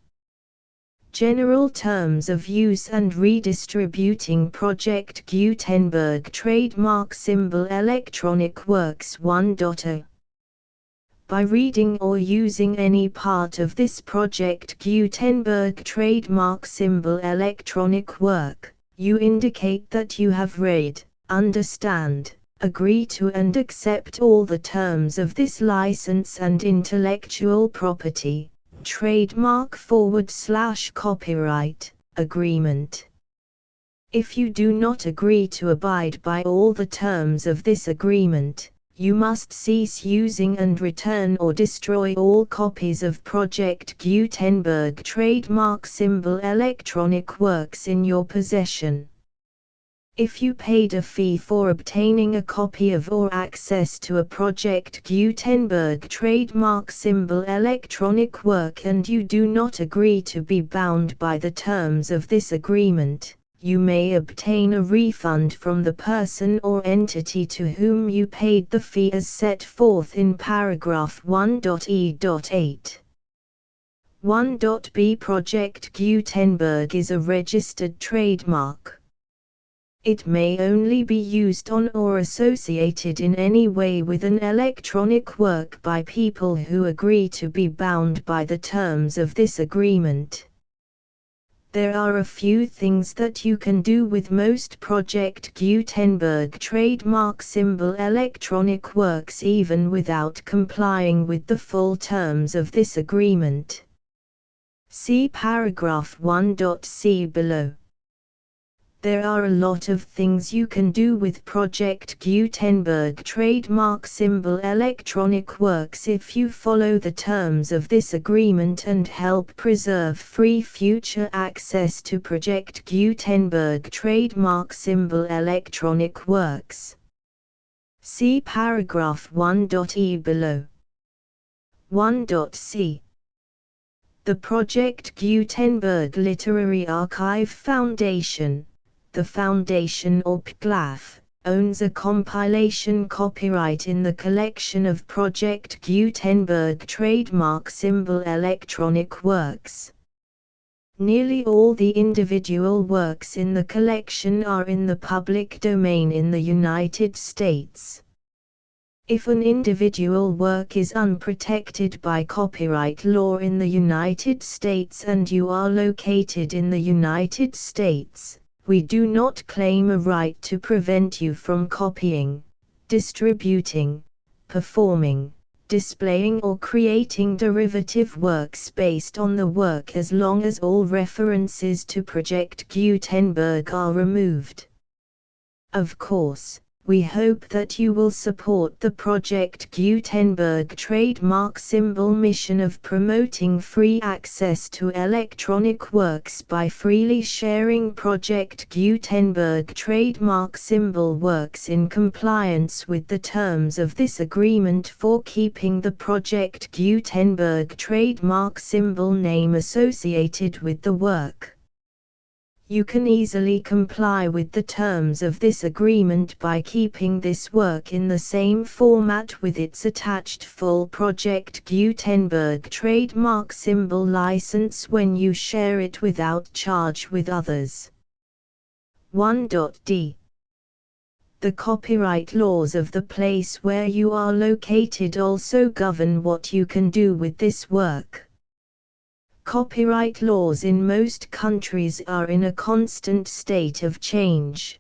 Speaker 1: General Terms of Use and Redistributing Project Gutenberg Trademark Symbol Electronic Works 1.0. By reading or using any part of this Project Gutenberg trademark symbol electronic work, you indicate that you have read, understand, agree to and accept all the terms of this license and intellectual property, trademark/copyright, agreement. If you do not agree to abide by all the terms of this agreement, you must cease using and return or destroy all copies of Project Gutenberg trademark symbol electronic works in your possession. If you paid a fee for obtaining a copy of or access to a Project Gutenberg trademark symbol electronic work and you do not agree to be bound by the terms of this agreement, you may obtain a refund from the person or entity to whom you paid the fee as set forth in paragraph 1.e.8. 1.b Project Gutenberg is a registered trademark. It may only be used on or associated in any way with an electronic work by people who agree to be bound by the terms of this agreement. There are a few things that you can do with most Project Gutenberg trademark symbol electronic works even without complying with the full terms of this agreement. See paragraph 1.c below. There are a lot of things you can do with Project Gutenberg trademark symbol electronic works if you follow the terms of this agreement and help preserve free future access to Project Gutenberg trademark symbol electronic works. See paragraph 1.e below. 1.c The Project Gutenberg Literary Archive Foundation, the Foundation or PGLAF, owns a compilation copyright in the collection of Project Gutenberg trademark symbol electronic works. Nearly all the individual works in the collection are in the public domain in the United States. If an individual work is unprotected by copyright law in the United States and you are located in the United States, we do not claim a right to prevent you from copying, distributing, performing, displaying or creating derivative works based on the work as long as all references to Project Gutenberg are removed. Of course, we hope that you will support the Project Gutenberg trademark symbol mission of promoting free access to electronic works by freely sharing Project Gutenberg trademark symbol works in compliance with the terms of this agreement for keeping the Project Gutenberg trademark symbol name associated with the work. You can easily comply with the terms of this agreement by keeping this work in the same format with its attached full Project Gutenberg trademark symbol license when you share it without charge with others. 1.d The copyright laws of the place where you are located also govern what you can do with this work. Copyright laws in most countries are in a constant state of change.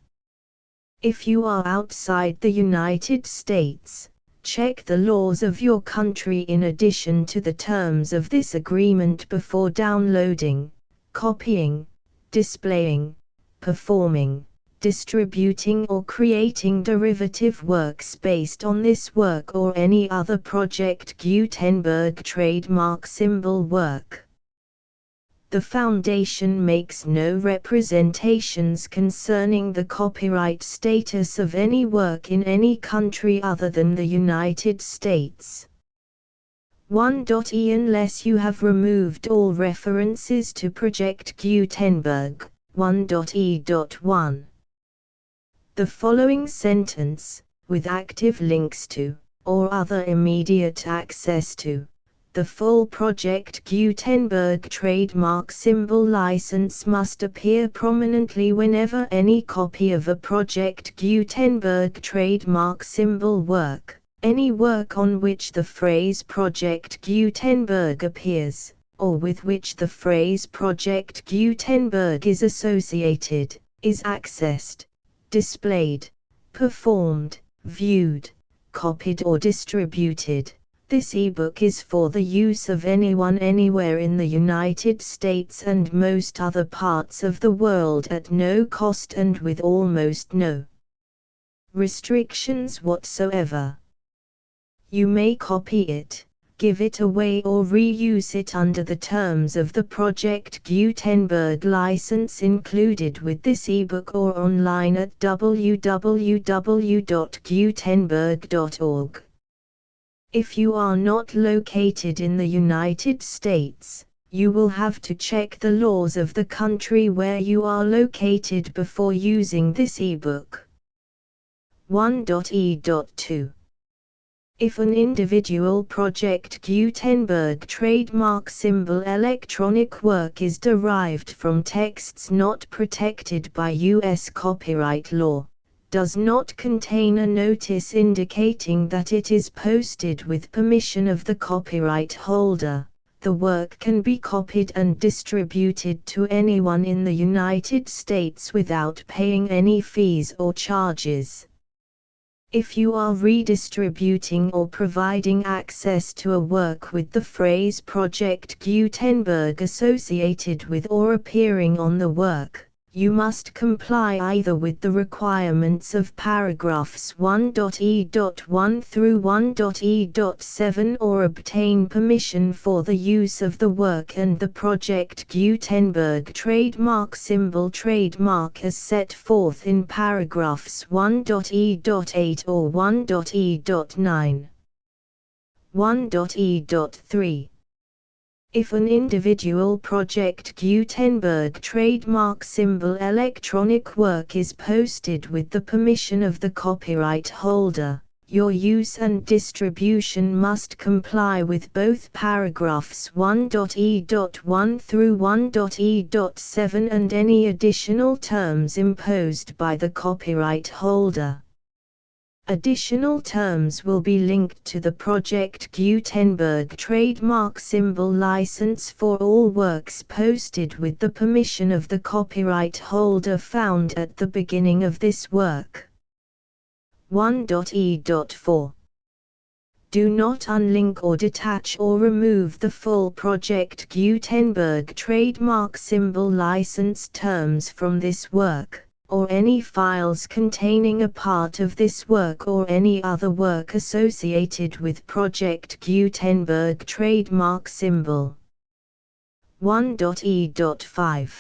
Speaker 1: If you are outside the United States, check the laws of your country in addition to the terms of this agreement before downloading, copying, displaying, performing, distributing or creating derivative works based on this work or any other Project Gutenberg trademark symbol work. The Foundation makes no representations concerning the copyright status of any work in any country other than the United States. 1.e Unless you have removed all references to Project Gutenberg, 1.e.1. The following sentence, with active links to, or other immediate access to, the full Project Gutenberg trademark symbol license must appear prominently whenever any copy of a Project Gutenberg trademark symbol work, any work on which the phrase Project Gutenberg appears, or with which the phrase Project Gutenberg is associated, is accessed, displayed, performed, viewed, copied or distributed. This ebook is for the use of anyone anywhere in the United States and most other parts of the world at no cost and with almost no restrictions whatsoever. You may copy it, give it away or reuse it under the terms of the Project Gutenberg license included with this ebook or online at www.gutenberg.org. If you are not located in the United States, you will have to check the laws of the country where you are located before using this ebook. 1.e.2 If an individual Project Gutenberg trademark symbol electronic work is derived from texts not protected by U.S. copyright law, does not contain a notice indicating that it is posted with permission of the copyright holder, the work can be copied and distributed to anyone in the United States without paying any fees or charges. If you are redistributing or providing access to a work with the phrase Project Gutenberg associated with or appearing on the work, you must comply either with the requirements of paragraphs 1.e.1 through 1.e.7 or obtain permission for the use of the work and the Project Gutenberg trademark symbol trademark as set forth in paragraphs 1.e.8 or 1.e.9. 1.e.3 If an individual Project Gutenberg trademark symbol electronic work is posted with the permission of the copyright holder, your use and distribution must comply with both paragraphs 1.e.1 through 1.e.7 and any additional terms imposed by the copyright holder. Additional terms will be linked to the Project Gutenberg trademark symbol license for all works posted with the permission of the copyright holder found at the beginning of this work. 1.e.4 Do not unlink or detach or remove the full Project Gutenberg trademark symbol license terms from this work, or any files containing a part of this work or any other work associated with Project Gutenberg trademark symbol. 1.e.5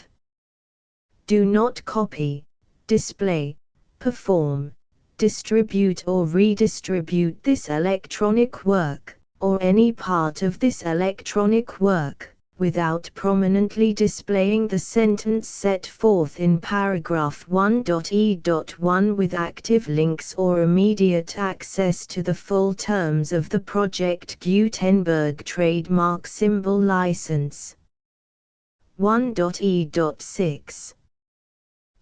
Speaker 1: Do not copy, display, perform, distribute or redistribute this electronic work, or any part of this electronic work, without prominently displaying the sentence set forth in paragraph 1.e.1 with active links or immediate access to the full terms of the Project Gutenberg trademark symbol license. 1.e.6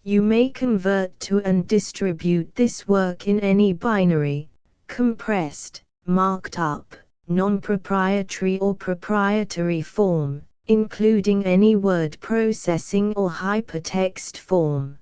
Speaker 1: You may convert to and distribute this work in any binary, compressed, marked up, non-proprietary or proprietary form, including any word processing or hypertext form.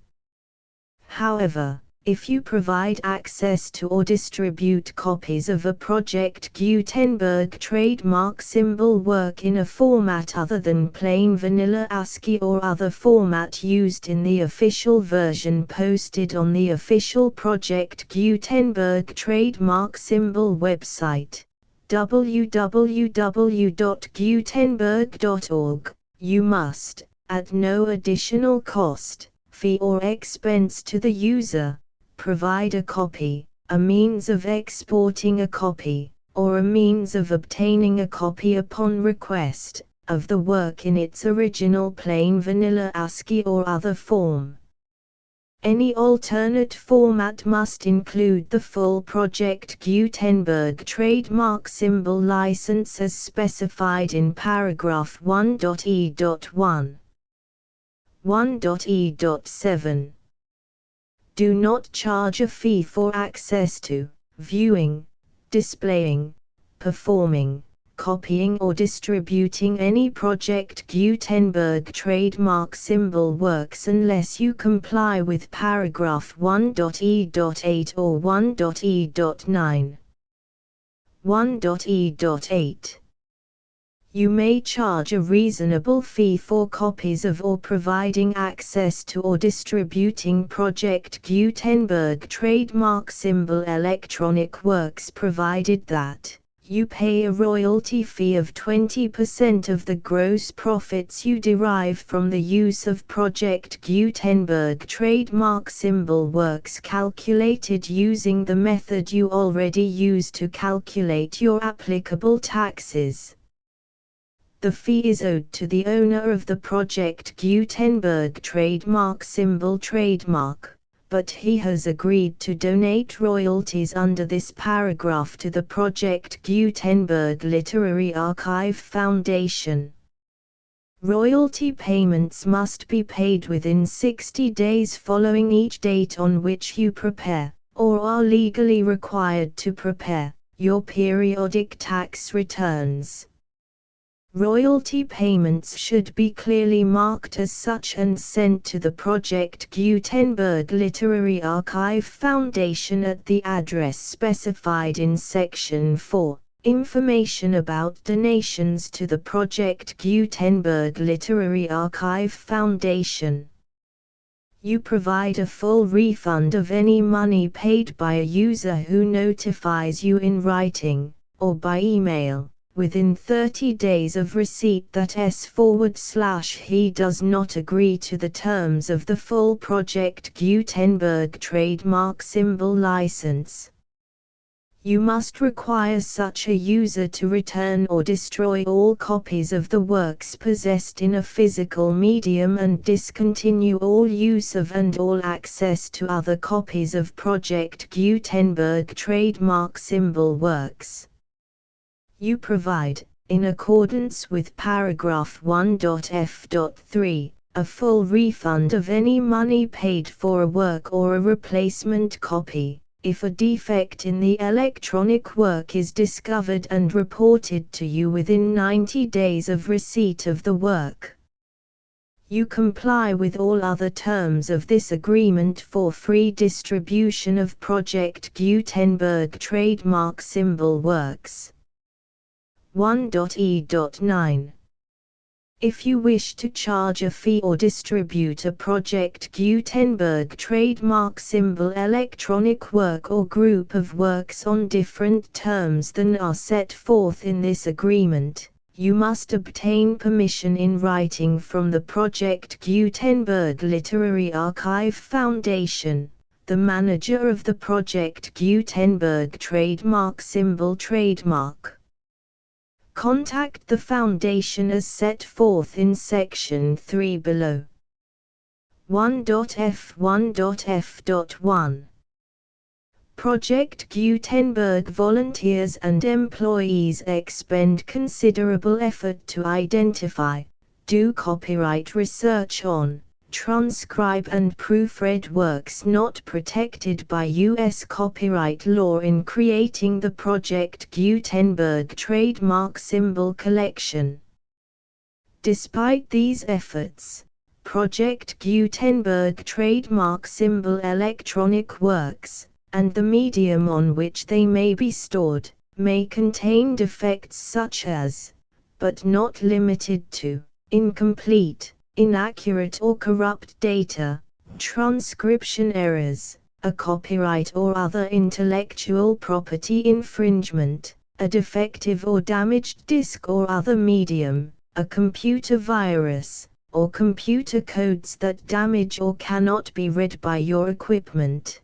Speaker 1: However, if you provide access to or distribute copies of a Project Gutenberg trademark symbol work in a format other than plain vanilla ASCII or other format used in the official version posted on the official Project Gutenberg trademark symbol website, www.gutenberg.org, you must, at no additional cost, fee or expense to the user, provide a copy, a means of exporting a copy, or a means of obtaining a copy upon request, of the work in its original plain vanilla ASCII or other form. Any alternate format must include the full Project Gutenberg trademark symbol license as specified in paragraph 1.e.1. 1.e.7 Do not charge a fee for access to, viewing, displaying, performing, copying or distributing any Project Gutenberg trademark symbol works unless you comply with paragraph 1.e.8 or 1.e.9. 1.e.8 You may charge a reasonable fee for copies of or providing access to or distributing Project Gutenberg trademark symbol electronic works, provided that you pay a royalty fee of 20% of the gross profits you derive from the use of Project Gutenberg trademark symbol works calculated using the method you already use to calculate your applicable taxes. The fee is owed to the owner of the Project Gutenberg trademark symbol trademark, but he has agreed to donate royalties under this paragraph to the Project Gutenberg Literary Archive Foundation. Royalty payments must be paid within 60 days following each date on which you prepare, or are legally required to prepare, your periodic tax returns. Royalty payments should be clearly marked as such and sent to the Project Gutenberg Literary Archive Foundation at the address specified in Section 4. Information about donations to the Project Gutenberg Literary Archive Foundation. You provide a full refund of any money paid by a user who notifies you in writing, or by email, within 30 days of receipt that he does not agree to the terms of the full Project Gutenberg trademark symbol license. You must require such a user to return or destroy all copies of the works possessed in a physical medium and discontinue all use of and all access to other copies of Project Gutenberg trademark symbol works. You provide, in accordance with paragraph 1.f.3, a full refund of any money paid for a work or a replacement copy, if a defect in the electronic work is discovered and reported to you within 90 days of receipt of the work. You comply with all other terms of this agreement for free distribution of Project Gutenberg trademark symbol works. 1.e.9. If you wish to charge a fee or distribute a Project Gutenberg trademark symbol electronic work or group of works on different terms than are set forth in this agreement, you must obtain permission in writing from the Project Gutenberg Literary Archive Foundation, the manager of the Project Gutenberg trademark symbol trademark. Contact the Foundation as set forth in Section 3 below. 1.f1.f.1. Project Gutenberg volunteers and employees expend considerable effort to identify, do copyright research on, transcribe and proofread works not protected by U.S. copyright law in creating the Project Gutenberg trademark symbol collection. Despite these efforts, Project Gutenberg trademark symbol electronic works, and the medium on which they may be stored, may contain defects such as, but not limited to, incomplete, inaccurate or corrupt data, transcription errors, a copyright or other intellectual property infringement, a defective or damaged disk or other medium, a computer virus, or computer codes that damage or cannot be read by your equipment.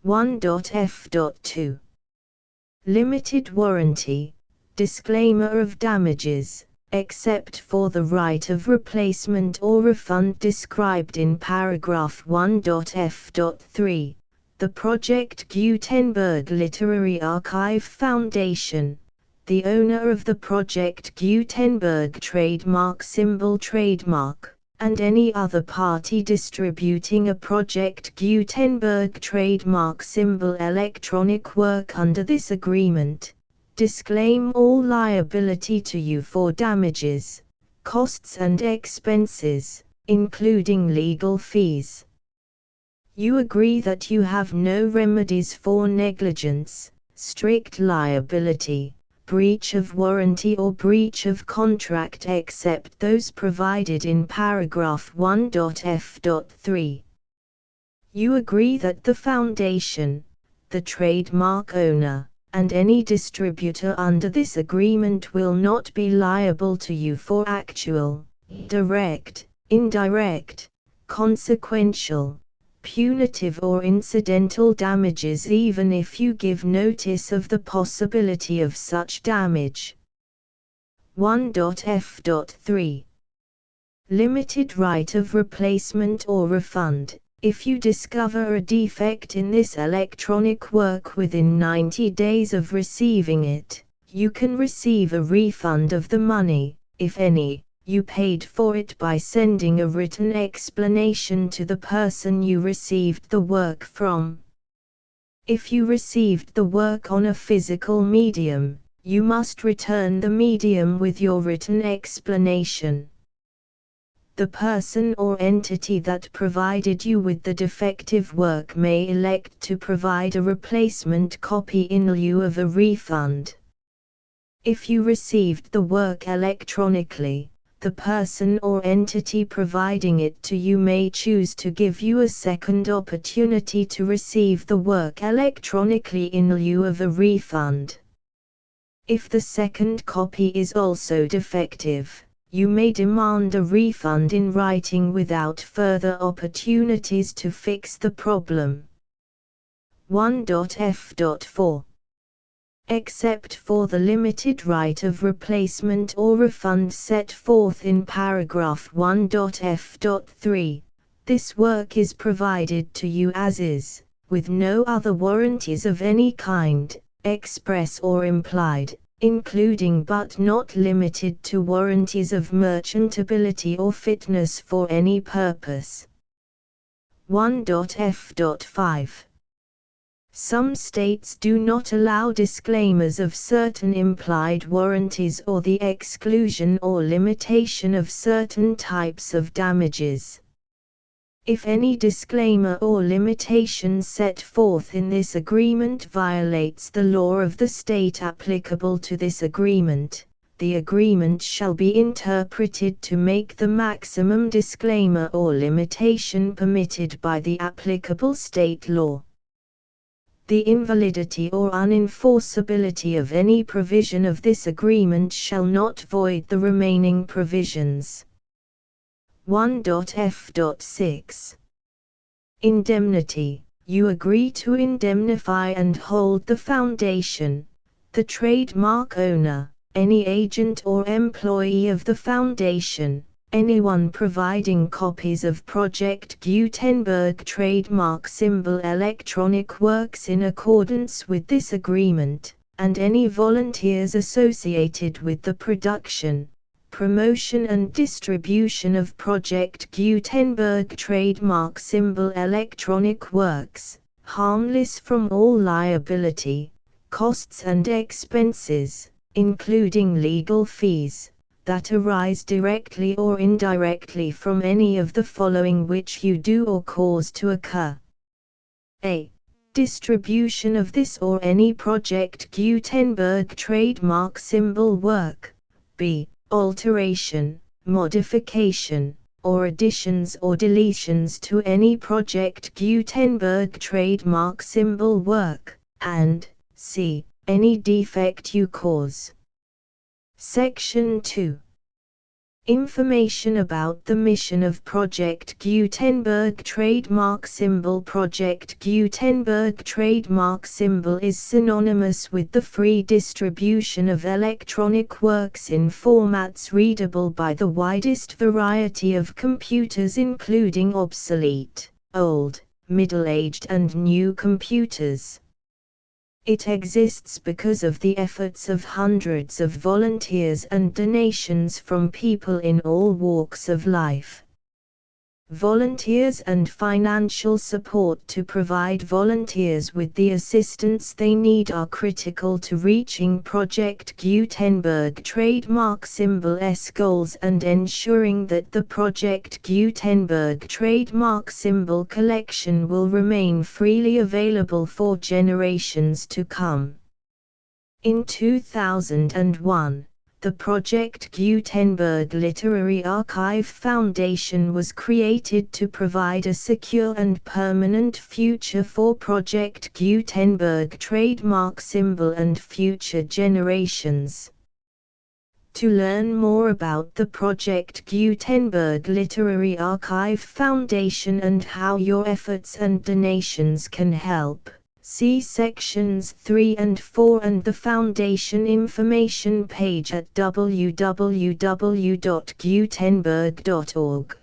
Speaker 1: 1.f.2. Limited warranty, disclaimer of damages, except for the right of replacement or refund described in paragraph 1.f.3, the Project Gutenberg Literary Archive Foundation, the owner of the Project Gutenberg trademark symbol trademark, and any other party distributing a Project Gutenberg trademark symbol electronic work under this agreement, disclaim all liability to you for damages, costs and expenses, including legal fees. You agree that you have no remedies for negligence, strict liability, breach of warranty or breach of contract except those provided in paragraph 1.f.3. You agree that the foundation, the trademark owner, and any distributor under this agreement will not be liable to you for actual, direct, indirect, consequential, punitive or incidental damages even if you give notice of the possibility of such damage. 1.f.3. Limited right of replacement or refund. If you discover a defect in this electronic work within 90 days of receiving it, you can receive a refund of the money, if any, you paid for it by sending a written explanation to the person you received the work from. If you received the work on a physical medium, you must return the medium with your written explanation. The person or entity that provided you with the defective work may elect to provide a replacement copy in lieu of a refund. If you received the work electronically, the person or entity providing it to you may choose to give you a second opportunity to receive the work electronically in lieu of a refund. If the second copy is also defective, you may demand a refund in writing without further opportunities to fix the problem. 1.f.4. Except for the limited right of replacement or refund set forth in paragraph 1.f.3, this work is provided to you as is, with no other warranties of any kind, express or implied, including but not limited to warranties of merchantability or fitness for any purpose. 1.f.5. Some states do not allow disclaimers of certain implied warranties or the exclusion or limitation of certain types of damages. If any disclaimer or limitation set forth in this agreement violates the law of the state applicable to this agreement, the agreement shall be interpreted to make the maximum disclaimer or limitation permitted by the applicable state law. The invalidity or unenforceability of any provision of this agreement shall not void the remaining provisions. 1.f.6. Indemnity. You agree to indemnify and hold the foundation, the trademark owner, any agent or employee of the foundation, anyone providing copies of Project Gutenberg trademark symbol electronic works in accordance with this agreement, and any volunteers associated with the production, promotion and distribution of Project Gutenberg trademark symbol electronic works, harmless from all liability, costs and expenses, including legal fees, that arise directly or indirectly from any of the following which you do or cause to occur. A. Distribution of this or any Project Gutenberg trademark symbol work. B. Alteration, modification, or additions or deletions to any Project Gutenberg trademark symbol work, and C. Any defect you cause. Section 2. Information about the mission of Project Gutenberg trademark symbol. Project Gutenberg trademark symbol is synonymous with the free distribution of electronic works in formats readable by the widest variety of computers, including obsolete, old, middle-aged and new computers. It exists because of the efforts of hundreds of volunteers and donations from people in all walks of life. Volunteers and financial support to provide volunteers with the assistance they need are critical to reaching Project Gutenberg trademark symbol's goals and ensuring that the Project Gutenberg trademark symbol collection will remain freely available for generations to come. In 2001, the Project Gutenberg Literary Archive Foundation was created to provide a secure and permanent future for Project Gutenberg trademark symbol and future generations. To learn more about the Project Gutenberg Literary Archive Foundation and how your efforts and donations can help, see sections 3 and 4 and the Foundation information page at www.gutenberg.org.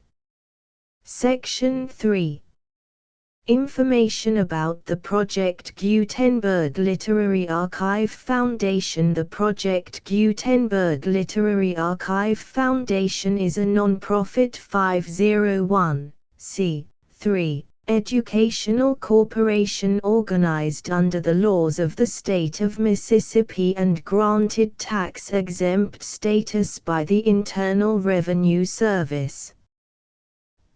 Speaker 1: Section 3. Information about the Project Gutenberg Literary Archive Foundation. The Project Gutenberg Literary Archive Foundation is a non-profit 501(c)(3) educational corporation organized under the laws of the state of Mississippi and granted tax-exempt status by the Internal Revenue Service.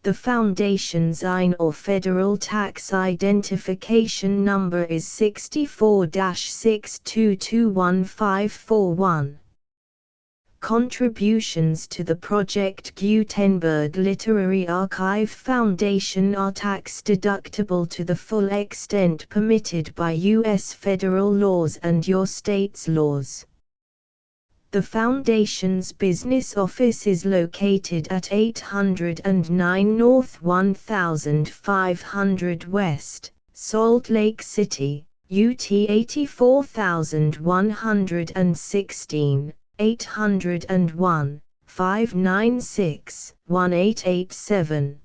Speaker 1: The Foundation's IN or Federal Tax Identification Number is 64-6221541. Contributions to the Project Gutenberg Literary Archive Foundation are tax-deductible to the full extent permitted by U.S. federal laws and your state's laws. The Foundation's business office is located at 809 North 1500 West, Salt Lake City, UT 84116, 801-596-1887.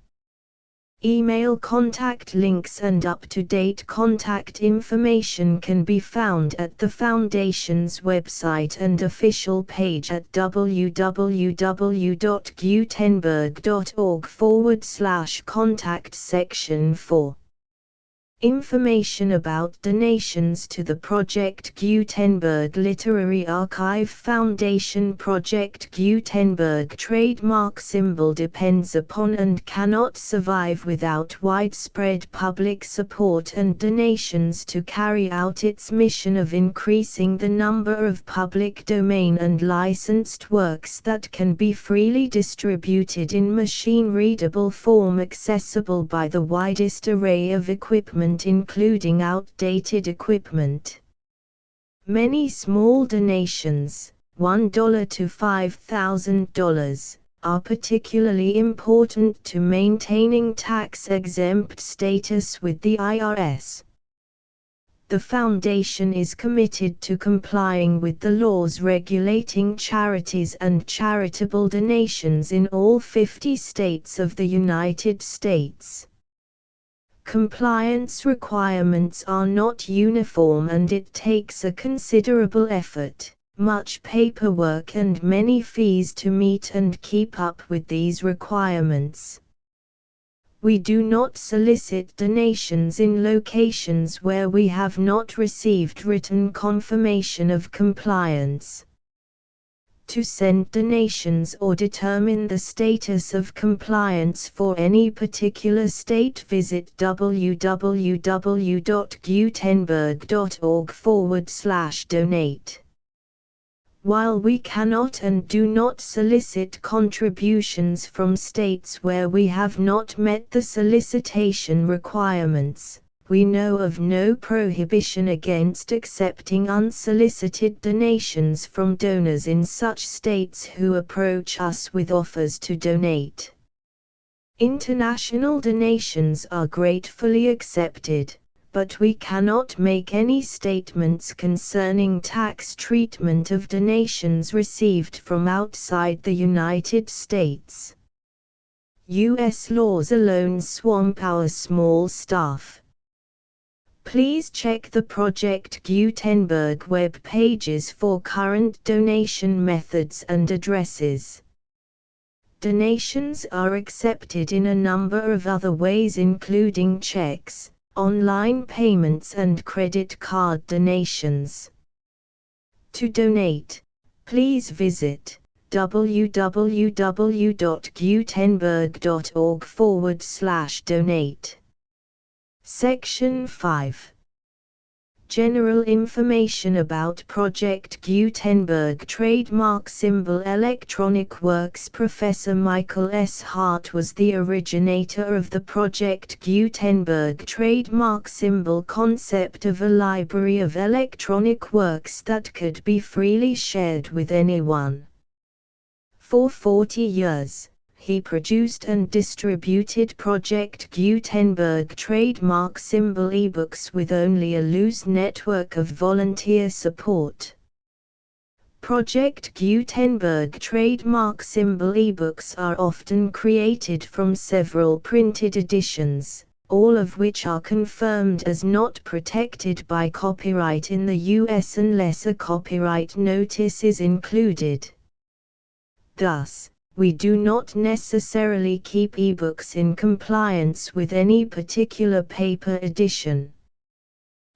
Speaker 1: Email contact links and up-to-date contact information can be found at the Foundation's website and official page at www.gutenberg.org/contact section 4. Information about donations to the Project Gutenberg Literary Archive Foundation. Project Gutenberg trademark symbol depends upon and cannot survive without widespread public support and donations to carry out its mission of increasing the number of public domain and licensed works that can be freely distributed in machine-readable form accessible by the widest array of equipment including outdated equipment. Many small donations, $1 to $5,000, are particularly important to maintaining tax-exempt status with the IRS. The Foundation is committed to complying with the laws regulating charities and charitable donations in all 50 states of the United States. Compliance requirements are not uniform and it takes a considerable effort, much paperwork and many fees to meet and keep up with these requirements. We do not solicit donations in locations where we have not received written confirmation of compliance. To send donations or determine the status of compliance for any particular state, visit www.gutenberg.org/donate. While we cannot and do not solicit contributions from states where we have not met the solicitation requirements, we know of no prohibition against accepting unsolicited donations from donors in such states who approach us with offers to donate. International donations are gratefully accepted, but we cannot make any statements concerning tax treatment of donations received from outside the United States. U.S. laws alone swamp our small staff. Please check the Project Gutenberg web pages for current donation methods and addresses. Donations are accepted in a number of other ways including checks, online payments and credit card donations. To donate, please visit www.gutenberg.org/donate. Section 5. General information about Project Gutenberg trademark symbol electronic works. Professor Michael S. Hart was the originator of the Project Gutenberg trademark symbol concept of a library of electronic works that could be freely shared with anyone. For 40 years, he produced and distributed Project Gutenberg trademark symbol ebooks with only a loose network of volunteer support. Project Gutenberg trademark symbol ebooks are often created from several printed editions, all of which are confirmed as not protected by copyright in the US unless a copyright notice is included. Thus, we do not necessarily keep ebooks in compliance with any particular paper edition.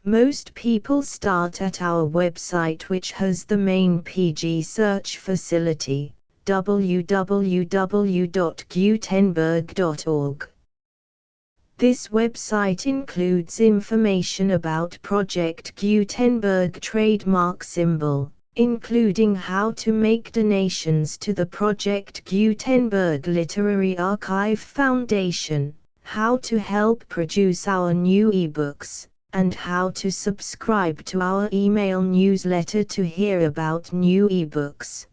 Speaker 1: Most people start at our website, which has the main PG search facility, www.gutenberg.org. This website includes information about Project Gutenberg trademark symbol, including how to make donations to the Project Gutenberg Literary Archive Foundation, how to help produce our new ebooks, and how to subscribe to our email newsletter to hear about new ebooks.